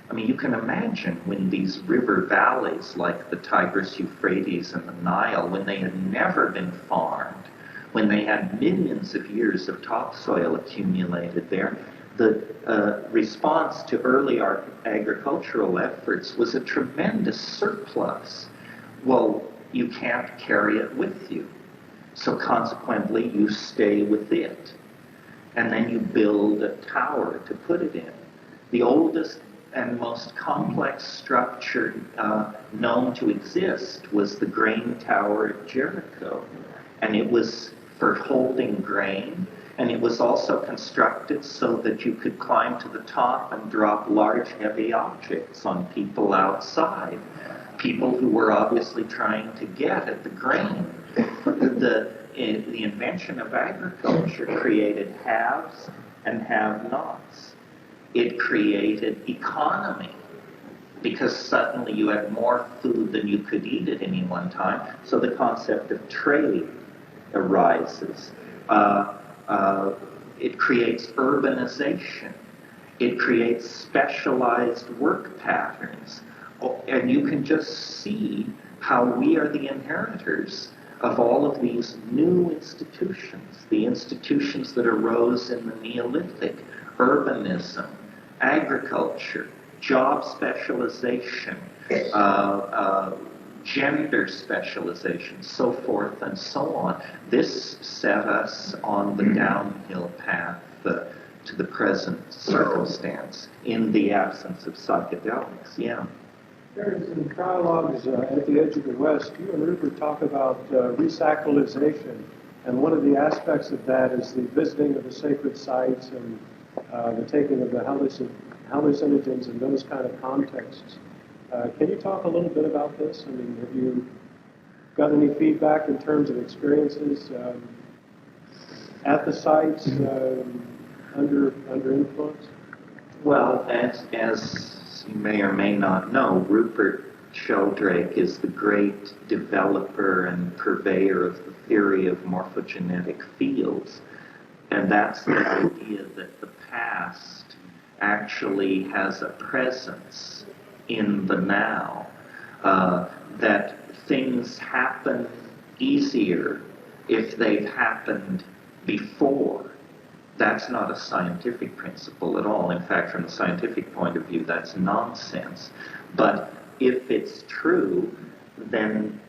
I mean, you can imagine when these river valleys like the Tigris, Euphrates, and the Nile, when they had never been farmed, when they had millions of years of topsoil accumulated there, the response to early agricultural efforts was a tremendous surplus. Well, you can't carry it with you. So consequently, you stay with it. And then you build a tower to put it in. The oldest and most complex structure known to exist was the grain tower at Jericho. And it was for holding grain, and it was also constructed so that you could climb to the top and drop large, heavy objects on people outside, people who were obviously trying to get at the grain. The invention of agriculture created haves and have-nots. It created economy, because suddenly you had more food than you could eat at any one time, so the concept of trade arises. It creates urbanization. It creates specialized work patterns. And you can just see how we are the inheritors of all of these new institutions, the institutions that arose in the Neolithic, urbanism, agriculture, job specialization, gender specialization, so forth and so on. This set us on the downhill path to the present circumstance in the absence of psychedelics. Yeah. There's in Dialogues at the Edge of the West, you and Rupert talk about resacralization, and one of the aspects of that is the visiting of the sacred sites and the taking of the hallucinogens in those kind of contexts. Can you talk a little bit about this? I mean, have you got any feedback in terms of experiences at the sites under influence? Well, as you may or may not know, Rupert Sheldrake is the great developer and purveyor of the theory of morphogenetic fields. And that's the idea that the past actually has a presence in the now, that things happen easier if they've happened before. That's not a scientific principle at all. In fact, from the scientific point of view, that's nonsense. But if it's true, then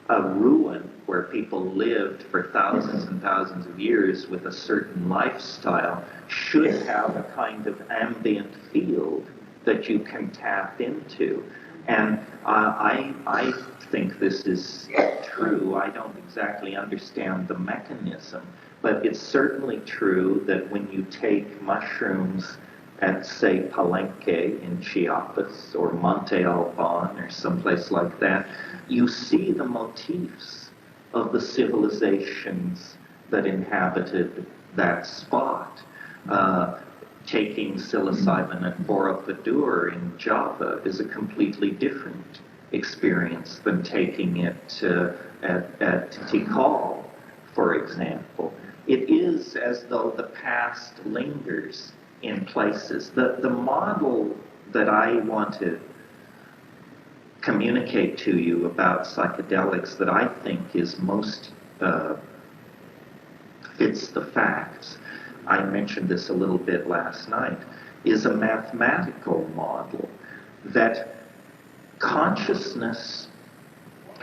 a ruin where people lived for thousands and thousands of years with a certain lifestyle should have a kind of ambient field that you can tap into. And I think this is true. I don't exactly understand the mechanism, but it's certainly true that when you take mushrooms at, say, Palenque in Chiapas or Monte Alban or someplace like that, you see the motifs of the civilizations that inhabited that spot. taking psilocybin at Borobudur in Java is a completely different experience than taking it at Tikal, for example. It is as though the past lingers in places. The model that I want to communicate to you about psychedelics that I think is most fits the facts, I mentioned this a little bit last night, is a mathematical model that consciousness,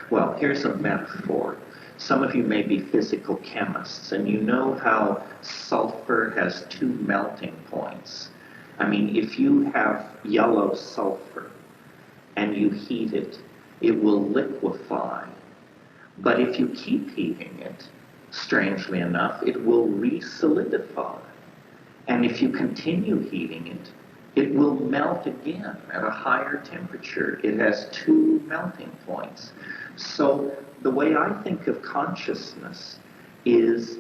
well, here's a metaphor. Some of you may be physical chemists, and you know how sulfur has two melting points. I mean, if you have yellow sulfur and you heat it, it will liquefy. But if you keep heating it, strangely enough, it will re-solidify. And if you continue heating it, it will melt again at a higher temperature. It has two melting points. So the way I think of consciousness is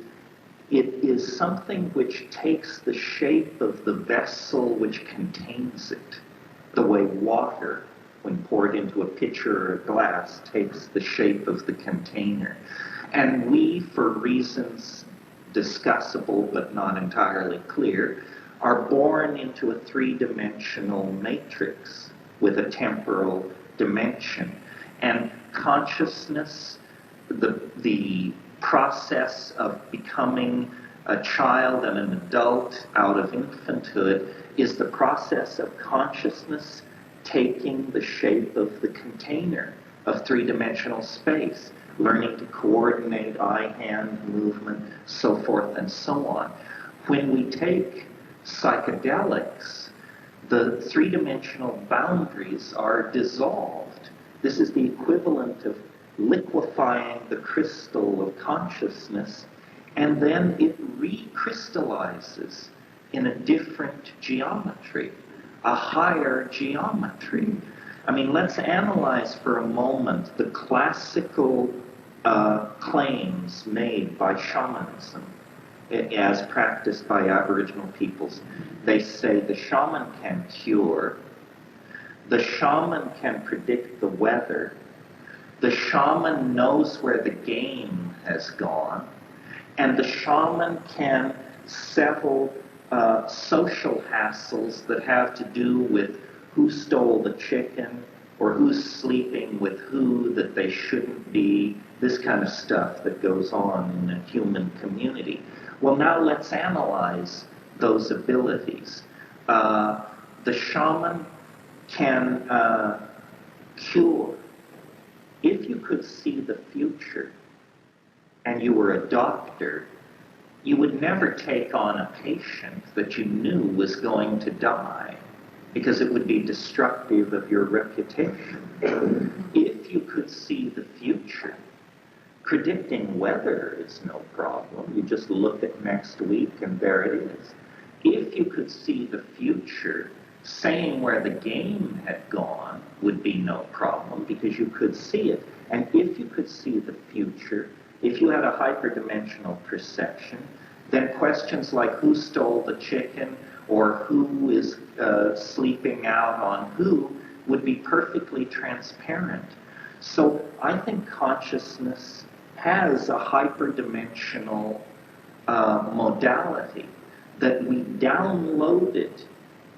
it is something which takes the shape of the vessel which contains it, the way water, when poured into a pitcher or a glass, takes the shape of the container. And we, for reasons discussable but not entirely clear, are born into a three-dimensional matrix with a temporal dimension. And consciousness, the process of becoming a child and an adult out of infanthood, is the process of consciousness taking the shape of the container of three-dimensional space, learning to coordinate eye-hand movement, so forth and so on. When we take psychedelics, the three-dimensional boundaries are dissolved. This is the equivalent of liquefying the crystal of consciousness, and then it recrystallizes in a different geometry, a higher geometry. I mean, let's analyze for a moment the classical claims made by shamanism as practiced by Aboriginal peoples. They say the shaman can cure, the shaman can predict the weather, the shaman knows where the game has gone, and the shaman can settle social hassles that have to do with who stole the chicken or who's sleeping with who that they shouldn't be, this kind of stuff that goes on in a human community. Well, now let's analyze those abilities. The shaman can cure. If you could see the future and you were a doctor, you would never take on a patient that you knew was going to die, because it would be destructive of your reputation. If you could see the future, predicting weather is no problem. You just look at next week and there it is. If you could see the future, saying where the game had gone would be no problem, because you could see it. And if you could see the future, if you had a hyperdimensional perception, then questions like who stole the chicken or who is sleeping out on who would be perfectly transparent. So I think consciousness has a hyperdimensional modality that we downloaded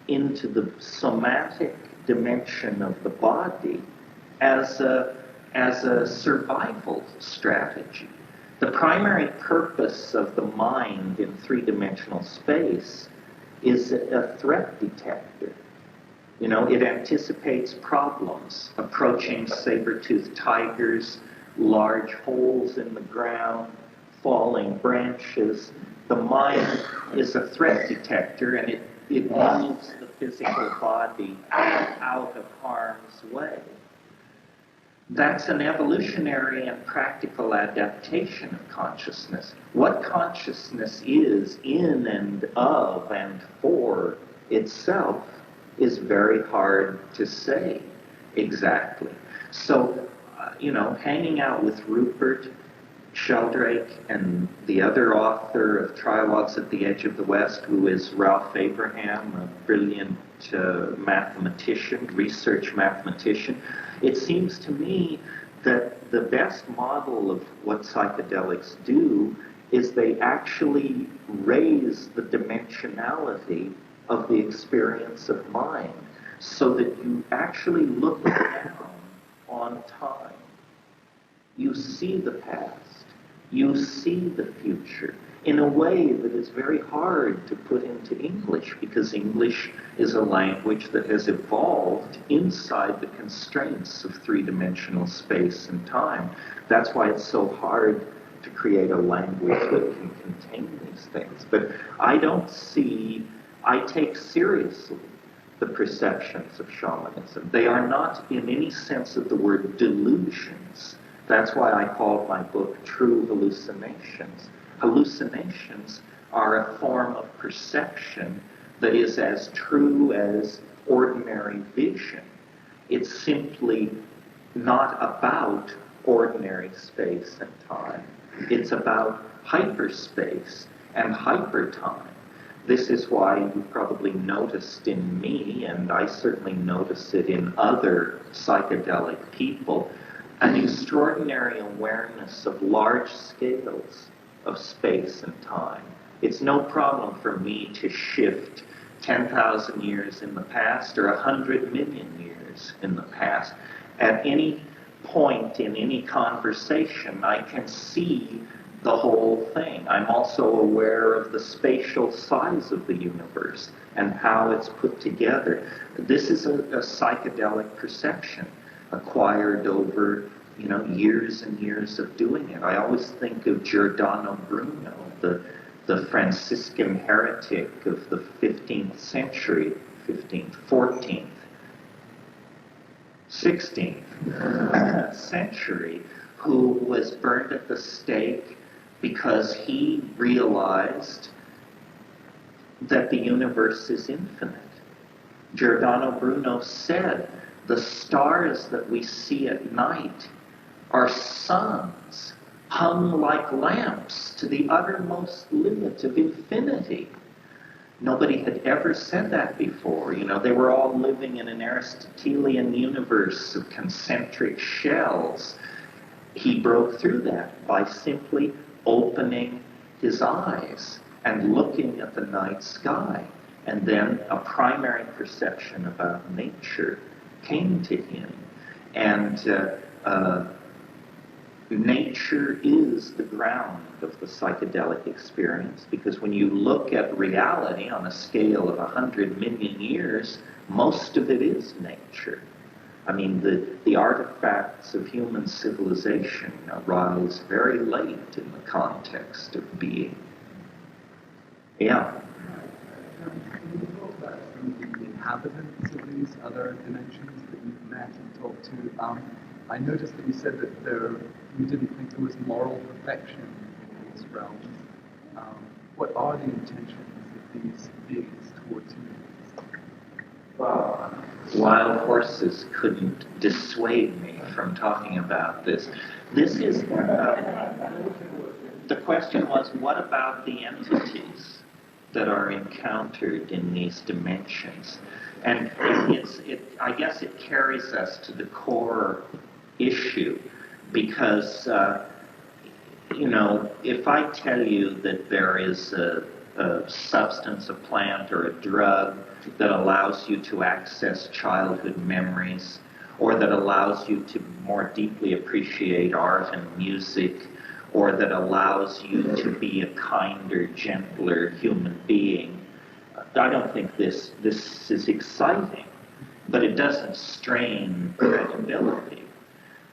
into the somatic dimension of the body as a survival strategy. The primary purpose of the mind in three-dimensional space is a threat detector. You know, it anticipates problems, approaching saber-toothed tigers, large holes in the ground, falling branches. The mind is a threat detector, and it moves the physical body out of harm's way. That's an evolutionary and practical adaptation of consciousness. What consciousness is in and of and for itself is very hard to say exactly. So, hanging out with Rupert Sheldrake and the other author of Trialogues at the Edge of the West, who is Ralph Abraham, a brilliant mathematician, research mathematician. It seems to me that the best model of what psychedelics do is they actually raise the dimensionality of the experience of mind so that you actually look down on time. You see the past. You see the future in a way that is very hard to put into English, because English is a language that has evolved inside the constraints of three-dimensional space and time. That's why it's so hard to create a language that can contain these things. But I take seriously the perceptions of shamanism. They are not, in any sense of the word, delusions. That's why I called my book True Hallucinations. Hallucinations are a form of perception that is as true as ordinary vision. It's simply not about ordinary space and time. It's about hyperspace and hypertime. This is why you probably noticed in me, and I certainly notice it in other psychedelic people, an extraordinary awareness of large scales of space and time. It's no problem for me to shift 10,000 years in the past or 100 million years in the past. At any point in any conversation, I can see the whole thing. I'm also aware of the spatial size of the universe and how it's put together. This is a psychedelic perception acquired over, years and years of doing it. I always think of Giordano Bruno, the Franciscan heretic of the 15th century, 15th, 14th, 16th century, who was burned at the stake because he realized that the universe is infinite. Giordano Bruno said, the stars that we see at night are suns hung like lamps to the uttermost limit of infinity. Nobody had ever said that before. They were all living in an Aristotelian universe of concentric shells. He broke through that by simply opening his eyes and looking at the night sky. And then a primary perception about nature came to him. And nature is the ground of the psychedelic experience, because when you look at reality on a scale of 100 million years, most of it is nature. I mean, the artifacts of human civilization arise very late in the context of being. Yeah. Can you talk about the inhabitants of these other dimensions that you've met and talked to? I noticed that you said that you didn't think there was moral perfection in these realms. What are the intentions of these beings towards humans? Well, wild horses couldn't dissuade me from talking about this. This is, the question was, what about the entities that are encountered in these dimensions? And I guess it carries us to the core issue, because, if I tell you that there is a substance, a plant, or a drug that allows you to access childhood memories, or that allows you to more deeply appreciate art and music, or that allows you to be a kinder, gentler human being, I don't think this is exciting, but it doesn't strain credibility.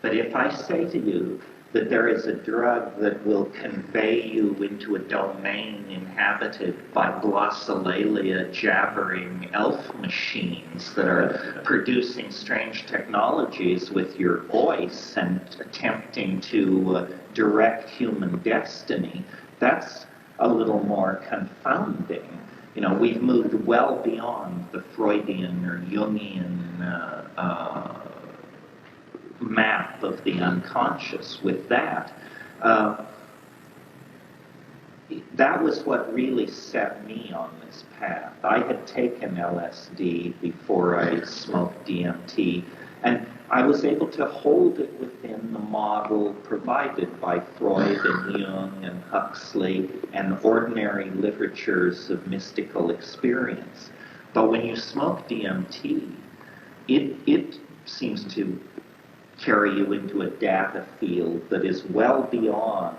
But if I say to you that there is a drug that will convey you into a domain inhabited by glossolalia jabbering elf machines that are producing strange technologies with your voice and attempting to direct human destiny, that's a little more confounding. We've moved well beyond the Freudian or Jungian map of the unconscious with that. That was what really set me on this path. I had taken LSD before I smoked DMT, and I was able to hold it within the model provided by Freud and Jung and Huxley and ordinary literatures of mystical experience. But when you smoke DMT, it seems to carry you into a data field that is well beyond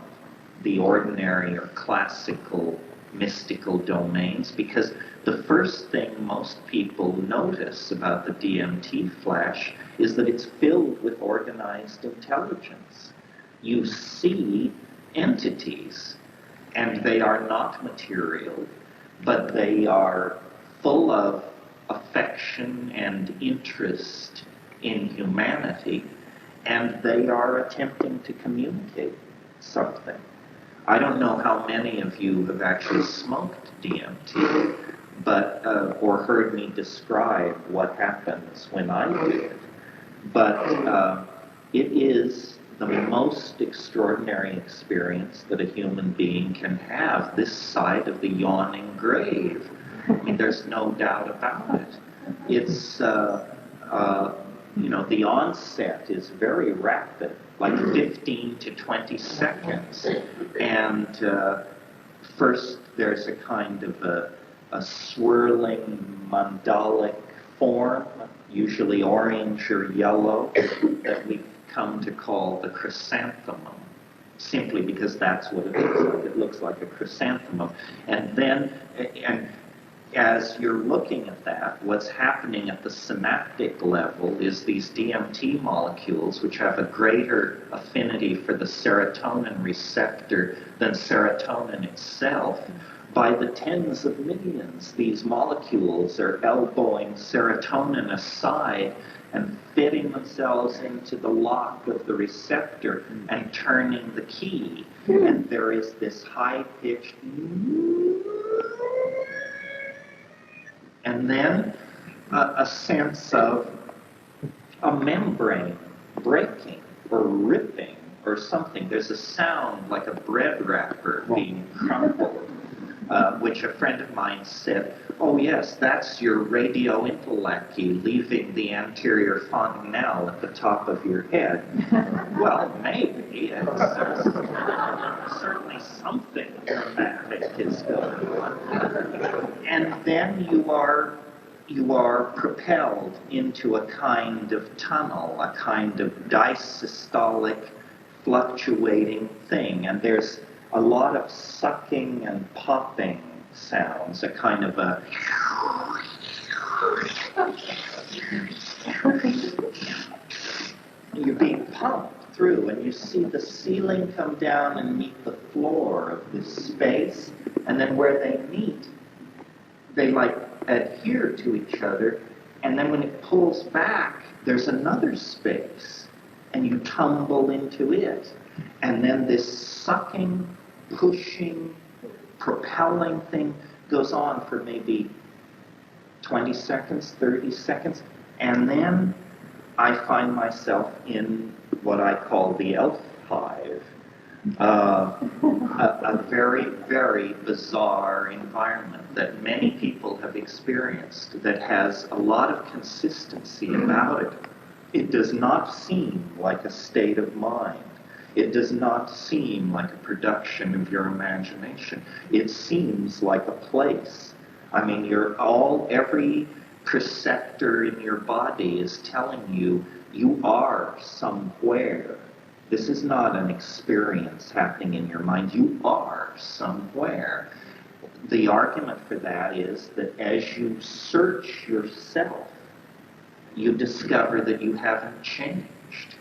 the ordinary or classical mystical domains, because the first thing most people notice about the DMT flash is that it's filled with organized intelligence. You see entities, and they are not material, but they are full of affection and interest in humanity, and they are attempting to communicate something. I don't know how many of you have actually smoked DMT, but or heard me describe what happens when I do it. But it is the most extraordinary experience that a human being can have this side of the yawning grave. I mean, there's no doubt about it. It's, the onset is very rapid, like 15 to 20 seconds. And first there's a kind of a swirling mandalic form, usually orange or yellow, that we've come to call the chrysanthemum, simply because that's what it looks like. It looks like a chrysanthemum. And then, as you're looking at that, what's happening at the synaptic level is these DMT molecules, which have a greater affinity for the serotonin receptor than serotonin itself. By the tens of millions, these molecules are elbowing serotonin aside and fitting themselves into the lock of the receptor and turning the key. And there is this high-pitched and then a sense of a membrane breaking or ripping or something. There's a sound like a bread wrapper being crumpled, which a friend of mine said, oh yes, that's your radio-intellecty leaving the anterior fontanelle at the top of your head. Well, maybe. It's certainly something dramatic is going on. And then you are propelled into a kind of tunnel, a kind of disystolic, fluctuating thing. And there's a lot of sucking and popping sounds, a kind of a... You're being pumped through, and you see the ceiling come down and meet the floor of this space, and then where they meet, they like adhere to each other, and then when it pulls back, there's another space, and you tumble into it. And then this sucking, pushing, propelling thing goes on for maybe 20 seconds, 30 seconds, and then I find myself in what I call the elf hive, a very, very bizarre environment that many people have experienced that has a lot of consistency about it. It does not seem like a state of mind. It does not seem like a production of your imagination. It seems like a place. I mean, every preceptor in your body is telling you, you are somewhere. This is not an experience happening in your mind. You are somewhere. The argument for that is that as you search yourself, you discover that you haven't changed.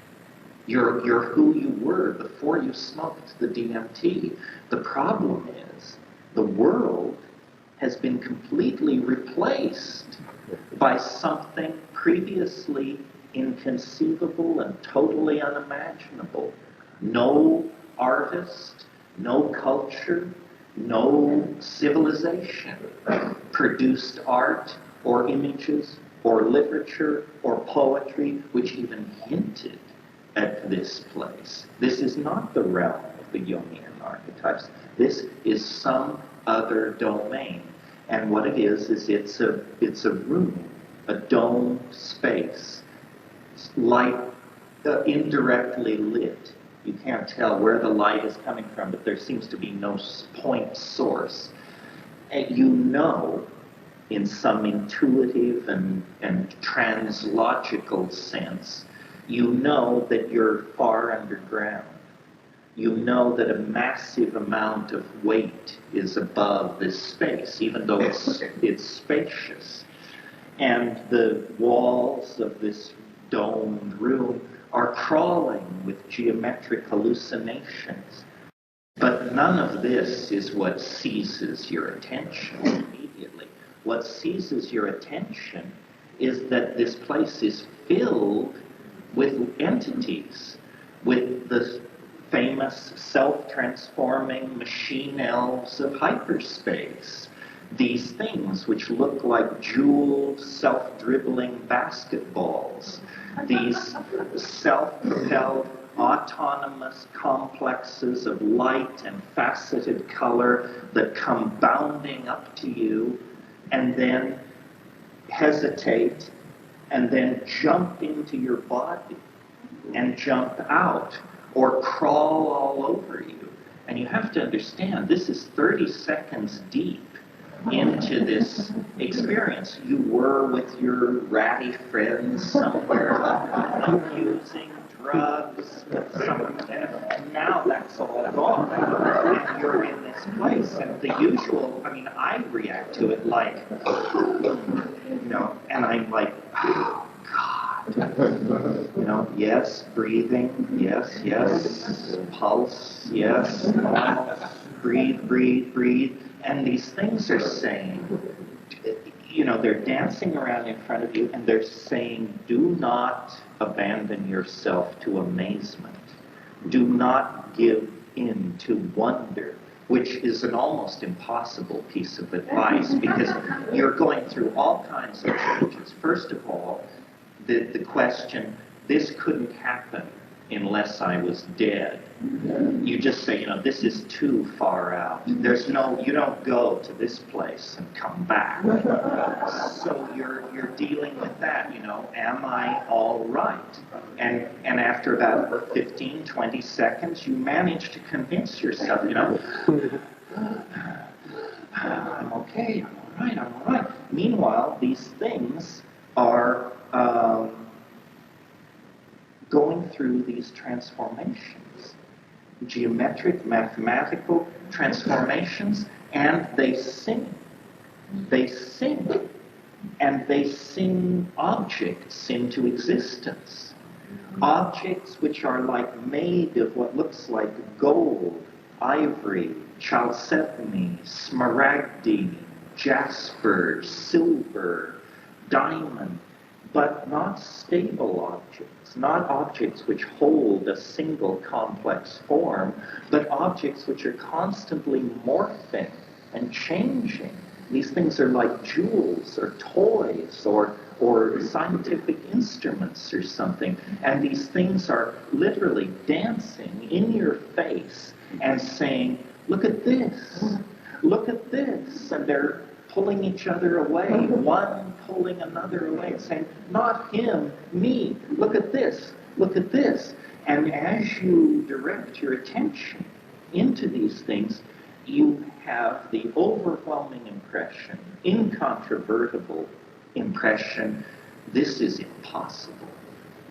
You're who you were before you smoked the DMT. The problem is the world has been completely replaced by something previously inconceivable and totally unimaginable. No artist, no culture, no civilization produced art or images or literature or poetry which even hinted at this place. This is not the realm of the Jungian archetypes. This is some other domain. And what it is it's a room, a dome space, light indirectly lit. You can't tell where the light is coming from, but there seems to be no point source. And you know, in some intuitive and translogical sense, you know that you're far underground. You know that a massive amount of weight is above this space, even though it's spacious. And the walls of this domed room are crawling with geometric hallucinations. But none of this is what seizes your attention immediately. What seizes your attention is that this place is filled with entities, with the famous self-transforming machine elves of hyperspace. These things which look like jeweled, self-dribbling basketballs. These self-propelled, autonomous complexes of light and faceted color that come bounding up to you and then hesitate and then jump into your body and jump out or crawl all over you. And you have to understand, this is 30 seconds deep into this experience. You were with your ratty friends somewhere, using drugs, and now that's all gone. And you're in this place, and the usual, I mean, I react to it like, you know, and I'm like, oh, God. You know, yes, breathing, yes, pulse, yes, breathe, breathe, breathe. And these things are saying, you know, they're dancing around in front of you and they're saying, do not abandon yourself to amazement. Do not give in to wonder, which is an almost impossible piece of advice because you're going through all kinds of changes. First of all, the question, this couldn't happen unless I was dead. You just say, you know, this is too far out. There's no, you don't go to this place and come back. So you're dealing with that, you know, am I all right? And after about 15, 20 seconds, you manage to convince yourself, you know, I'm okay, I'm all right. Meanwhile, these things are going through these transformations, geometric, mathematical transformations, and they sing. They sing. And they sing objects into existence. Objects which are like made of what looks like gold, ivory, chalcedony, smaragdine, jasper, silver, diamond, but not stable objects, not objects which hold a single complex form, but objects which are constantly morphing and changing. These things are like jewels or toys or scientific instruments or something. And these things are literally dancing in your face and saying, look at this, look at this. And they're pulling each other away, one pulling another away, and saying, not him, me, look at this, look at this. And as you direct your attention into these things, you have the overwhelming impression, incontrovertible impression, this is impossible.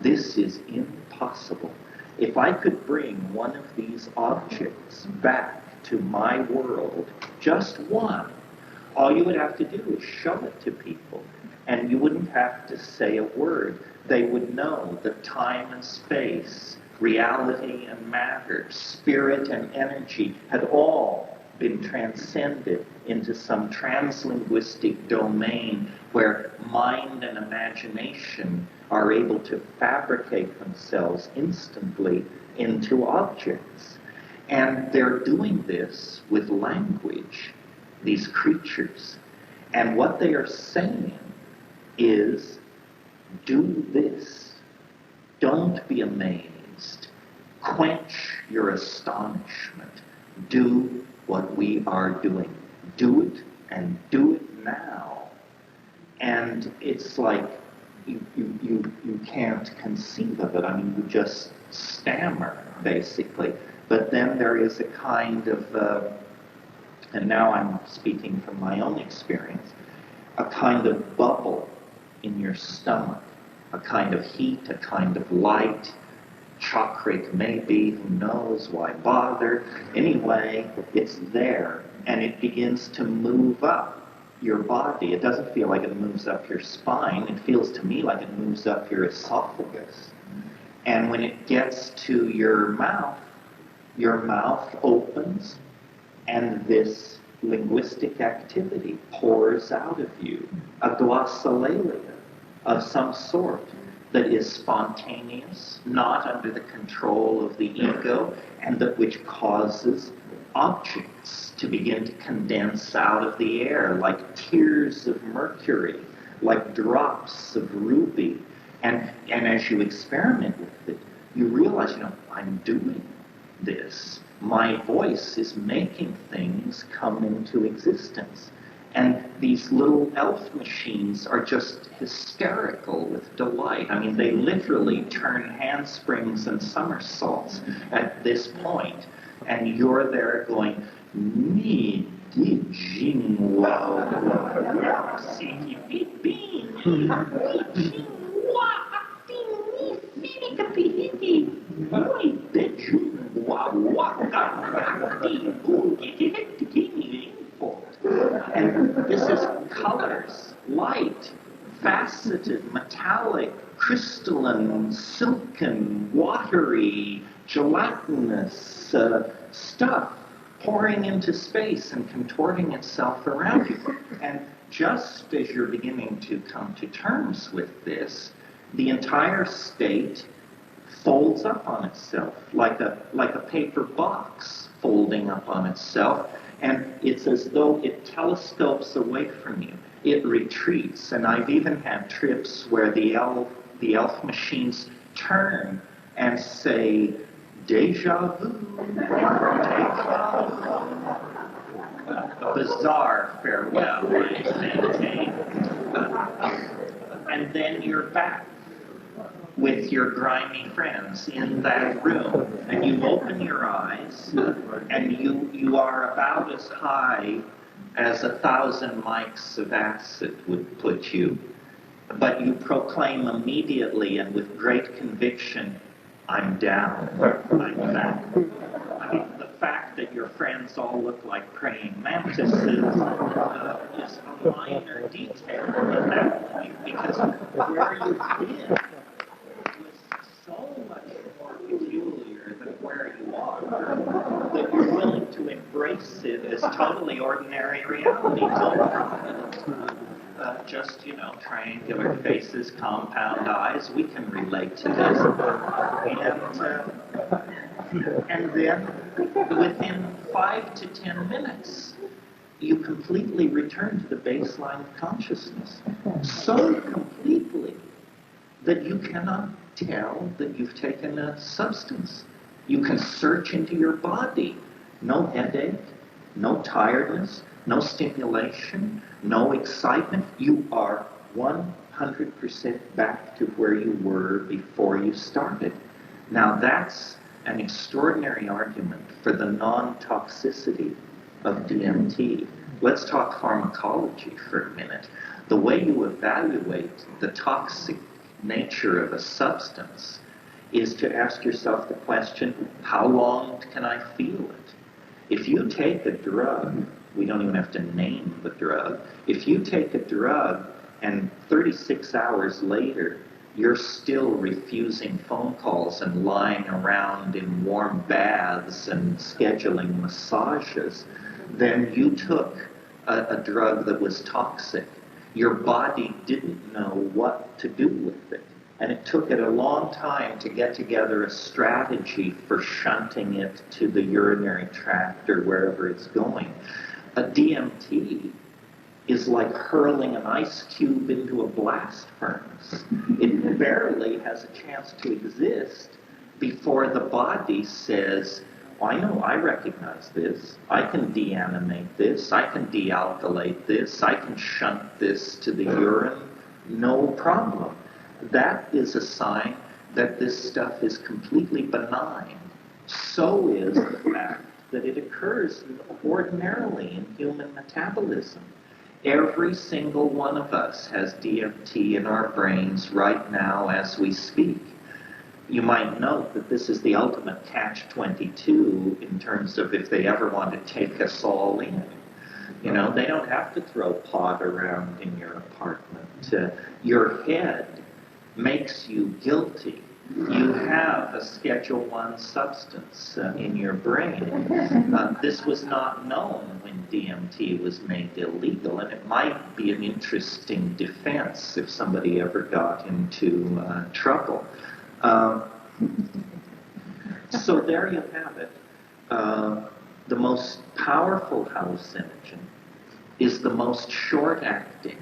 This is impossible. If I could bring one of these objects back to my world, just one, all you would have to do is show it to people, and you wouldn't have to say a word. They would know that time and space, reality and matter, spirit and energy had all been transcended into some translinguistic domain where mind and imagination are able to fabricate themselves instantly into objects. And they're doing this with language, these creatures. And what they are saying is, do this. Don't be amazed. Quench your astonishment. Do what we are doing. Do it, and do it now. And it's like you can't conceive of it. I mean, you just stammer, basically. But then there is a kind of, and now I'm speaking from my own experience, a kind of bubble in your stomach, a kind of heat, a kind of light, chakric maybe, who knows, why bother? Anyway, it's there, and it begins to move up your body. It doesn't feel like it moves up your spine. It feels to me like it moves up your esophagus. And when it gets to your mouth opens, and this linguistic activity pours out of you, a glossolalia of some sort that is spontaneous, not under the control of the ego, and that which causes objects to begin to condense out of the air like tears of mercury, like drops of ruby. And as you experiment with it, you realize, I'm doing this. My voice is making things come into existence. And these little elf machines are just hysterical with delight. I mean, they literally turn handsprings and somersaults at this point. And you're there going, ni di jing wa wa si bi bi ni jing wa ti ni fi ka pi hi ni de jing wa wa ka ti bu ki ti ni. And this is colors, light, faceted, metallic, crystalline, silken, watery, gelatinous stuff pouring into space and contorting itself around you. And just as you're beginning to come to terms with this, the entire state folds up on itself like a paper box folding up on itself. And it's as though it telescopes away from you. It retreats. And I've even had trips where the elf machines turn and say, "Deja vu, deja vu." A bizarre farewell, I maintain. And then you're back with your grimy friends in that room, and you open your eyes, and you are about as high as 1,000 mics of acid would put you. But you proclaim immediately and with great conviction, "I'm down, I'm back." I mean, the fact that your friends all look like praying mantises is a minor detail at that point, because where you've been so much more peculiar than where you are, that you're willing to embrace it as totally ordinary reality. Just, triangular faces, compound eyes, we can relate to this. And then, within 5 to 10 minutes, you completely return to the baseline of consciousness. So completely that you cannot tell that you've taken a substance. You can search into your body. No headache, no tiredness, no stimulation, no excitement. You are 100% back to where you were before you started. Now that's an extraordinary argument for the non-toxicity of DMT. Let's talk pharmacology for a minute. The way you evaluate the toxic nature of a substance is to ask yourself the question, how long can I feel it? If you take a drug, we don't even have to name the drug, if you take a drug and 36 hours later you're still refusing phone calls and lying around in warm baths and scheduling massages, then you took a drug that was toxic. Your body didn't know what to do with it. And it took it a long time to get together a strategy for shunting it to the urinary tract or wherever it's going. A DMT is like hurling an ice cube into a blast furnace. It barely has a chance to exist before the body says, oh, I know, I recognize this. I can deanimate this. I can dealkylate this. I can shunt this to the urine. No problem. That is a sign that this stuff is completely benign. So is the fact that it occurs ordinarily in human metabolism. Every single one of us has DMT in our brains right now as we speak. You might note that this is the ultimate catch-22 in terms of if they ever want to take us all in. You know, they don't have to throw pot around in your apartment. Your head makes you guilty. You have a Schedule I substance in your brain. This was not known when DMT was made illegal, and it might be an interesting defense if somebody ever got into trouble. So there you have it. The most powerful hallucinogen is the most short-acting,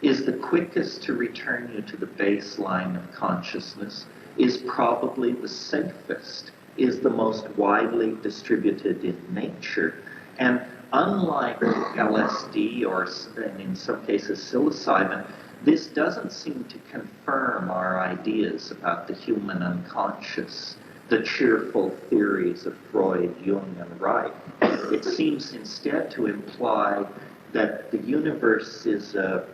is the quickest to return you to the baseline of consciousness, is probably the safest, is the most widely distributed in nature. And unlike LSD or in some cases psilocybin, this doesn't seem to confirm our ideas about the human unconscious, the cheerful theories of Freud, Jung, and Reich. It seems instead to imply that the universe is a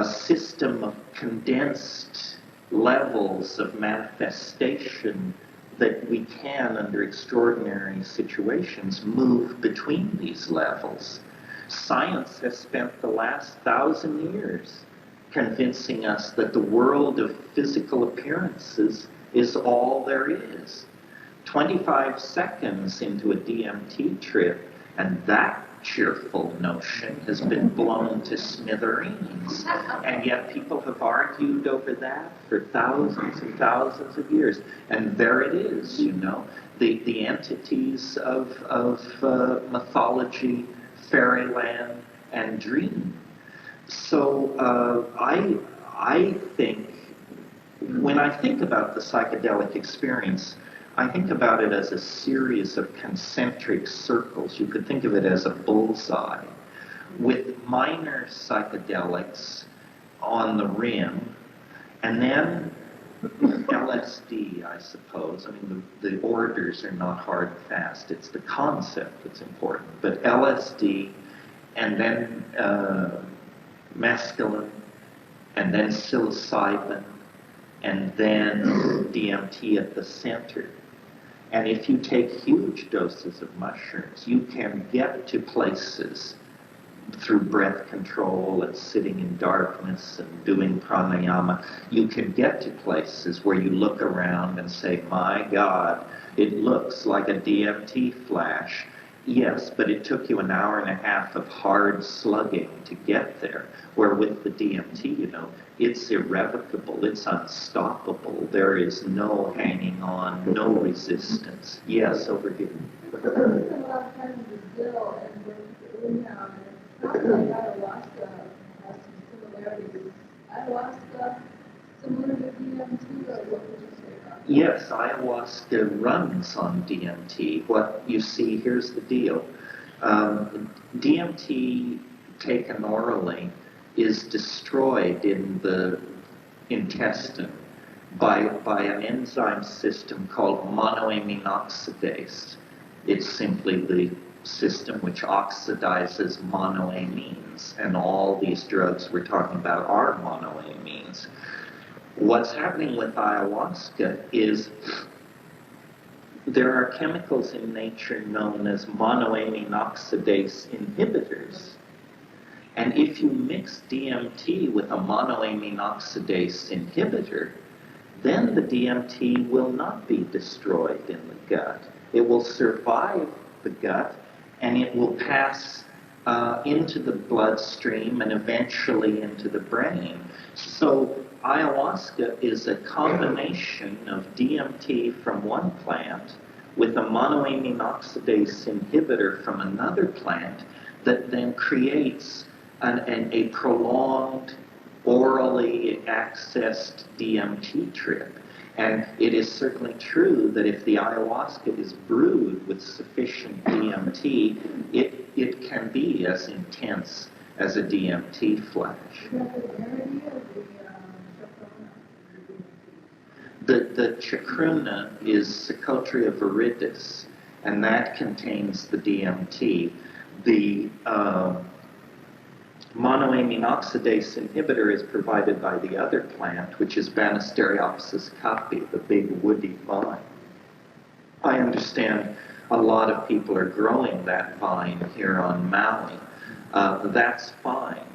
system of condensed levels of manifestation that we can, under extraordinary situations, move between these levels. Science has spent the last 1,000 years convincing us that the world of physical appearances is all there is. 25 seconds into a DMT trip, and that cheerful notion has been blown to smithereens. And yet people have argued over that for thousands and thousands of years. And there it is, you know, the entities of mythology, fairyland, and dream. So I think, when I think about the psychedelic experience, I think about it as a series of concentric circles. You could think of it as a bullseye, with minor psychedelics on the rim, and then LSD, I suppose. I mean, the orders are not hard and fast. It's the concept that's important. But LSD, and then mescaline, and then psilocybin, and then DMT at the center. And if you take huge doses of mushrooms, you can get to places through breath control and sitting in darkness and doing pranayama. You can get to places where you look around and say, my God, it looks like a DMT flash. Yes, but it took you an hour and a half of hard slugging to get there. Where with the DMT, you know, it's irrevocable, it's unstoppable. There is no hanging on, no resistance. Yes, over here. I spent a lot of time in Brazil and working in town, and it sounds like ayahuasca has some similarities. Ayahuasca similar to DMT, or what would you say about that? Yes, ayahuasca runs on DMT. What you see, here's the deal. DMT taken orally is destroyed in the intestine by an enzyme system called monoamine oxidase. It's simply the system which oxidizes monoamines, and all these drugs we're talking about are monoamines. What's happening with ayahuasca is there are chemicals in nature known as monoamine oxidase inhibitors. And if you mix DMT with a monoamine oxidase inhibitor, then the DMT will not be destroyed in the gut. It will survive the gut, and it will pass into the bloodstream and eventually into the brain. So ayahuasca is a combination of DMT from one plant with a monoamine oxidase inhibitor from another plant that then creates a prolonged, orally accessed DMT trip. And it is certainly true that if the ayahuasca is brewed with sufficient DMT, it can be as intense as a DMT flash. The chacruna is Psychotria viridis, and that contains the DMT. The monoamine oxidase inhibitor is provided by the other plant, which is Banisteriopsis caapi, the big woody vine. I understand a lot of people are growing that vine here on Maui. That's fine.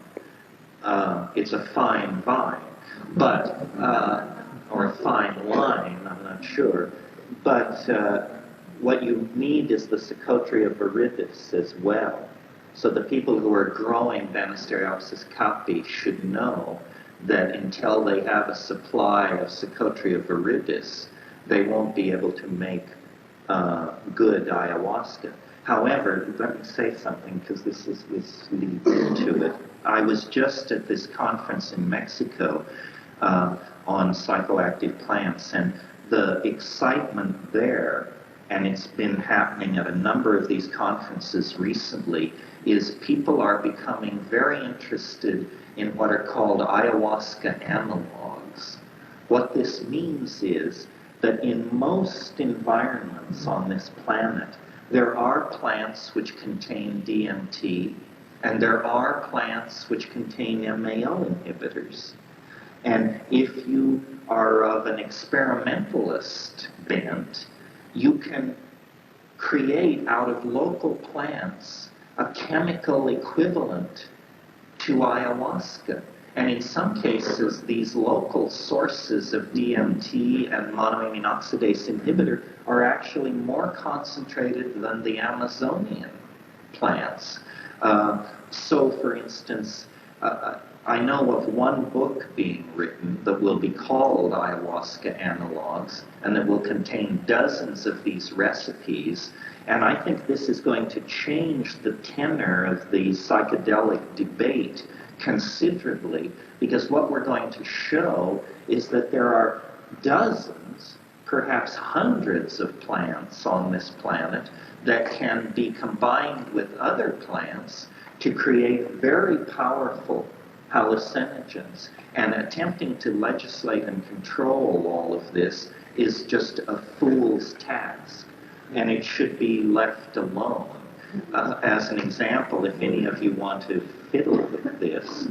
It's a fine vine, but or a fine line, I'm not sure. But what you need is the Psychotria viridis as well. So the people who are growing Banisteriopsis caapi should know that until they have a supply of Psychotria viridis, they won't be able to make good ayahuasca. However, let me say something, because this leads into it. I was just at this conference in Mexico on psychoactive plants, and the excitement there, and it's been happening at a number of these conferences recently, is people are becoming very interested in what are called ayahuasca analogs. What this means is that in most environments on this planet, there are plants which contain DMT, and there are plants which contain MAO inhibitors. And if you are of an experimentalist bent, you can create out of local plants a chemical equivalent to ayahuasca. And in some cases, these local sources of DMT and monoamine oxidase inhibitor are actually more concentrated than the Amazonian plants. So, for instance, I know of one book being written that will be called Ayahuasca Analogs, and that will contain dozens of these recipes. And I think this is going to change the tenor of the psychedelic debate considerably, because what we're going to show is that there are dozens, perhaps hundreds of plants on this planet that can be combined with other plants to create very powerful hallucinogens. And attempting to legislate and control all of this is just a fool's task, and it should be left alone. As an example, if any of you want to fiddle with this,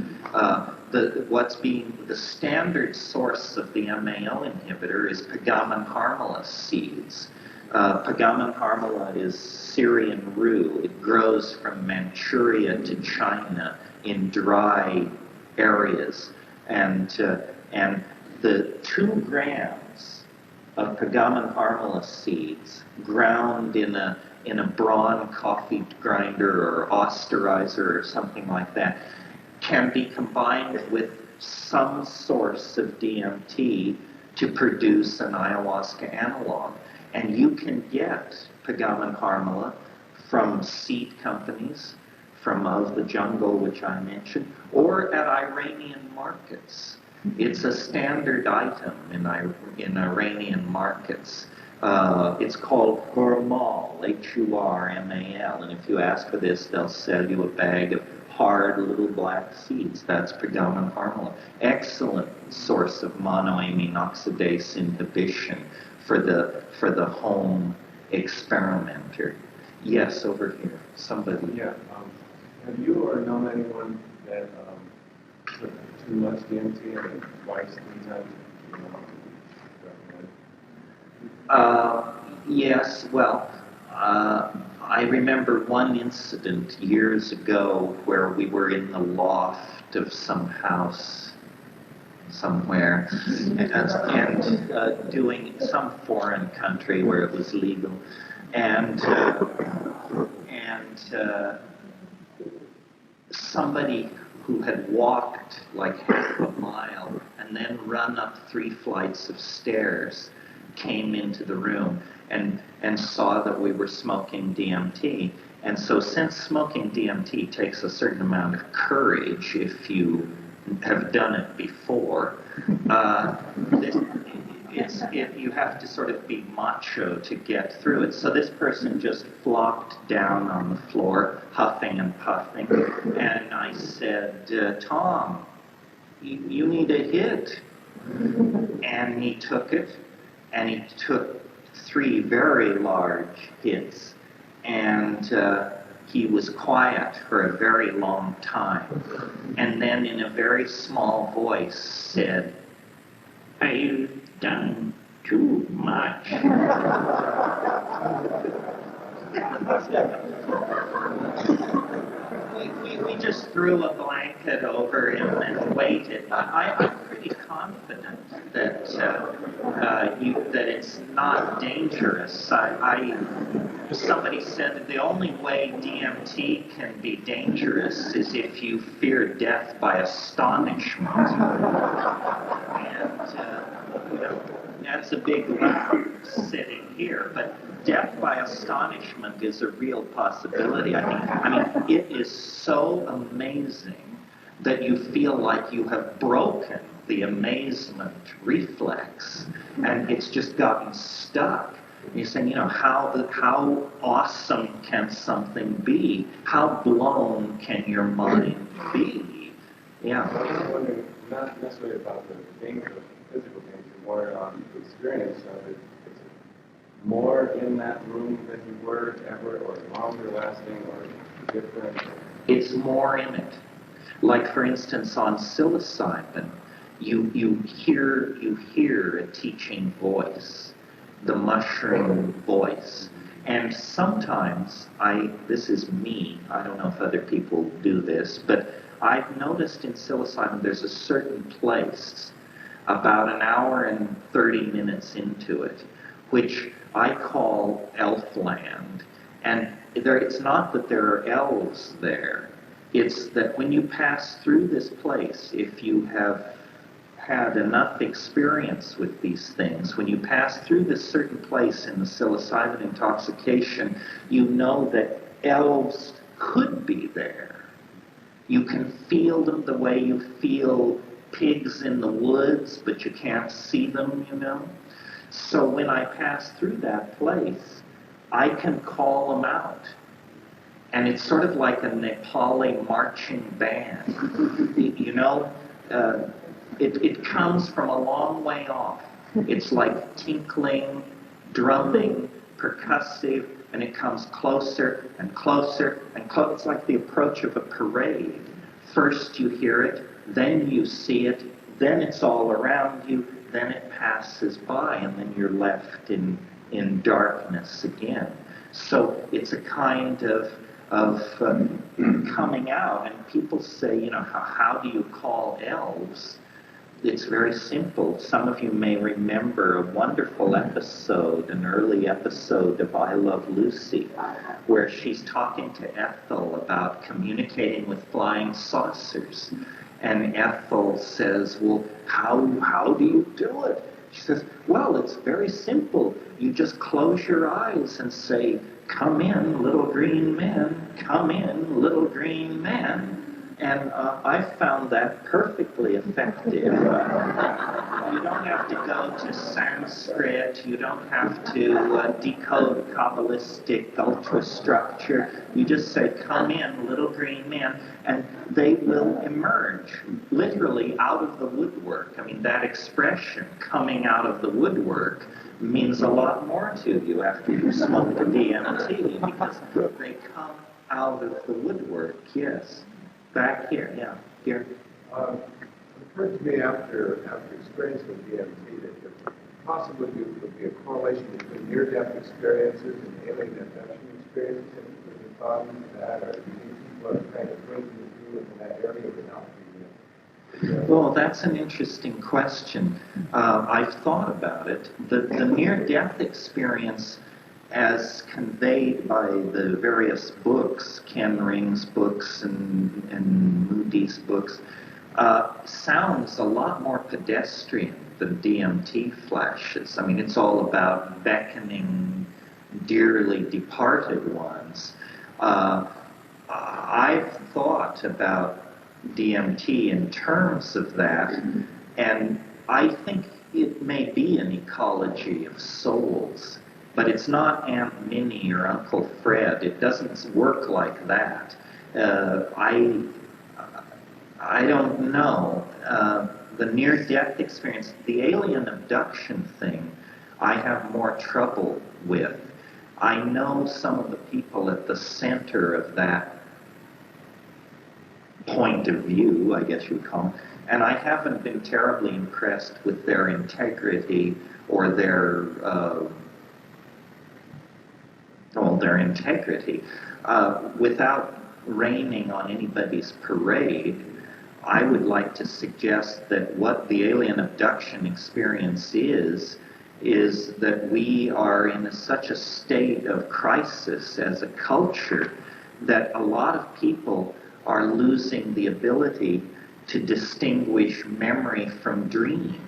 the standard source of the MAO inhibitor is Pagamen harmala seeds. Pagamen harmala is Syrian rue. It grows from Manchuria to China in dry areas, and the 2 grams of Pagamen harmala seeds ground in a Braun coffee grinder or osterizer or something like that can be combined with some source of DMT to produce an ayahuasca analog. And you can get Pagamen harmala from seed companies, from Of the Jungle, which I mentioned, or at Iranian markets. It's a standard item in Iranian markets. It's called Hurmal, Hurmal, and if you ask for this, they'll sell you a bag of hard little black seeds. That's Pagamen harmala. Excellent source of monoamine oxidase inhibition for the home experimenter. Yes, over here, somebody. Yeah. Have you or known anyone that took too much DMT and twice, 3 times? Yes, well, I remember one incident years ago where we were in the loft of some house somewhere and doing some foreign country where it was legal, and somebody who had walked like half a mile and then run up 3 flights of stairs came into the room and saw that we were smoking DMT. And so since smoking DMT takes a certain amount of courage if you have done it before, you have to sort of be macho to get through it. So this person just flopped down on the floor, huffing and puffing, and I said, Tom, you need a hit. And he took it, and he took 3 very large hits, and he was quiet for a very long time, and then in a very small voice said, I've done too much. We just threw a blanket over him and waited. I'm pretty confident that that it's not dangerous. Somebody said that the only way DMT can be dangerous is if you fear death by astonishment. And that's a big leap sitting here, but death by astonishment is a real possibility. I mean, it is so amazing that you feel like you have broken the amazement reflex, and it's just gotten stuck. And you're saying, how awesome can something be? How blown can your mind be? Yeah. I was wondering, not necessarily about the danger, physical danger, more on the experience of it. Is it more in that room than you were ever, or longer lasting, or different? It's more in it. Like, for instance, on psilocybin, you hear a teaching voice, the mushroom voice. And sometimes, this is me, I don't know if other people do this, but I've noticed in psilocybin there's a certain place about an hour and 30 minutes into it, which I call Elfland. And it's not that there are elves there, it's that when you pass through this place, if you have had enough experience with these things, when you pass through this certain place in the psilocybin intoxication, you know that elves could be there. You can feel them the way you feel pigs in the woods, but you can't see them, So when I pass through that place, I can call them out. And it's sort of like a Nepali marching band. It comes from a long way off. It's like tinkling, drumming, percussive, and it comes closer and closer and closer. It's like the approach of a parade. First you hear it, then you see it, then it's all around you, then it passes by, and then you're left in darkness again. So it's a kind of coming out, and people say, how do you call elves? It's very simple. Some of you may remember a wonderful episode, an early episode of I Love Lucy, where she's talking to Ethel about communicating with flying saucers. And Ethel says, well, how do you do it? She says, well, it's very simple. You just close your eyes and say, come in, little green man, come in, little green man. And I found that perfectly effective. You don't have to go to Sanskrit. You don't have to decode Kabbalistic ultrastructure. You just say, come in, little green man, and they will emerge, literally out of the woodwork. I mean, that expression, coming out of the woodwork, means a lot more to you after you smoke the DMT, because they come out of the woodwork, yes. Back here, yeah, here. It occurred to me after experience with DMT that there possibly would be a correlation between near-death experiences and alien abduction experiences. Have you thought into that, or do you think people are kind of breaking through into that area without being? Well, that's an interesting question. I've thought about it. The near-death experience, as conveyed by the various books, Ken Ring's books and Moody's books, sounds a lot more pedestrian than DMT flashes. I mean, it's all about beckoning dearly departed ones. I've thought about DMT in terms of that, and I think it may be an ecology of souls, but it's not Aunt Minnie or Uncle Fred. It doesn't work like that. I don't know. The near-death experience, the alien abduction thing, I have more trouble with. I know some of the people at the center of that point of view, I guess you would call them, and I haven't been terribly impressed with their integrity or their integrity. Without raining on anybody's parade, I would like to suggest that what the alien abduction experience is that we are in such a state of crisis as a culture that a lot of people are losing the ability to distinguish memory from dream.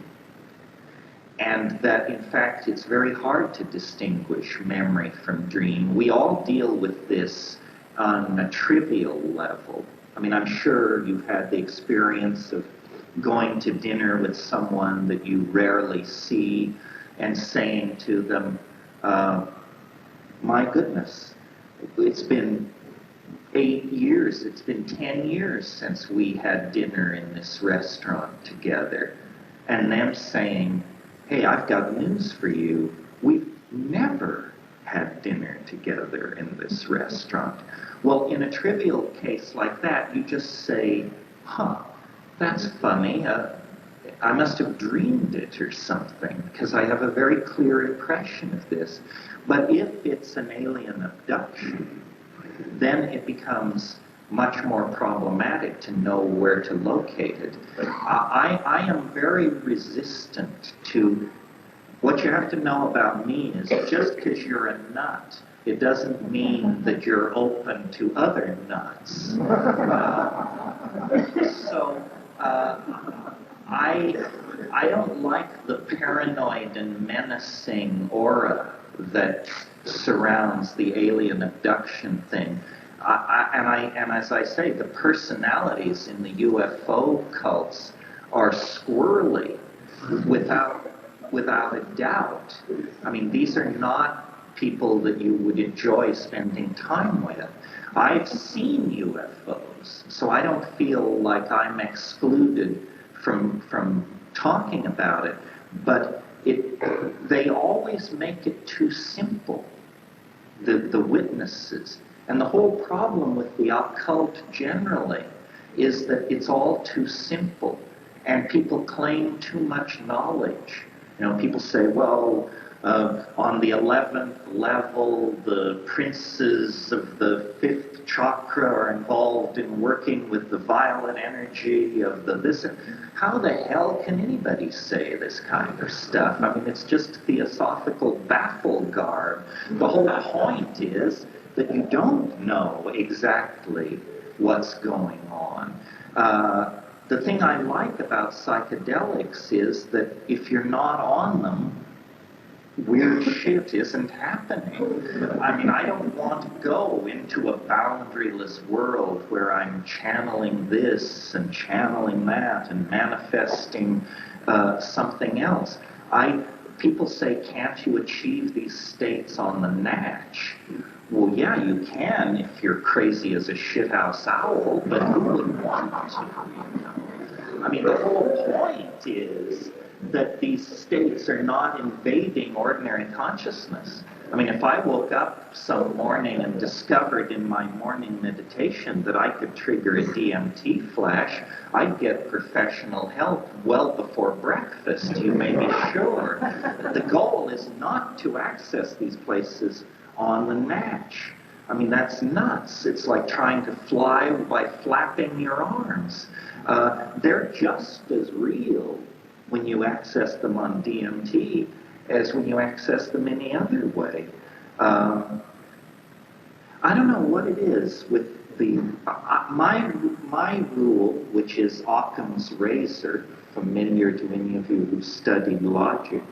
And that, in fact, it's very hard to distinguish memory from dream. We all deal with this on a trivial level. I mean, I'm sure you've had the experience of going to dinner with someone that you rarely see and saying to them, my goodness, it's been 8 years, it's been 10 years since we had dinner in this restaurant together. And them saying, hey, I've got news for you. We've never had dinner together in this restaurant. Well, in a trivial case like that, you just say, huh, that's funny. I must have dreamed it or something, because I have a very clear impression of this. But if it's an alien abduction, then it becomes much more problematic to know where to locate it. I am very resistant to, what you have to know about me is just because you're a nut, it doesn't mean that you're open to other nuts. I don't like the paranoid and menacing aura that surrounds the alien abduction thing. And as I say, the personalities in the UFO cults are squirrely without a doubt. I mean, these are not people that you would enjoy spending time with. I've seen UFOs, so I don't feel like I'm excluded from talking about it, but they always make it too simple, the witnesses. And the whole problem with the occult generally is that it's all too simple, and people claim too much knowledge. You know, people say, well, on the 11th level, the princes of the 5th chakra are involved in working with the violet energy of the this. How the hell can anybody say this kind of stuff? I mean, it's just theosophical baffle garb. The whole point is that you don't know exactly what's going on. The thing I like about psychedelics is that if you're not on them, weird shit isn't happening. I mean, I don't want to go into a boundaryless world where I'm channeling this and channeling that and manifesting something else. People say, can't you achieve these states on the natch? Well, yeah, you can if you're crazy as a shithouse owl, but who would want to? You know? I mean, the whole point is that these states are not invading ordinary consciousness. I mean, if I woke up some morning and discovered in my morning meditation that I could trigger a DMT flash, I'd get professional help well before breakfast, you may be sure. The goal is not to access these places on the natch. I mean, that's nuts. It's like trying to fly by flapping your arms. They're just as real when you access them on DMT as when you access them any other way. I don't know what it is with the... my rule, which is Occam's razor, familiar to any of you who studied logic,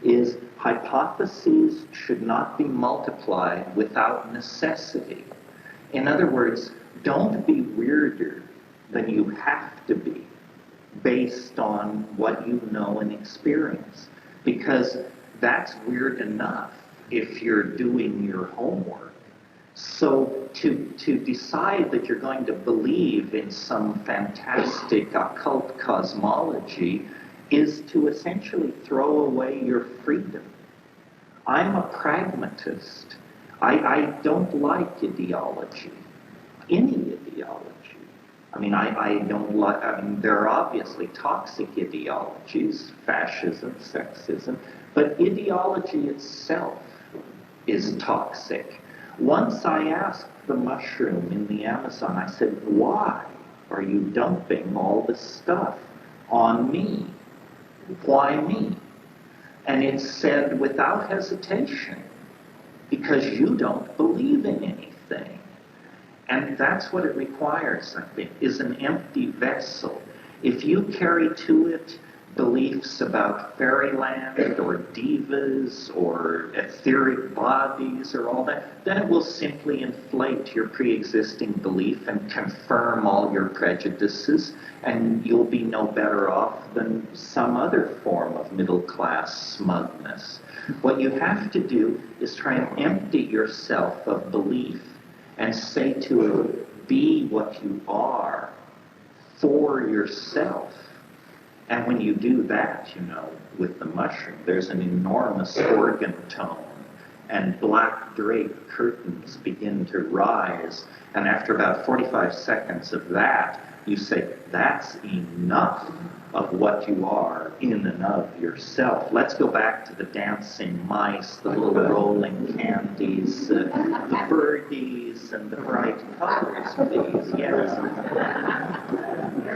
is hypotheses should not be multiplied without necessity. In other words, don't be weirder than you have to be. based on what you know and experience. Because that's weird enough if you're doing your homework. So to decide that you're going to believe in some fantastic occult cosmology is to essentially throw away your freedom. I'm a pragmatist. I don't like ideology, any ideology. I mean, I don't like, I mean, there are obviously toxic ideologies, fascism, sexism, but ideology itself is toxic. Once I asked the mushroom in the Amazon, I said, why are you dumping all this stuff on me? Why me? And it said without hesitation, because you don't believe in anything. And that's what it requires, I think, is an empty vessel. If you carry to it beliefs about fairyland or divas or etheric bodies or all that, then it will simply inflate your pre-existing belief and confirm all your prejudices, and you'll be no better off than some other form of middle-class smugness. What you have to do is try and empty yourself of belief and say to it, be what you are for yourself. And when you do that, you know, with the mushroom, there's an enormous organ tone, and black drape curtains begin to rise. And after about 45 seconds of that, you say, that's enough of what you are in and of yourself. Let's go back to the dancing mice, the little rolling candies, the birdies, and the bright colors, please. Yes.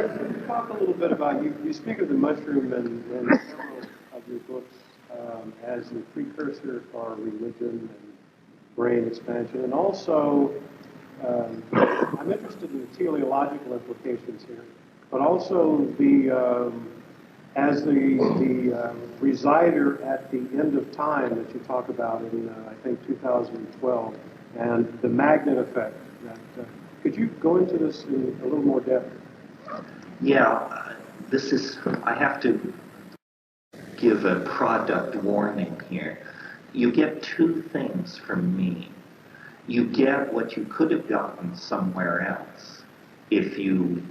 Can you talk a little bit about, you speak of the mushroom in several of your books as the precursor for religion and brain expansion, and also I'm interested in the teleological implications here, but also the as the resider at the end of time that you talk about in I think 2012, and the magnet effect. Could you go into this in a little more depth? Yeah, this is, I have to give a product warning here. You get two things from me. You get what you could have gotten somewhere else if you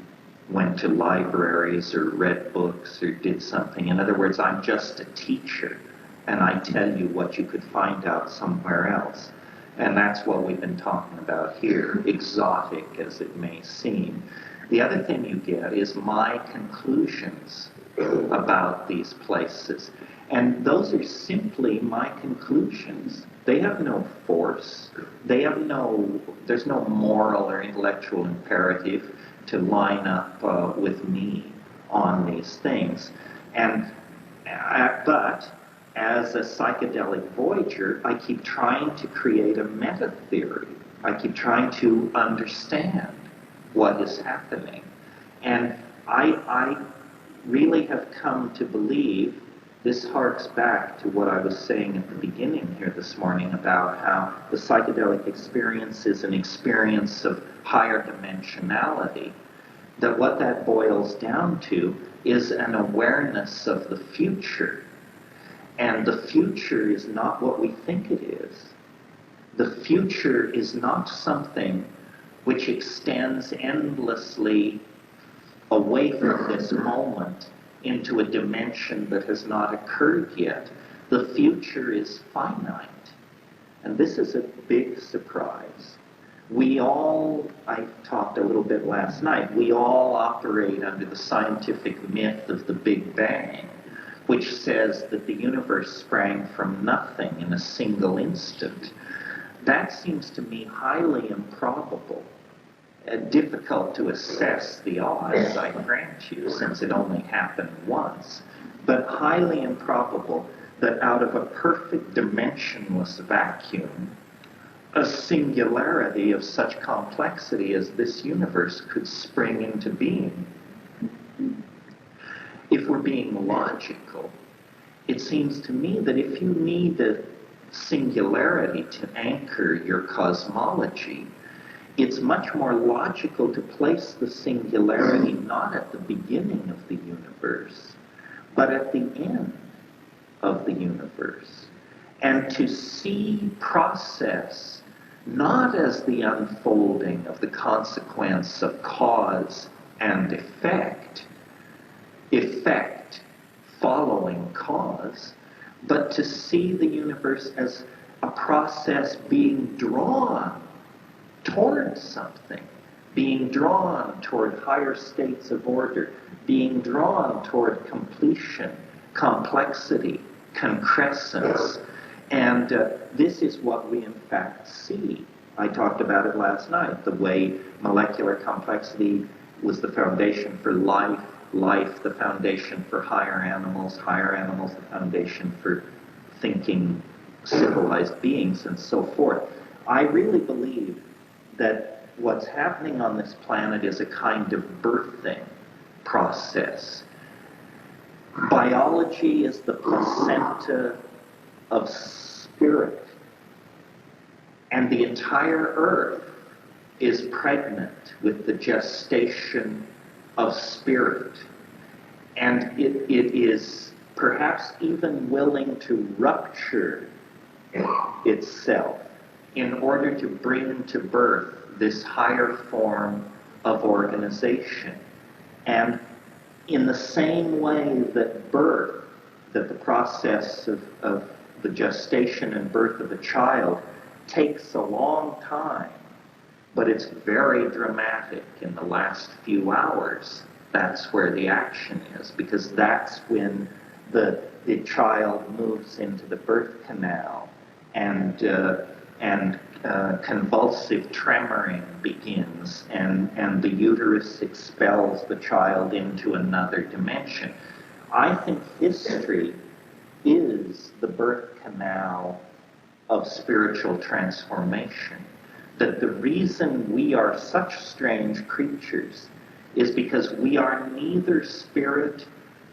went to libraries or read books or did something. In other words, I'm just a teacher, and I tell you what you could find out somewhere else. And that's what we've been talking about here, exotic as it may seem. The other thing you get is my conclusions about these places. And those are simply my conclusions. They have no force. They have there's no moral or intellectual imperative to line up with me on these things. But as a psychedelic voyager, I keep trying to create a meta-theory. I keep trying to understand what is happening. And I really have come to believe, this harks back to what I was saying at the beginning here this morning about how the psychedelic experience is an experience of higher dimensionality, that what that boils down to is an awareness of the future. And the future is not what we think it is. The future is not something which extends endlessly away from this moment into a dimension that has not occurred yet. The future is finite. And this is a big surprise. We all, I talked a little bit last night, we all operate under the scientific myth of the Big Bang, which says that the universe sprang from nothing in a single instant. That seems to me highly improbable. Difficult to assess the odds, I grant you, since it only happened once, but highly improbable that out of a perfect dimensionless vacuum, a singularity of such complexity as this universe could spring into being. If we're being logical, it seems to me that if you need a singularity to anchor your cosmology, it's much more logical to place the singularity not at the beginning of the universe, but at the end of the universe, and to see process not as the unfolding of the consequence of cause and effect, effect following cause, but to see the universe as a process being drawn toward something, being drawn toward higher states of order, being drawn toward completion, complexity, concrescence. And this is what we in fact see. I talked about it last night, the way molecular complexity was the foundation for life, life the foundation for higher animals the foundation for thinking civilized beings, and so forth. I really believe that what's happening on this planet is a kind of birthing process. Biology is the placenta of spirit, and the entire earth is pregnant with the gestation of spirit, and it is perhaps even willing to rupture itself in order to bring to birth this higher form of organization. And in the same way that birth, that the process of the gestation and birth of a child takes a long time, but it's very dramatic in the last few hours, that's where the action is, because that's when the child moves into the birth canal, and convulsive tremoring begins, and the uterus expels the child into another dimension. I think history is the birth canal of spiritual transformation. That the reason we are such strange creatures is because we are neither spirit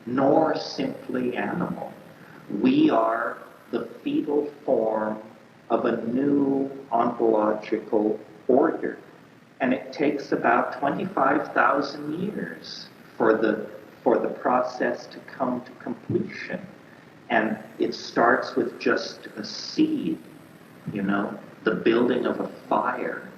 nor simply animal. We are the fetal form of a new ontological order. And it takes about 25,000 years for the process to come to completion. And it starts with just a seed, you know, the building of a fire,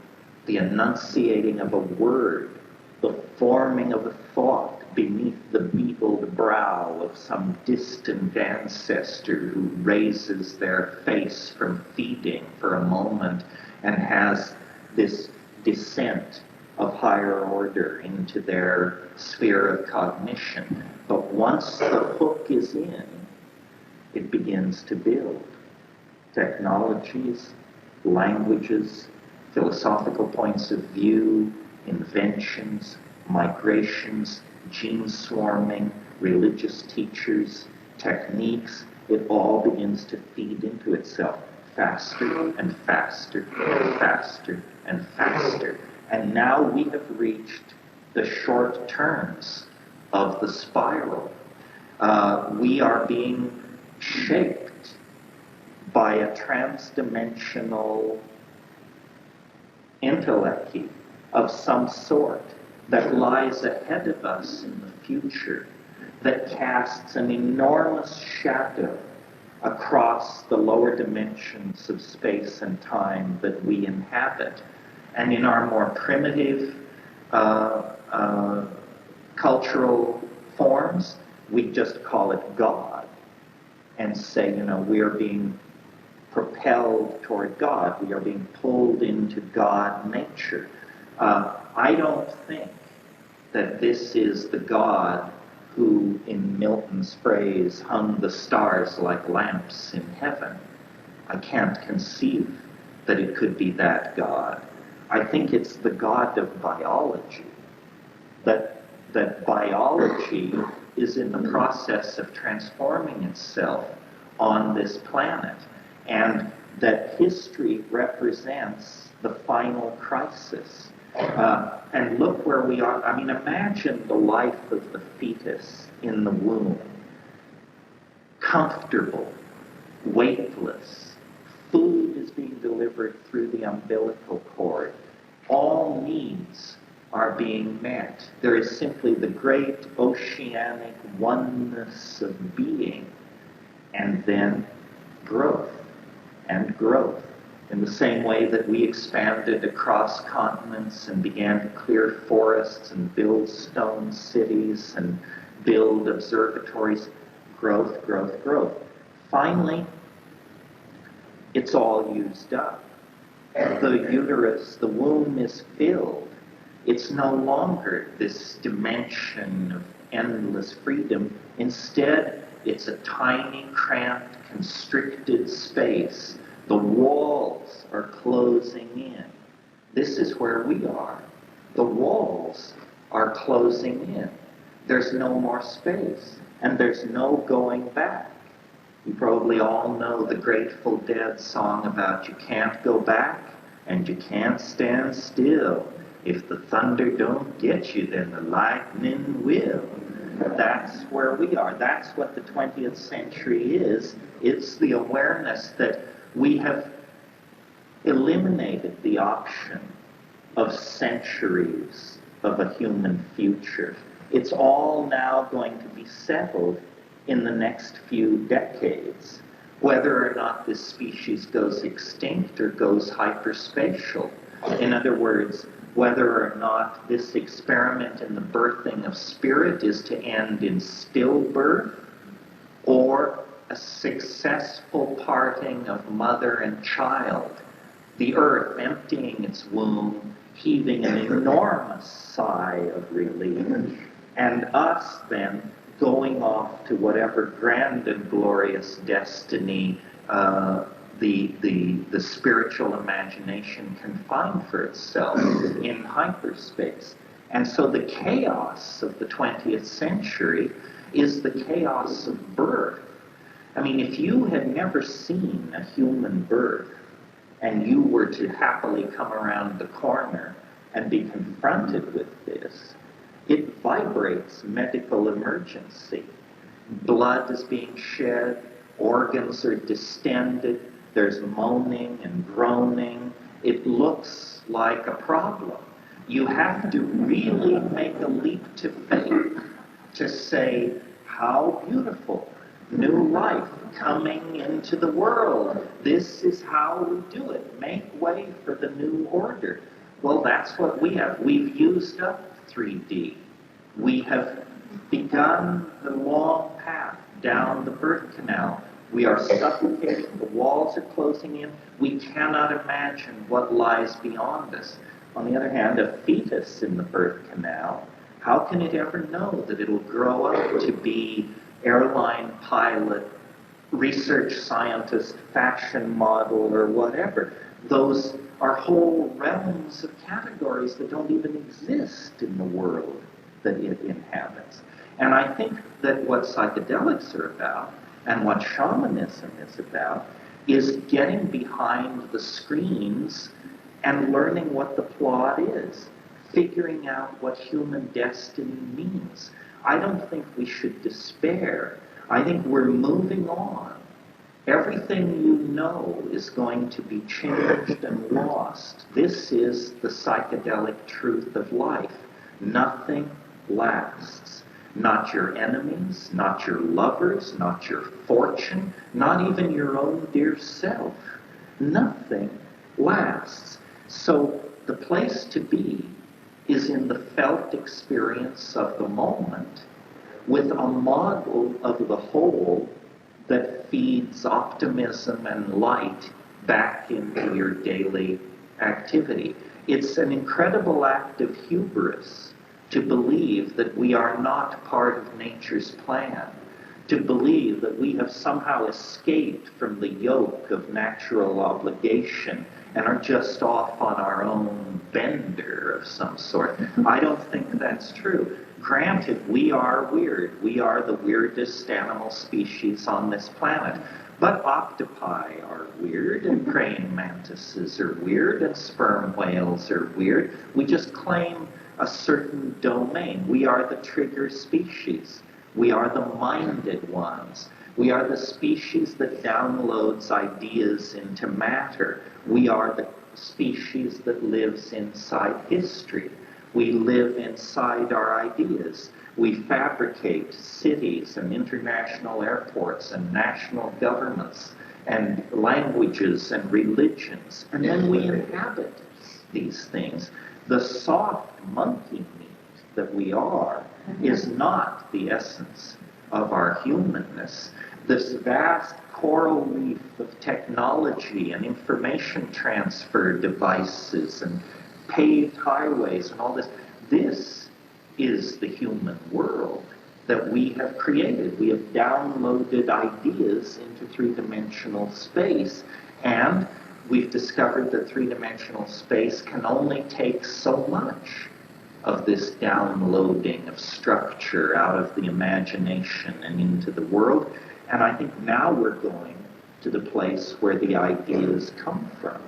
the enunciating of a word, the forming of a thought beneath the beetled brow of some distant ancestor who raises their face from feeding for a moment and has this descent of higher order into their sphere of cognition. But once the hook is in, it begins to build. Technologies, languages, philosophical points of view, inventions, migrations, gene swarming, religious teachers, techniques, it all begins to feed into itself faster and faster and faster and faster. And now we have reached the short turns of the spiral. We are being shaped by a transdimensional entelechy of some sort that lies ahead of us in the future, that casts an enormous shadow across the lower dimensions of space and time that we inhabit. And in our more primitive cultural forms, we just call it God and say, you know, we are being propelled toward God. We are being pulled into God nature. I don't think that this is the God who, in Milton's phrase, hung the stars like lamps in heaven. I can't conceive that it could be that God. I think it's the God of biology. That biology is in the process of transforming itself on this planet, and that history represents the final crisis. And look where we are. I mean, imagine the life of the fetus in the womb. Comfortable, weightless. Food is being delivered through the umbilical cord. All are being met. There is simply the great oceanic oneness of being, and then growth and growth. In the same way that we expanded across continents and began to clear forests and build stone cities and build observatories, growth, growth, growth. Finally, it's all used up. The uterus, the womb is filled. It's no longer this dimension of endless freedom. Instead, it's a tiny, cramped, constricted space. The walls are closing in. This is where we are. The walls are closing in. There's no more space, and there's no going back. You probably all know the Grateful Dead song about you can't go back and you can't stand still. If the thunder don't get you, then the lightning will. That's where we are. That's what the 20th century is. It's the awareness that we have eliminated the option of centuries of a human future. It's all now going to be settled in the next few decades, whether or not this species goes extinct or goes hyperspatial. In other words, whether or not this experiment in the birthing of spirit is to end in stillbirth, or a successful parting of mother and child, the earth emptying its womb, heaving an enormous sigh of relief, and us then going off to whatever grand and glorious destiny the spiritual imagination can find for itself in hyperspace. And so the chaos of the 20th century is the chaos of birth. I mean, if you had never seen a human birth and you were to happily come around the corner and be confronted with this, it vibrates medical emergency. Blood is being shed, organs are distended, there's moaning and groaning. It looks like a problem. You have to really make a leap to faith to say, how beautiful, new life coming into the world. This is how we do it. Make way for the new order. Well, that's what we have. We've used up 3D. We have begun the long path down the birth canal. We are suffocating. The walls are closing in. We cannot imagine what lies beyond us. On the other hand, a fetus in the birth canal, how can it ever know that it'll grow up to be airline pilot, research scientist, fashion model, or whatever? Those are whole realms of categories that don't even exist in the world that it inhabits. And I think that what psychedelics are about, and what shamanism is about, is getting behind the screens and learning what the plot is, figuring out what human destiny means. I don't think we should despair. I think we're moving on. Everything you know is going to be changed and lost. This is the psychedelic truth of life. Nothing lasts. Not your enemies, not your lovers, not your fortune, not even your own dear self. Nothing lasts. So the place to be is in the felt experience of the moment with a model of the whole that feeds optimism and light back into your daily activity. It's an incredible act of hubris to believe that we are not part of nature's plan, to believe that we have somehow escaped from the yoke of natural obligation and are just off on our own bender of some sort. I don't think that's true. Granted, we are weird. We are the weirdest animal species on this planet. But octopi are weird, and praying mantises are weird, and sperm whales are weird. We just claim a certain domain. We are the trigger species. We are the minded ones. We are the species that downloads ideas into matter. We are the species that lives inside history. We live inside our ideas. We fabricate cities and international airports and national governments and languages and religions, and then we inhabit these things. The soft monkey meat that we are is not the essence of our humanness. This vast coral reef of technology and information transfer devices and paved highways and all this, this is the human world that we have created. We have downloaded ideas into three-dimensional space, and we've discovered that three-dimensional space can only take so much of this downloading of structure out of the imagination and into the world. And I think now we're going to the place where the ideas come from.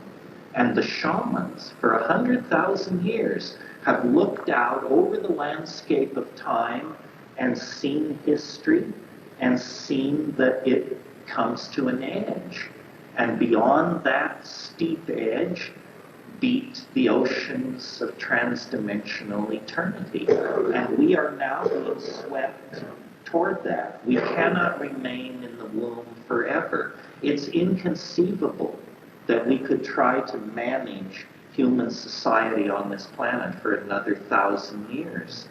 And the shamans, for 100,000 years, have looked out over the landscape of time and seen history and seen that it comes to an edge. And beyond that steep edge beat the oceans of transdimensional eternity. And we are now being swept toward that. We cannot remain in the womb forever. It's inconceivable that we could try to manage human society on this planet for another 1,000 years.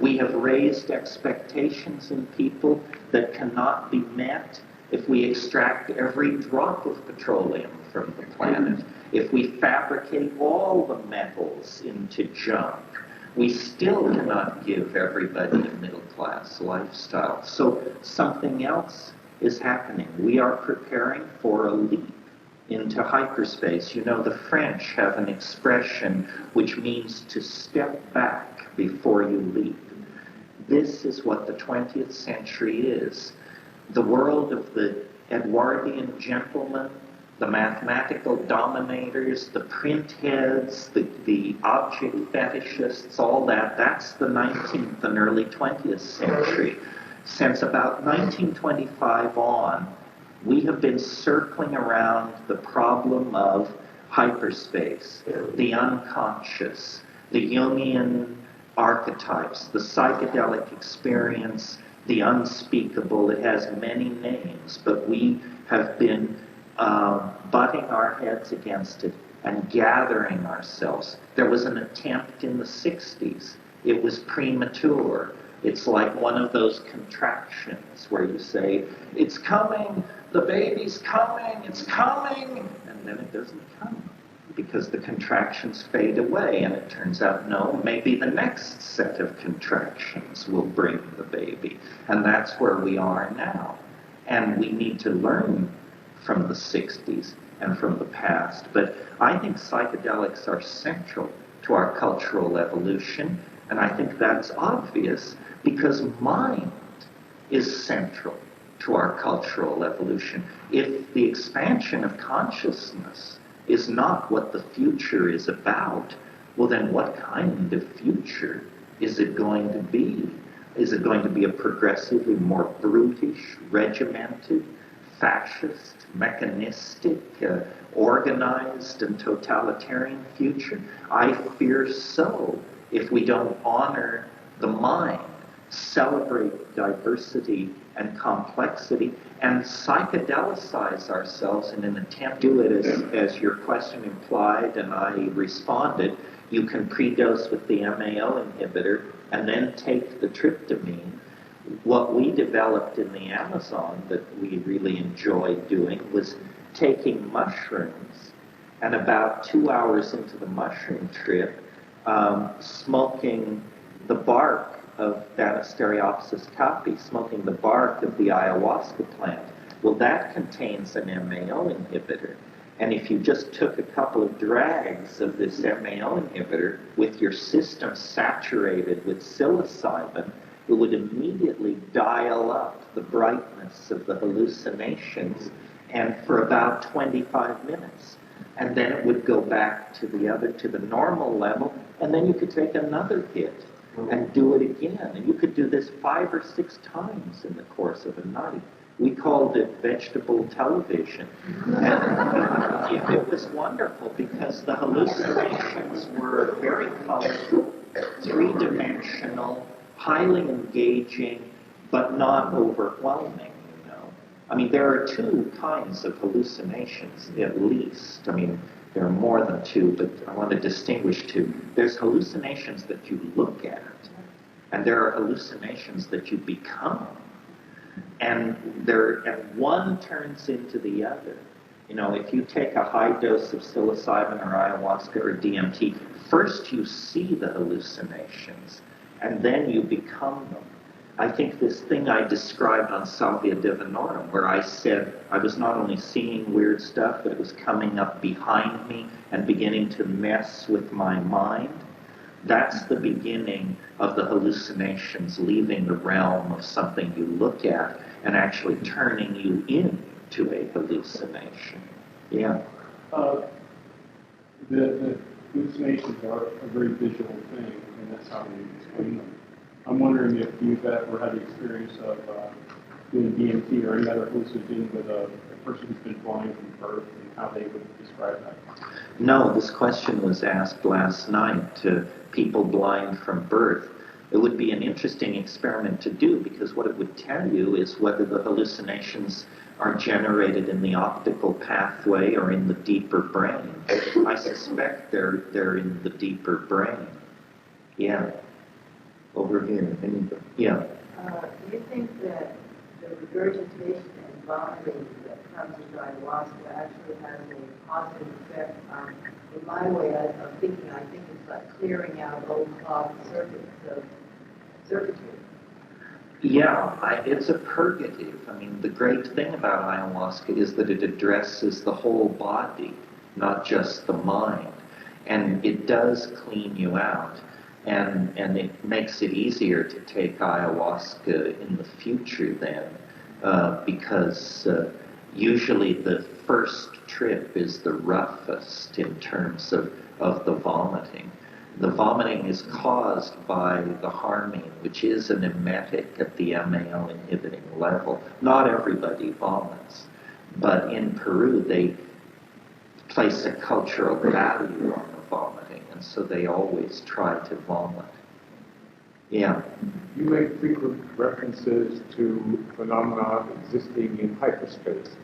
We have raised expectations in people that cannot be met if we extract every drop of petroleum from the planet, if we fabricate all the metals into junk. We still cannot give everybody a middle-class lifestyle. So something else is happening. We are preparing for a leap into hyperspace. You know, the French have an expression which means to step back before you leap. This is what the 20th century is. The world of the Edwardian gentleman, the mathematical dominators, the print heads, the object fetishists, all that, that's the 19th and early 20th century. Since about 1925 on, we have been circling around the problem of hyperspace, the unconscious, the Jungian archetypes, the psychedelic experience, the unspeakable. It has many names, but we have been butting our heads against it and gathering ourselves. There was an attempt in the 60s. It was premature. It's like one of those contractions where you say, it's coming, the baby's coming, it's coming, and then it doesn't come because the contractions fade away, and it turns out, no, maybe the next set of contractions will bring the baby. And that's where we are now. And we need to learn from the 60s and from the past. But I think psychedelics are central to our cultural evolution, and I think that's obvious because mind is central to our cultural evolution. If the expansion of consciousness is not what the future is about, well then what kind of future is it going to be? Is it going to be a progressively more brutish, regimented, fascist, mechanistic, organized and totalitarian future? I fear so, if we don't honor the mind, celebrate diversity and complexity, and psychedelicize ourselves in an attempt to do it as your question implied and I responded. You can predose with the MAO inhibitor and then take the tryptamine. What we developed in the Amazon that we really enjoyed doing was taking mushrooms and about 2 hours into the mushroom trip, smoking the bark of Dinosaurs caapi, smoking the bark of the ayahuasca plant. Well, that contains an MAO inhibitor. And if you just took a couple of drags of this MAO inhibitor with your system saturated with psilocybin, it would immediately dial up the brightness of the hallucinations, and for about 25 minutes. And then it would go back to the normal level, and then you could take another hit and do it again. And you could do this 5 or 6 times in the course of a night. We called it vegetable television. And it was wonderful because the hallucinations were very colorful three-dimensional, highly engaging, but not overwhelming, you know. I mean, there are two kinds of hallucinations, at least. I mean, there are more than two, but I want to distinguish two. There's hallucinations that you look at, and there are hallucinations that you become. And one turns into the other. You know, if you take a high dose of psilocybin or ayahuasca or DMT, first you see the hallucinations, and then you become them. I think this thing I described on Salvia Divinorum, where I said I was not only seeing weird stuff, but it was coming up behind me and beginning to mess with my mind. That's the beginning of the hallucinations leaving the realm of something you look at and actually turning you into a hallucination. Yeah. The hallucinations are a very visual thing, and that's how we explain them. I'm wondering if you've ever had the experience of doing DMT or any other hallucinogen with a person who's been blind from birth and how they would describe that. No, this question was asked last night to people blind from birth. It would be an interesting experiment to do, because what it would tell you is whether the hallucinations are generated in the optical pathway or in the deeper brain. I suspect they're in the deeper brain. Yeah. Over here. Yeah. Do you think that the regurgitation and vomiting that comes with ayahuasca actually has a positive effect on, in my way of thinking, I think it's like clearing out old clogged circuits of circuitry? Yeah, it's a purgative. I mean, the great thing about ayahuasca is that it addresses the whole body, not just the mind. And it does clean you out. And it makes it easier to take ayahuasca in the future then, because usually the first trip is the roughest in terms of the vomiting. The vomiting is caused by the harmine, which is an emetic at the MAO inhibiting level. Not everybody vomits, but in Peru they place a cultural value on the vomiting, and so they always try to vomit. Yeah. You make frequent references to phenomena existing in hyperspace.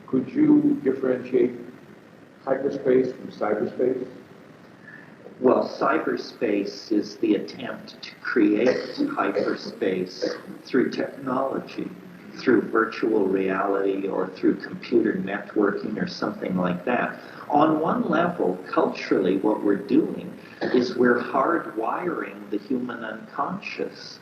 Could you differentiate hyperspace from cyberspace? Well, cyberspace is the attempt to create hyperspace through technology, through virtual reality or through computer networking or something like that. On one level, culturally, what we're doing is we're hardwiring the human unconscious.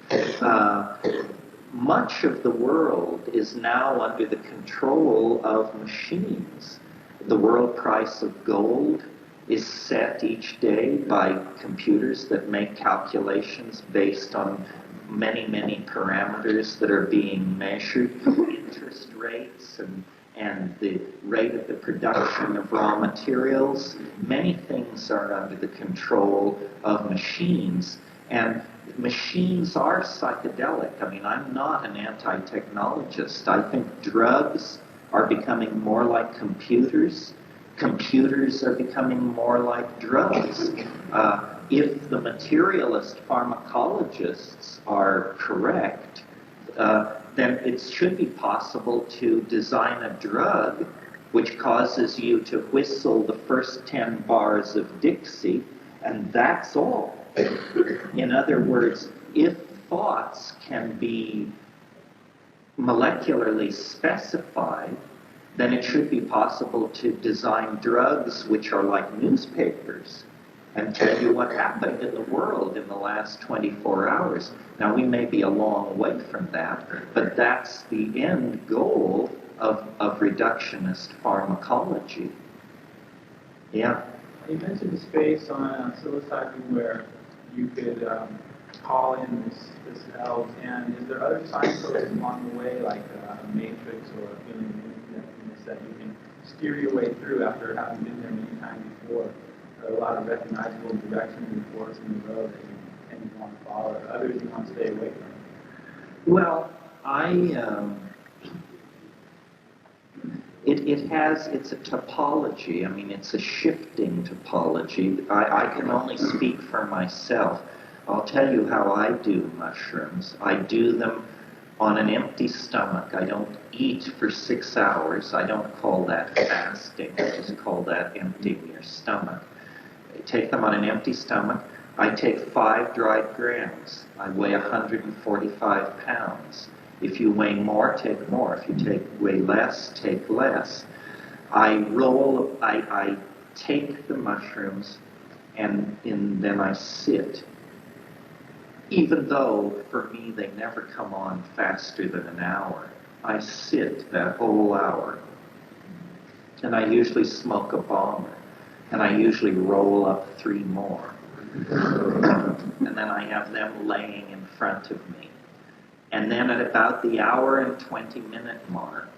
Much of the world is now under the control of machines. The world price of gold is set each day by computers that make calculations based on many, many parameters that are being measured, interest rates and the rate of the production of raw materials. Many things are under the control of machines, and machines are psychedelic. I mean, I'm not an anti-technologist. I think drugs are becoming more like computers. Computers are becoming more like drugs. If the materialist pharmacologists are correct, then it should be possible to design a drug which causes you to whistle the first 10 bars of Dixie, and that's all. In other words, if thoughts can be molecularly specified, then it should be possible to design drugs which are like newspapers and tell you what happened in the world in the last 24 hours. Now, we may be a long way from that, but that's the end goal of reductionist pharmacology. Yeah. You mentioned the space on psilocybin where you could call in this elves, and is there other signposts along the way, like a matrix or a feeling that you can steer your way through after having been there many times before? There are a lot of recognizable directions and forks in the road that you want to follow, or others you want to stay away from? Well, it's a topology. I mean, it's a shifting topology. I can only speak for myself. I'll tell you how I do mushrooms. I do them on an empty stomach. I don't eat for 6 hours. I don't call that fasting. I just call that emptying your stomach. I take them on an empty stomach. I take 5 dried grams. I weigh 145 pounds. If you weigh more, take more. If you weigh less, take less. I take the mushrooms and then I sit. Even though, for me, they never come on faster than an hour. I sit that whole hour. And I usually smoke a bomber. And I usually roll up 3 more. And then I have them laying in front of me. And then at about the hour and 20-minute mark,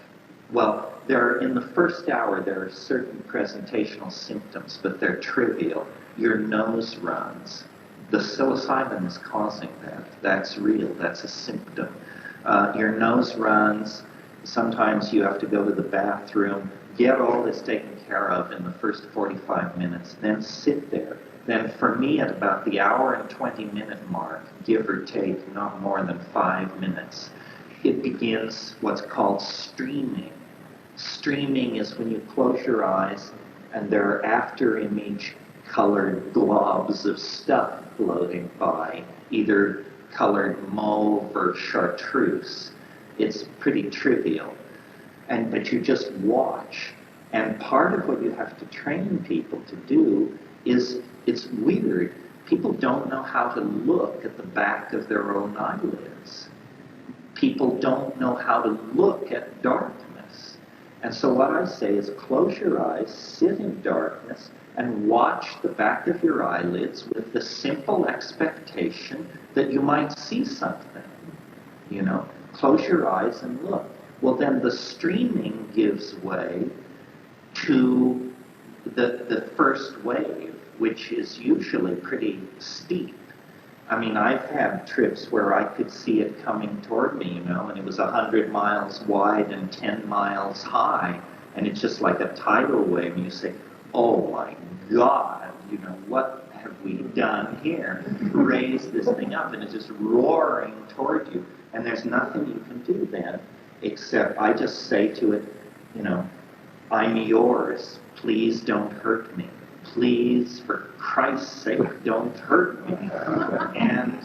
well, in the first hour, there are certain presentational symptoms, but they're trivial. Your nose runs. The psilocybin is causing that. That's real. That's a symptom. Your nose runs. Sometimes you have to go to the bathroom. Get all this taken care of in the first 45 minutes. Then sit there. Then for me, at about the hour and 20-minute mark, give or take, not more than 5 minutes, it begins what's called streaming. Streaming is when you close your eyes and there are after-image colored globs of stuff floating by, either colored mauve or chartreuse. It's pretty trivial. But you just watch. And part of what you have to train people to do is, it's weird, people don't know how to look at the back of their own eyelids. People don't know how to look at darkness. And so what I say is close your eyes, sit in darkness, and watch the back of your eyelids with the simple expectation that you might see something. You know, close your eyes and look. Well, then the streaming gives way to the first wave, which is usually pretty steep. I mean, I've had trips where I could see it coming toward me, you know, and it was 100 miles wide and 10 miles high, and it's just like a tidal wave, and you say, oh my God, you know, what have we done here? Raise this thing up, and it's just roaring toward you, and there's nothing you can do then, except I just say to it, you know, I'm yours, please don't hurt me. Please, for Christ's sake, don't hurt me. And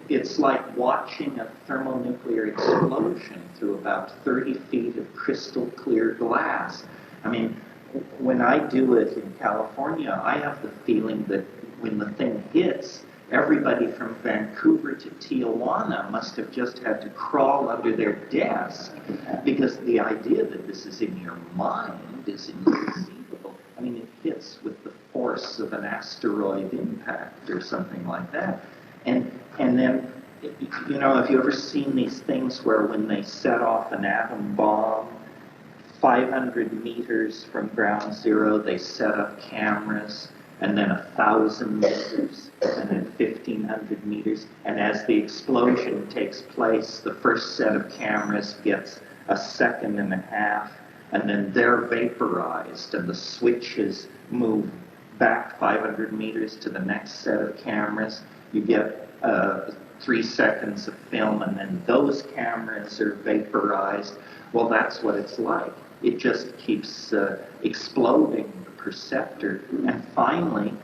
it's like watching a thermonuclear explosion through about 30 feet of crystal clear glass. I mean, when I do it in California, I have the feeling that when the thing hits, everybody from Vancouver to Tijuana must have just had to crawl under their desk, because the idea that this is in your mind is inconceivable. I mean, it hits with the force of an asteroid impact or something like that. And then, you know, have you ever seen these things where when they set off an atom bomb, 500 meters from ground zero, they set up cameras, and then 1,000 meters, and then 1,500 meters. And as the explosion takes place, the first set of cameras gets a second and a half, and then they're vaporized, and the switches move back 500 meters to the next set of cameras. You get 3 seconds of film, and then those cameras are vaporized. Well, that's what it's like. It just keeps exploding the perceptor, and finally,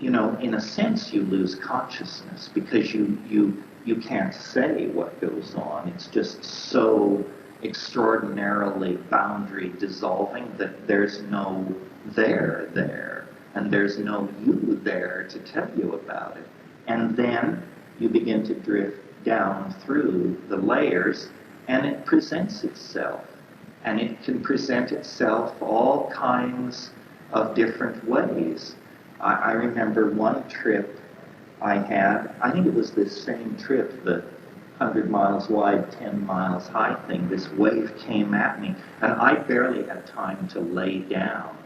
you know, in a sense, you lose consciousness because you can't say what goes on. It's just so extraordinarily boundary dissolving that there's no there, and there's no you there to tell you about it. And then you begin to drift down through the layers, and it presents itself. And it can present itself all kinds of different ways. I remember one trip I had, I think it was this same trip, the 100 miles wide, 10 miles high thing. This wave came at me, and I barely had time to lay down.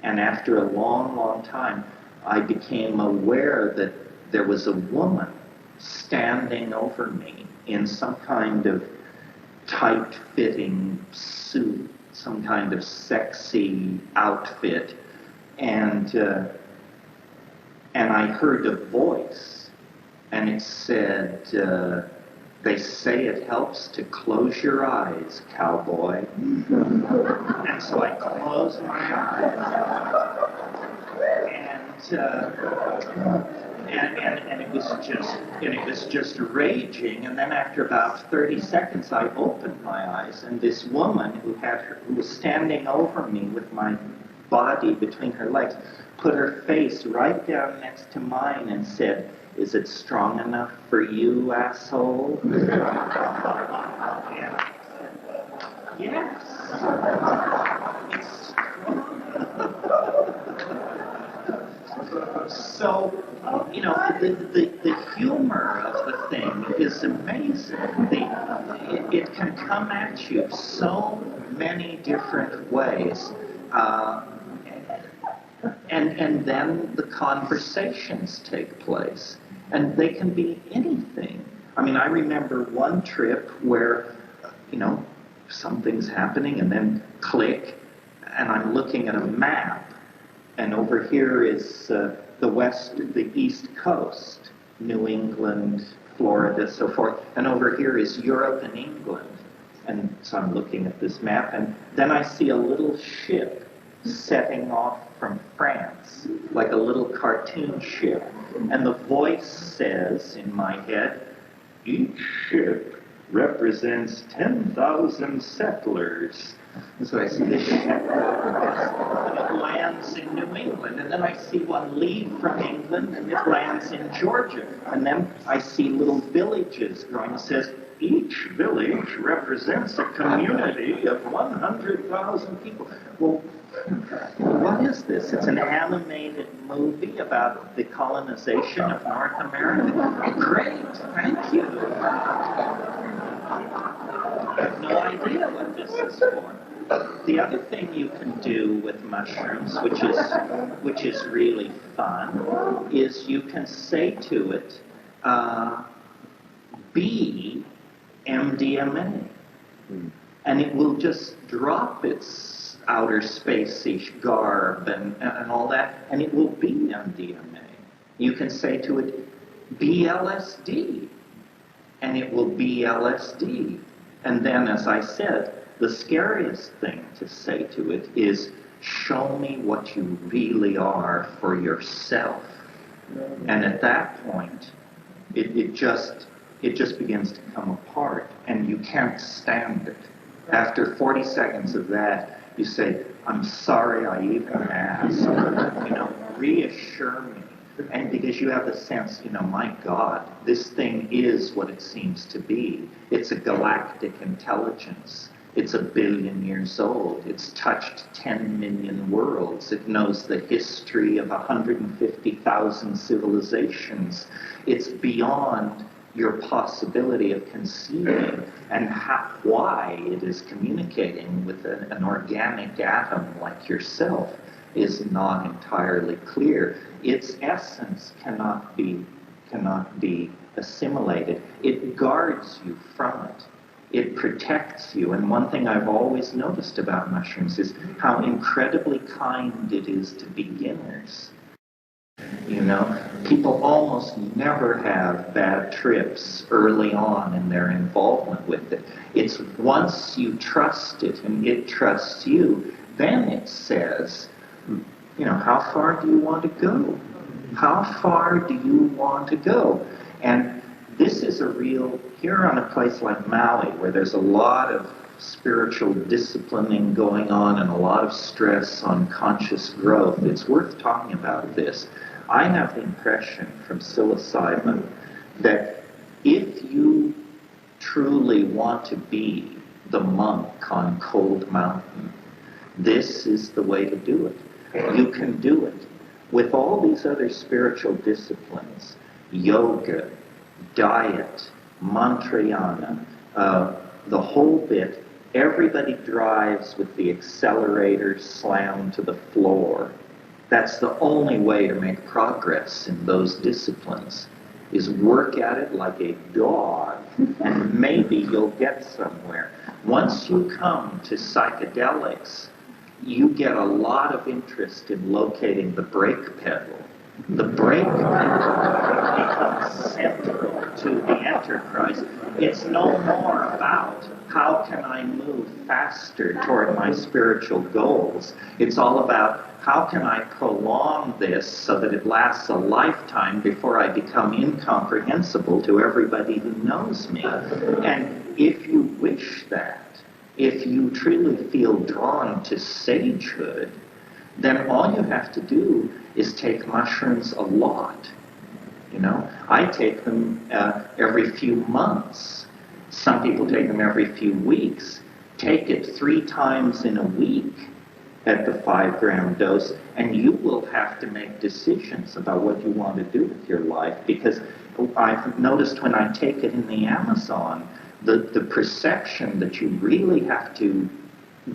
And after a long, long time, I became aware that there was a woman standing over me in some kind of tight-fitting suit, some kind of sexy outfit, and and I heard a voice, and it said, they say it helps to close your eyes, cowboy. And so I closed my eyes. And it was just raging. And then after about 30 seconds, I opened my eyes, and this woman who was standing over me with my body between her legs, put her face right down next to mine and said, "Is it strong enough for you, asshole?" And I said, "Yes, it's strong." So, the humor of the thing is amazing. It can come at you so many different ways. And then the conversations take place. And they can be anything. I mean, I remember one trip where, something's happening and then click, and I'm looking at a map, and over here is the East Coast, New England, Florida, so forth, and over here is Europe and England. And so I'm looking at this map, and then I see a little ship setting off from France, like a little cartoon ship. And the voice says in my head, "Each ship represents 10,000 settlers." And so I see this ship, and it lands in New England. And then I see one leave from England, and it lands in Georgia. And then I see little villages growing. It says, "Each village represents a community of 100,000 people." Well, what is this? It's an animated movie about the colonization of North America? Great, thank you. I have no idea what this is for. The other thing you can do with mushrooms, which is really fun, is you can say to it, "Be MDMA," and it will just drop its outer space-ish garb and all that, and it will be MDMA. You can say to it, "Be LSD," and it will be LSD. And then, as I said, the scariest thing to say to it is, "Show me what you really are for yourself." And at that point, it just begins to come apart, and you can't stand it. After 40 seconds of that, you say, "I'm sorry I even asked. Reassure me." And because you have the sense, my God, this thing is what it seems to be. It's a galactic intelligence. It's 1 billion years old. It's touched 10 million worlds. It knows the history of 150,000 civilizations. It's beyond your possibility of conceiving, and why it is communicating with an organic atom like yourself is not entirely clear. Its essence cannot be assimilated. It guards you from it. It protects you. And one thing I've always noticed about mushrooms is how incredibly kind it is to beginners. People almost never have bad trips early on in their involvement with it. It's once you trust it and it trusts you, then it says, how far do you want to go? How far do you want to go? And this is here on a place like Maui, where there's a lot of spiritual disciplining going on and a lot of stress on conscious growth, it's worth talking about this. I have the impression from psilocybin that if you truly want to be the monk on Cold Mountain, this is the way to do it. You can do it. With all these other spiritual disciplines, yoga, diet, mantrayana, the whole bit, everybody drives with the accelerator slammed to the floor. That's the only way to make progress in those disciplines, is work at it like a dog, and maybe you'll get somewhere. Once you come to psychedelics, you get a lot of interest in locating the brake pedal. The breakthrough becomes central to the enterprise. It's no more about how can I move faster toward my spiritual goals. It's all about how can I prolong this so that it lasts a lifetime before I become incomprehensible to everybody who knows me. And if you wish that, if you truly feel drawn to sagehood, then all you have to do is take mushrooms a lot. You know, I take them every few months. Some people take them every few weeks. Take it 3 times in a week at the 5-gram dose, and you will have to make decisions about what you want to do with your life, because I've noticed when I take it in the Amazon, the perception that you really have to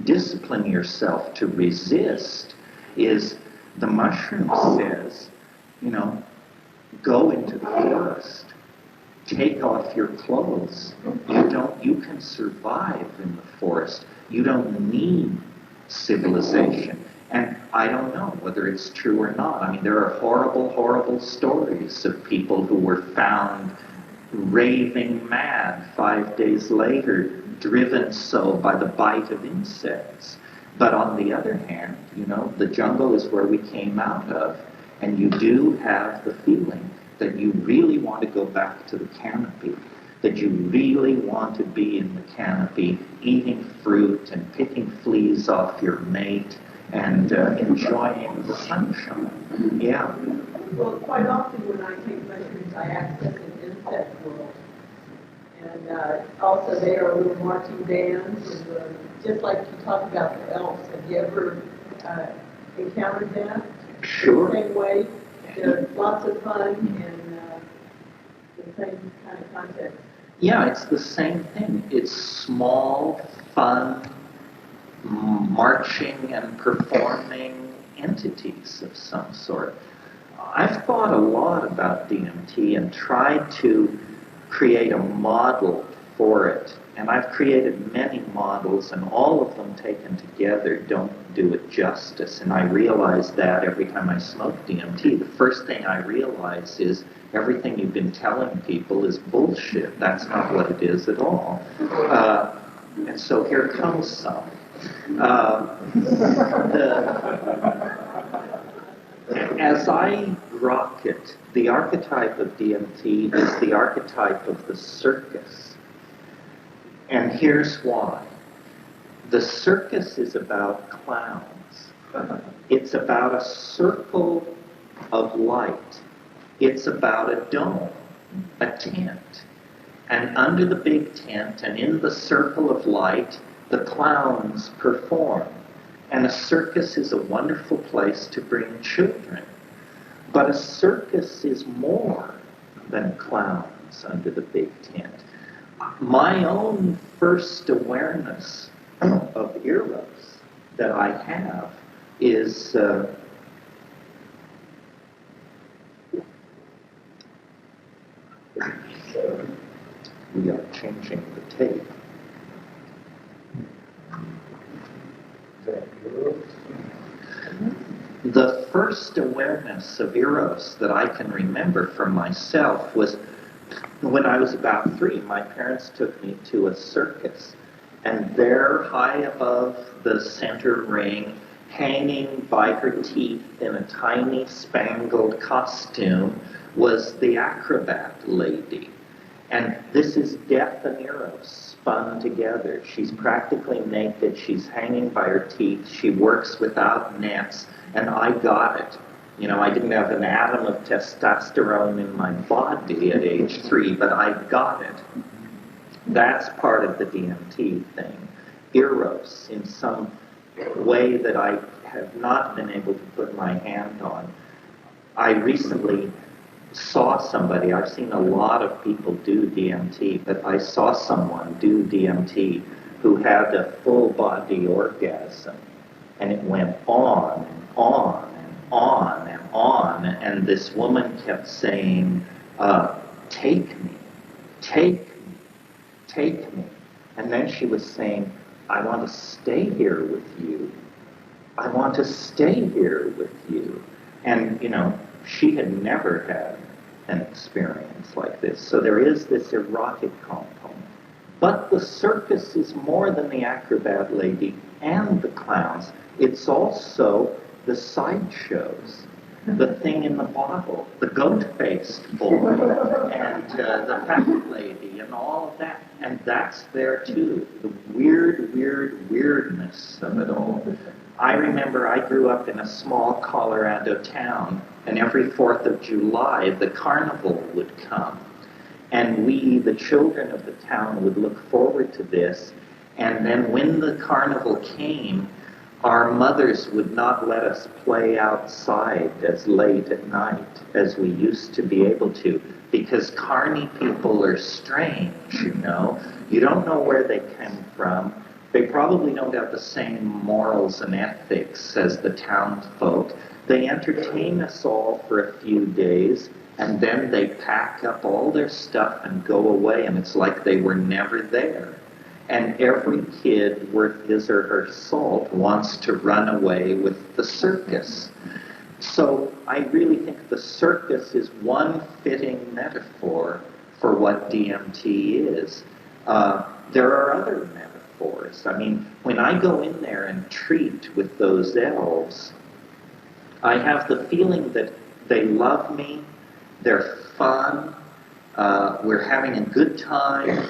discipline yourself to resist is the mushroom says, you know, go into the forest, take off your clothes. You can survive in the forest. You don't need civilization. And I don't know whether it's true or not. I mean, there are horrible, horrible stories of people who were found raving mad 5 days later, driven so by the bite of insects. But on the other hand, you know, the jungle is where we came out of, and you do have the feeling that you really want to go back to the canopy, that you really want to be in the canopy, eating fruit and picking fleas off your mate and enjoying the sunshine. Yeah. Well, quite often when I take mushrooms, I access an insect world. And also they are little marching bands, and, just like you talk about the elves. Have you ever encountered that? Sure. The same way. They're lots of fun and the same kind of context. Yeah, it's the same thing. It's small, fun, marching and performing entities of some sort. I've thought a lot about DMT and tried to create a model for it. And I've created many models, and all of them taken together don't do it justice. And I realize that every time I smoke DMT. The first thing I realize is everything you've been telling people is bullshit. That's not what it is at all. And so here comes some. As I rock it, the archetype of DMT is the archetype of the circus. And here's why. The circus is about clowns. It's about a circle of light. It's about a dome, a tent. And under the big tent and in the circle of light, the clowns perform. And a circus is a wonderful place to bring children. But a circus is more than clowns under the big tent. My own first awareness of Eros that I have is we are changing the tape. The first awareness of Eros that I can remember for myself was when I was about 3. My parents took me to a circus, and there, high above the center ring, hanging by her teeth in a tiny spangled costume, was the acrobat lady. And this is Death and Eros spun together. She's practically naked. She's hanging by her teeth. She works without nets, and I got it. You know, I didn't have an atom of testosterone in my body at age 3, but I got it. That's part of the DMT thing. Eros, in some way that I have not been able to put my hand on. I recently saw somebody, I've seen a lot of people do DMT, but I saw someone do DMT who had a full body orgasm, and it went on and on and on and on, and this woman kept saying, take me, take me, take me. And then she was saying, I want to stay here with you. I want to stay here with you. And, you know, She had never had an experience like this. So there is this erotic component. But the circus is more than the acrobat lady and the clowns. It's also the sideshows, the thing in the bottle, the goat-faced boy, and the fat lady, and all of that. And that's there too, the weirdness of it all. I remember I grew up in a small Colorado town, and every 4th of July, the carnival would come. And we, the children of the town, would look forward to this. And then when the carnival came, our mothers would not let us play outside as late at night as we used to be able to, because carny people are strange, you know. You don't know where they came from. They probably don't have the same morals and ethics as the townsfolk. They entertain us all for a few days, and then they pack up all their stuff and go away, and it's like they were never there. And every kid worth his or her salt wants to run away with the circus. So I really think the circus is one fitting metaphor for what DMT is. There are other metaphors. I mean, when I go in there and treat with those elves, I have the feeling that they love me, they're fun, we're having a good time,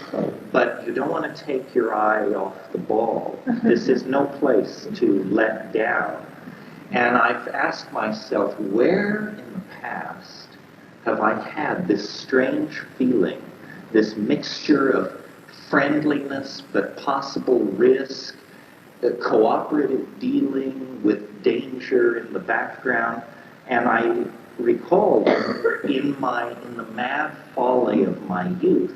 but you don't want to take your eye off the ball. This is no place to let down. And I've asked myself, where in the past have I had this strange feeling, this mixture of friendliness but possible risk, cooperative dealing with danger in the background? And I recalled in the mad folly of my youth,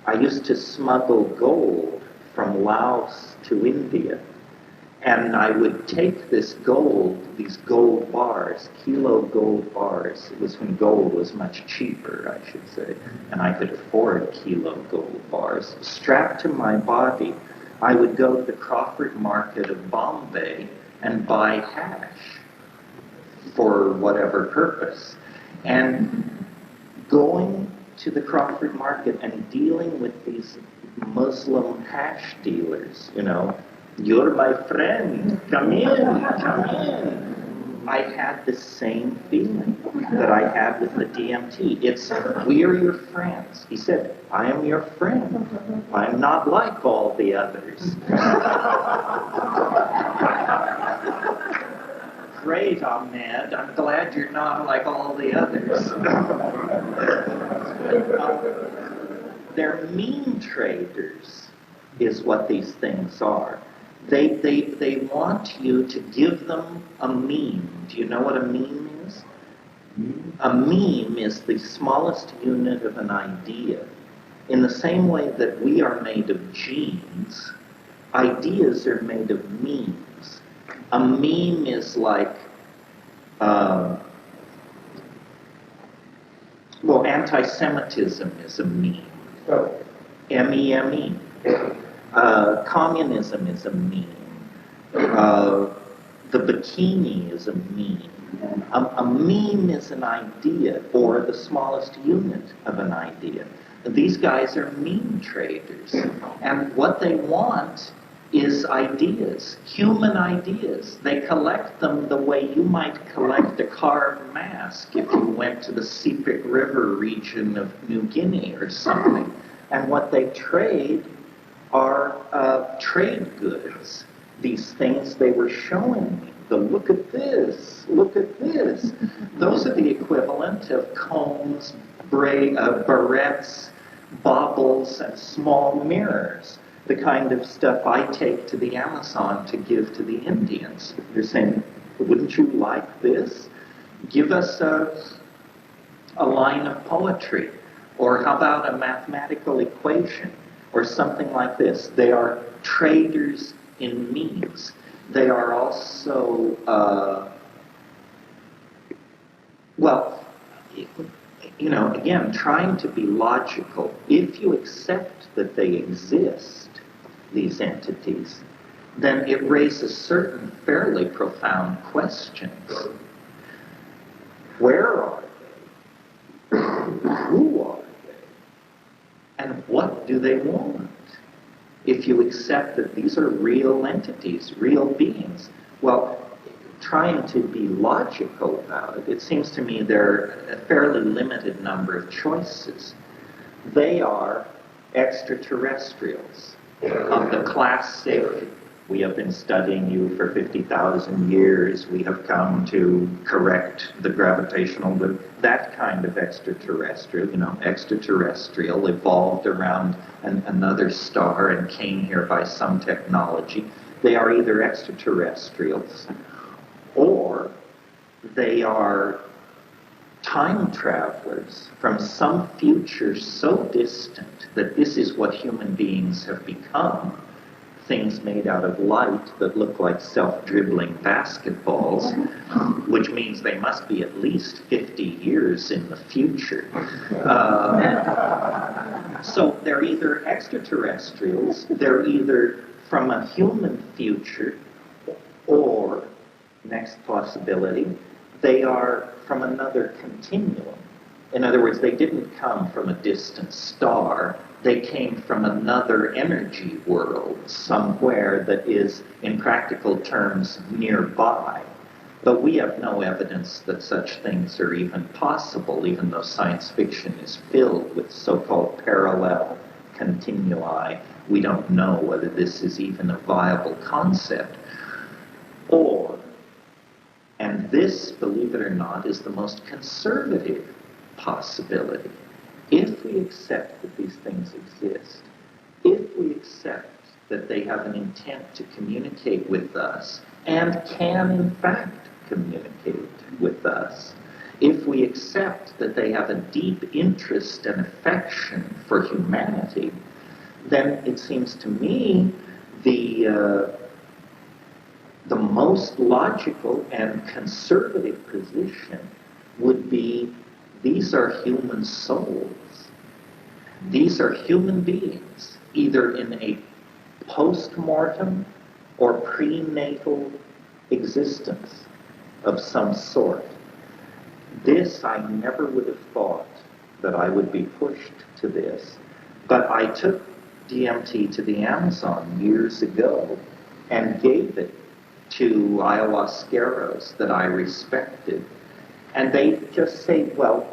I used to smuggle gold from Laos to India. And I would take this gold, these gold bars, kilo gold bars. It was when gold was much cheaper, I should say, and I could afford kilo gold bars. Strapped to my body, I would go to the Crawford Market of Bombay and buy hash for whatever purpose. And going to the Crawford Market and dealing with these Muslim hash dealers, you know, you're my friend, come in. I had the same feeling that I had with the DMT. It's, we are your friends. He said, I am your friend. I'm not like all the others. Great, Ahmed. I'm glad you're not like all the others. They're mean traders, is what these things are. They want you to give them a meme. Do you know what a meme is? A meme is the smallest unit of an idea. In the same way that we are made of genes, ideas are made of memes. A meme is like, anti-Semitism is a meme. M-E-M-E. Communism is a meme. The bikini is a meme. A meme is an idea, or the smallest unit of an idea. These guys are meme traders. And what they want is ideas, human ideas. They collect them the way you might collect a carved mask if you went to the Sepik River region of New Guinea or something. And what they trade are trade goods. These things they were showing me. The look at this, look at this. Those are the equivalent of combs, barrettes, baubles, and small mirrors. The kind of stuff I take to the Amazon to give to the Indians. They're saying, wouldn't you like this? Give us a line of poetry. Or how about a mathematical equation? Or something like this. They are traders in memes. They are also, again, trying to be logical. If you accept that they exist, these entities, then it raises certain fairly profound questions. Where are do they want? If you accept that these are real entities, real beings, well, trying to be logical about it, it seems to me there are a fairly limited number of choices. They are extraterrestrials of the classic, we have been studying you for 50,000 years, we have come to correct the gravitational, that kind of extraterrestrial, extraterrestrial, evolved around another star and came here by some technology. They are either extraterrestrials or they are time travelers from some future so distant that this is what human beings have become, things made out of light that look like self-dribbling basketballs, which means they must be at least 50 years in the future. So they're either extraterrestrials, they're either from a human future, or, next possibility, they are from another continuum. In other words, they didn't come from a distant star, they came from another energy world somewhere that is, in practical terms, nearby. But we have no evidence that such things are even possible, even though science fiction is filled with so-called parallel continui. We don't know whether this is even a viable concept. Or, and this, believe it or not, is the most conservative possibility. If we accept that these things exist, if we accept that they have an intent to communicate with us, and can in fact communicate with us, if we accept that they have a deep interest and affection for humanity, then it seems to me the most logical and conservative position would be these are human souls. These are human beings, either in a post-mortem or prenatal existence of some sort. This, I never would have thought that I would be pushed to this, but I took DMT to the Amazon years ago and gave it to ayahuasqueros that I respected. And they just say, well,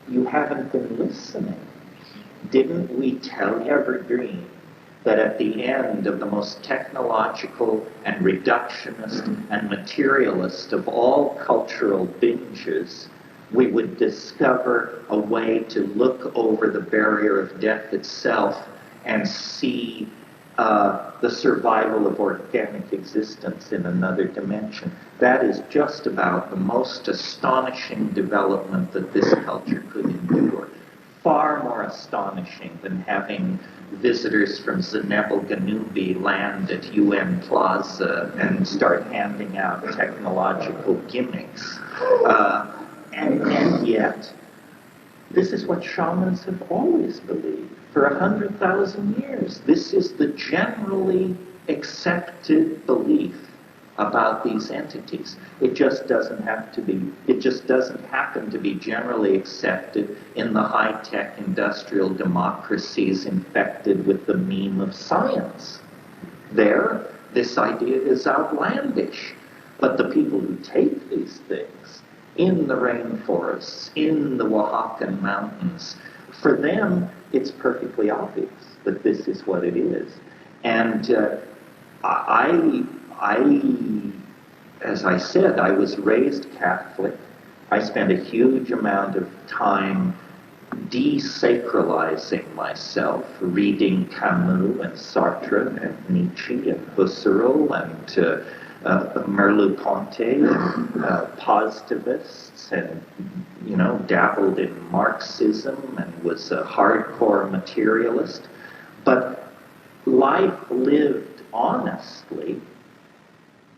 you haven't been listening. Didn't we tell you, Evergreen, that at the end of the most technological and reductionist and materialist of all cultural binges, we would discover a way to look over the barrier of death itself and see the survival of organic existence in another dimension. That is just about the most astonishing development that this culture could endure. Far more astonishing than having visitors from Zenebel Ganubi land at UN Plaza and start handing out technological gimmicks. And yet, this is what shamans have always believed for 100,000 years. This is the generally accepted belief about these entities. It just doesn't happen to be generally accepted in the high-tech industrial democracies infected with the meme of science. There, this idea is outlandish. But the people who take these things in the rainforests, in the Oaxacan mountains, for them, it's perfectly obvious that this is what it is. And as I said, I was raised Catholic. I spent a huge amount of time desacralizing myself, reading Camus and Sartre and Nietzsche and Husserl and Merleau-Ponty and positivists, and dabbled in Marxism and was a hardcore materialist. But life lived honestly,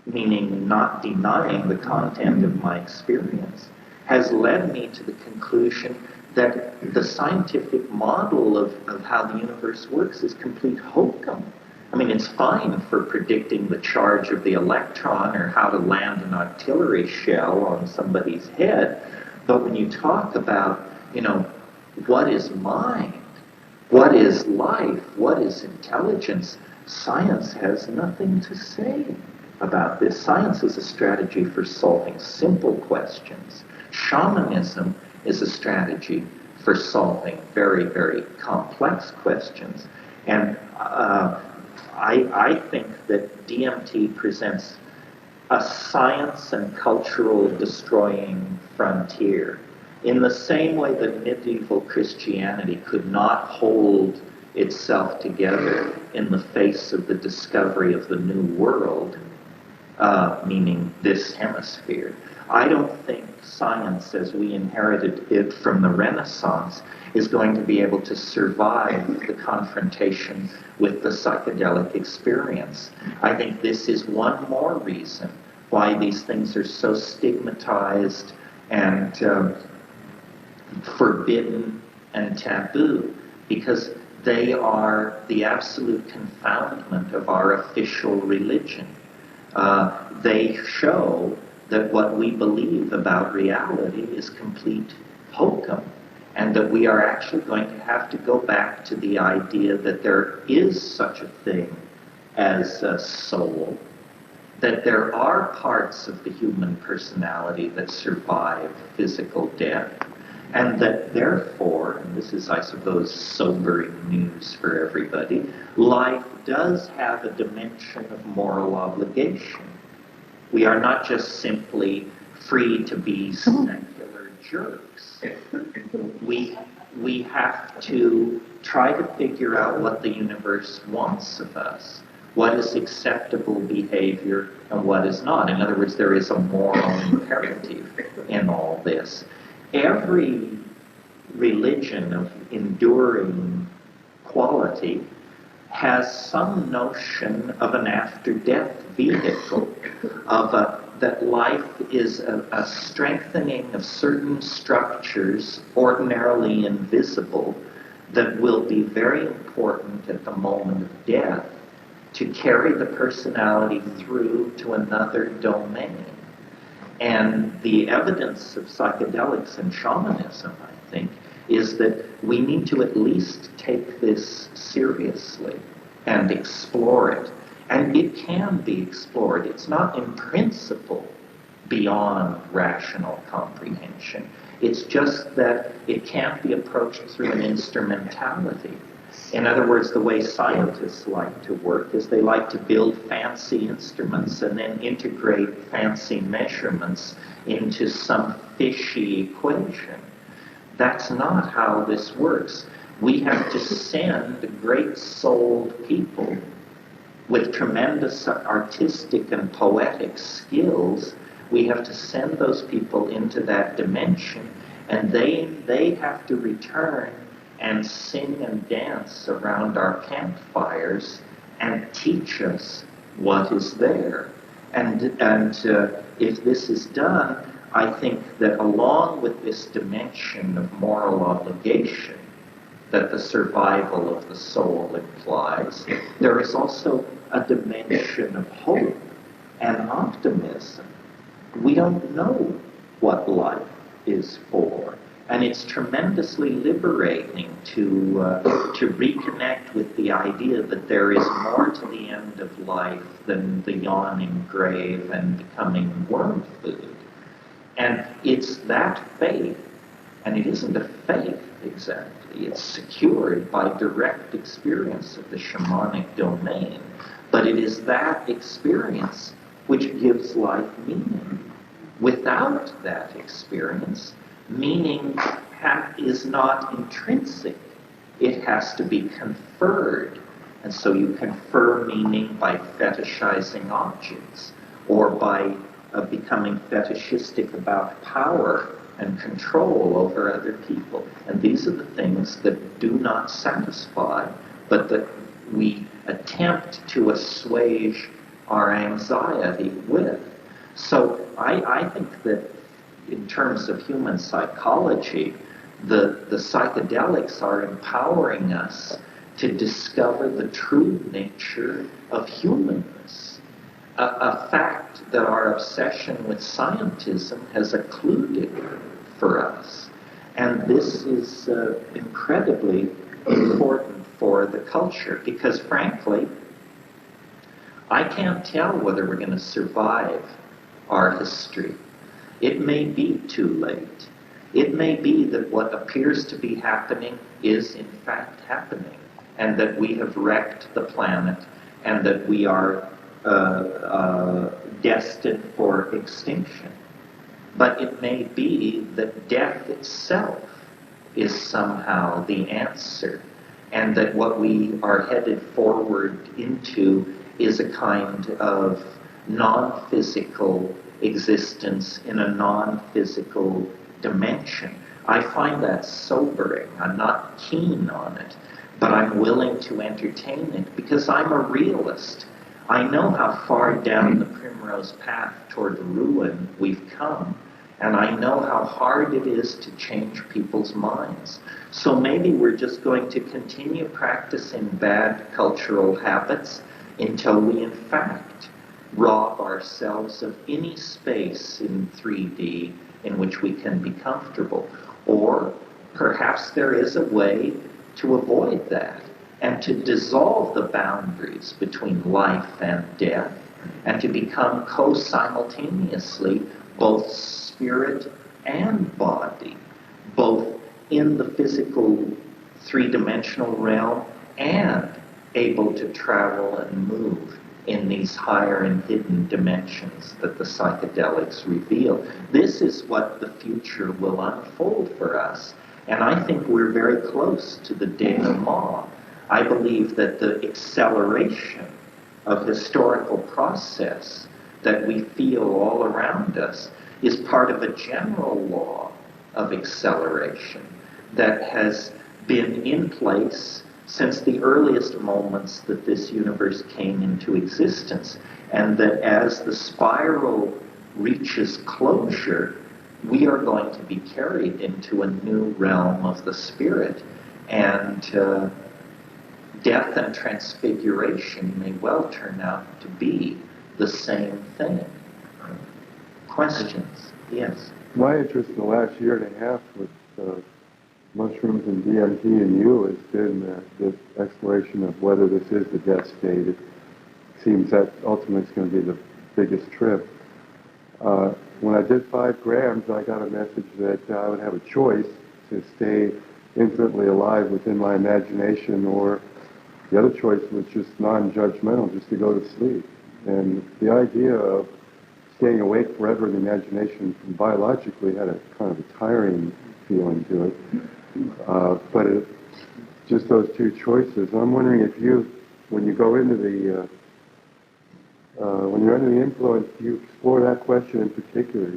meaning not denying the content of my experience, has led me to the conclusion that the scientific model of how the universe works is complete hokum. I mean, it's fine for predicting the charge of the electron or how to land an artillery shell on somebody's head, but when you talk about, what is mind, What is life? What is intelligence? Science has nothing to say about this. Science is a strategy for solving simple questions. Shamanism is a strategy for solving very, very complex questions. And I think that DMT presents a science and cultural destroying frontier. In the same way that medieval Christianity could not hold itself together in the face of the discovery of the New World, meaning this hemisphere, I don't think science, as we inherited it from the Renaissance, is going to be able to survive the confrontation with the psychedelic experience. I think this is one more reason why these things are so stigmatized and forbidden and taboo, because they are the absolute confoundment of our official religion. They show that what we believe about reality is complete hokum, and that we are actually going to have to go back to the idea that there is such a thing as a soul, that there are parts of the human personality that survive physical death, and that therefore, and this is, I suppose, sobering news for everybody, life does have a dimension of moral obligation. We are not just simply free to be secular jerks. We have to try to figure out what the universe wants of us, what is acceptable behavior and what is not. In other words, there is a moral imperative in all this. Every religion of enduring quality has some notion of an after-death vehicle, that life is a strengthening of certain structures ordinarily invisible that will be very important at the moment of death to carry the personality through to another domain. And the evidence of psychedelics and shamanism, I think, is that we need to at least take this seriously and explore it. And it can be explored. It's not in principle beyond rational comprehension. It's just that it can't be approached through an instrumentality. In other words, the way scientists like to work is they like to build fancy instruments and then integrate fancy measurements into some fishy equation. That's not how this works. We have to send great-souled people with tremendous artistic and poetic skills. We have to send those people into that dimension, and they have to return and sing and dance around our campfires and teach us what is there. And if this is done, I think that along with this dimension of moral obligation that the survival of the soul implies, there is also a dimension of hope and optimism. We don't know what life is for. And it's tremendously liberating to reconnect with the idea that there is more to the end of life than the yawning grave and becoming worm food. And it's that faith, and it isn't a faith exactly, it's secured by direct experience of the shamanic domain, but it is that experience which gives life meaning. Without that experience, meaning is not intrinsic. It has to be conferred. And so you confer meaning by fetishizing objects, or by becoming fetishistic about power and control over other people. And these are the things that do not satisfy, but that we attempt to assuage our anxiety with. So I think that in terms of human psychology, the psychedelics are empowering us to discover the true nature of humanness, a fact that our obsession with scientism has occluded for us. And this is incredibly important for the culture, because frankly, I can't tell whether we're going to survive our history. It may be too late. It may be that what appears to be happening is in fact happening, and that we have wrecked the planet, and that we are destined for extinction. But it may be that death itself is somehow the answer, and that what we are headed forward into is a kind of non-physical existence in a non-physical dimension. I find that sobering. I'm not keen on it, but I'm willing to entertain it because I'm a realist. I know how far down the primrose path toward ruin we've come, and I know how hard it is to change people's minds. So maybe we're just going to continue practicing bad cultural habits until we in fact rob ourselves of any space in 3D in which we can be comfortable. Or perhaps there is a way to avoid that and to dissolve the boundaries between life and death and to become co-simultaneously both spirit and body, both in the physical three-dimensional realm and able to travel and move in these higher and hidden dimensions that the psychedelics reveal. This is what the future will unfold for us. And I think we're very close to the denouement. I believe that the acceleration of historical process that we feel all around us is part of a general law of acceleration that has been in place since the earliest moments that this universe came into existence, and that as the spiral reaches closure, we are going to be carried into a new realm of the spirit, and death and transfiguration may well turn out to be the same thing. Questions? Yes. My interest in the last year and a half with mushrooms and DMT and you has been the exploration of whether this is the death state. It seems that ultimately it's going to be the biggest trip. When I did 5 grams, I got a message that I would have a choice to stay infinitely alive within my imagination, or the other choice was just non-judgmental, just to go to sleep. And the idea of staying awake forever in the imagination biologically had a kind of a tiring feeling to it. But just those two choices. I'm wondering if you, when you go into the, when you're under the influence, do you explore that question in particular?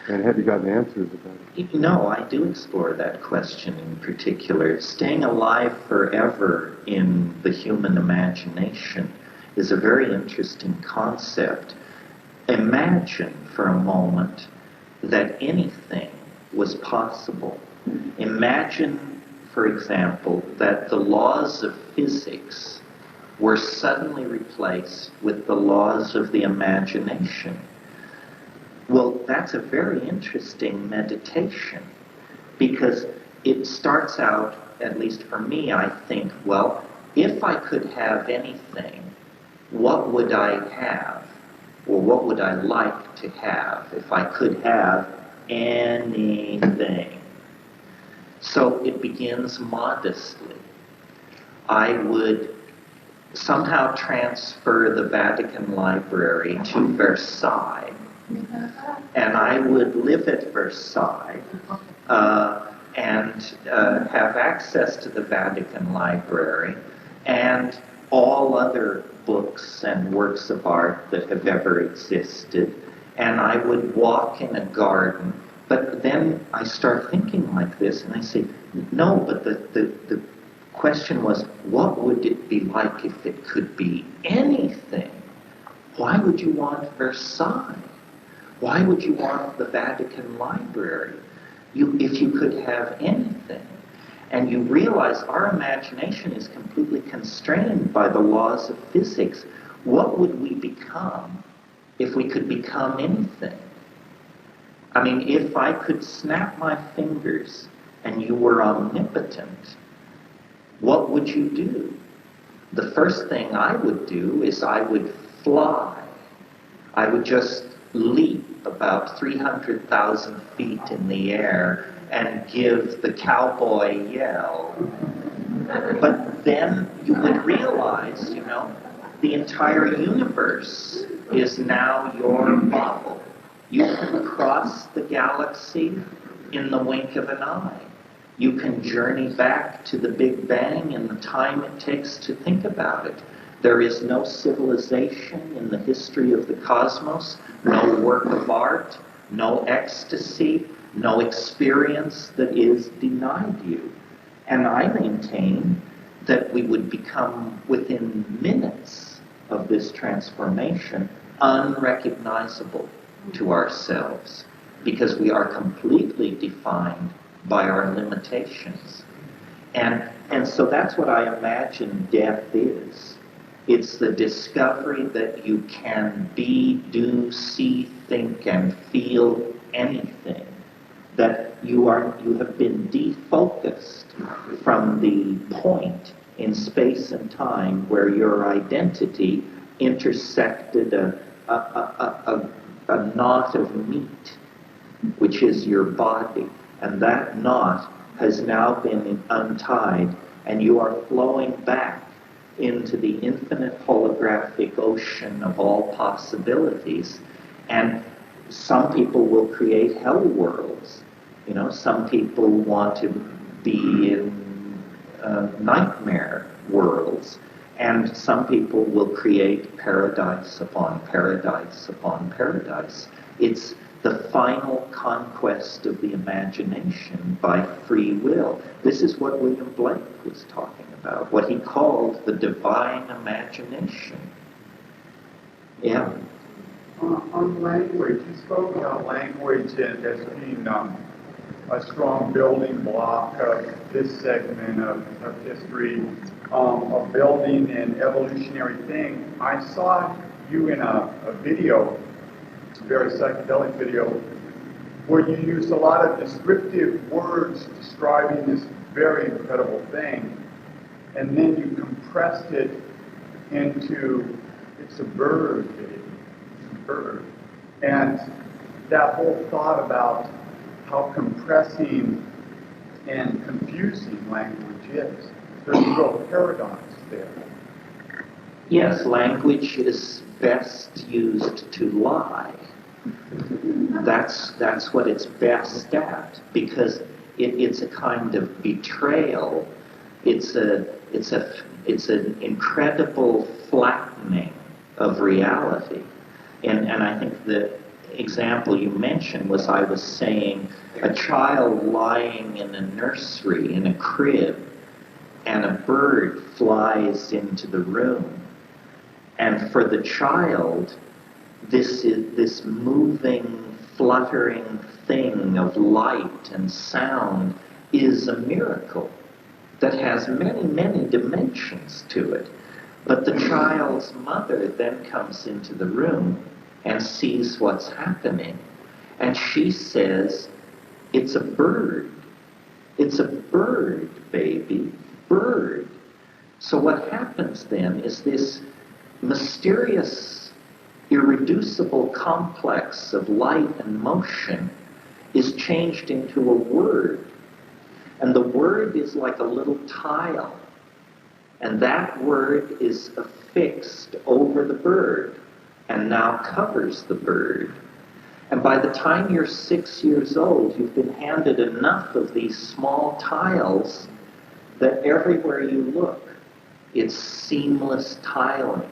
And have you gotten answers about it? No, I do explore that question in particular. Staying alive forever in the human imagination is a very interesting concept. Imagine for a moment that anything was possible. Imagine, for example, that the laws of physics were suddenly replaced with the laws of the imagination. Well, that's a very interesting meditation, because it starts out, at least for me, I think, well, if I could have anything, what would I have? Or what would I like to have if I could have anything? So it begins modestly. I would somehow transfer the Vatican Library to Versailles, and I would live at Versailles and have access to the Vatican Library and all other books and works of art that have ever existed, and I would walk in a garden. But then I start thinking like this, and I say, no, but the question was, what would it be like if it could be anything? Why would you want Versailles? Why would you want the Vatican Library? If you could have anything. And you realize our imagination is completely constrained by the laws of physics. What would we become if we could become anything? I mean, if I could snap my fingers and you were omnipotent, what would you do? The first thing I would do is I would fly. I would just leap about 300,000 feet in the air and give the cowboy yell. But then you would realize, the entire universe is now your bubble. You can cross the galaxy in the wink of an eye. You can journey back to the Big Bang in the time it takes to think about it. There is no civilization in the history of the cosmos, no work of art, no ecstasy, no experience that is denied you. And I maintain that we would become, within minutes of this transformation, unrecognizable to ourselves, because we are completely defined by our limitations. And so that's what I imagine death is. It's the discovery that you can be, do, see, think, and feel anything. That you have been defocused from the point in space and time where your identity intersected a knot of meat, which is your body. And that knot has now been untied, and you are flowing back into the infinite holographic ocean of all possibilities. And some people will create hell worlds. Some people want to be in nightmare worlds. And some people will create paradise upon paradise upon paradise. It's the final conquest of the imagination by free will. This is what William Blake was talking about, what he called the divine imagination. Yeah. On language, you spoke about language as being a strong building block of this segment of history, a building and evolutionary thing. I saw you in a video, a very psychedelic video, where you used a lot of descriptive words describing this very incredible thing, and then you compressed it into, it's a bird, baby. Bird. And that whole thought about how compressing and confusing language is. There's a real paradox there. Yes, language is best used to lie. That's what it's best at, because it's a kind of betrayal. It's an incredible flattening of reality. And I think the example you mentioned was, I was saying, a child lying in a nursery, in a crib, and a bird flies into the room. And for the child, this moving, fluttering thing of light and sound is a miracle that has many, many dimensions to it. But the child's mother then comes into the room and sees what's happening. And she says, "It's a bird. It's a bird, baby. Bird." So what happens then is this mysterious, irreducible complex of light and motion is changed into a word. And the word is like a little tile. And that word is affixed over the bird and now covers the bird. And by the time you're 6 years old, you've been handed enough of these small tiles that everywhere you look, it's seamless tiling.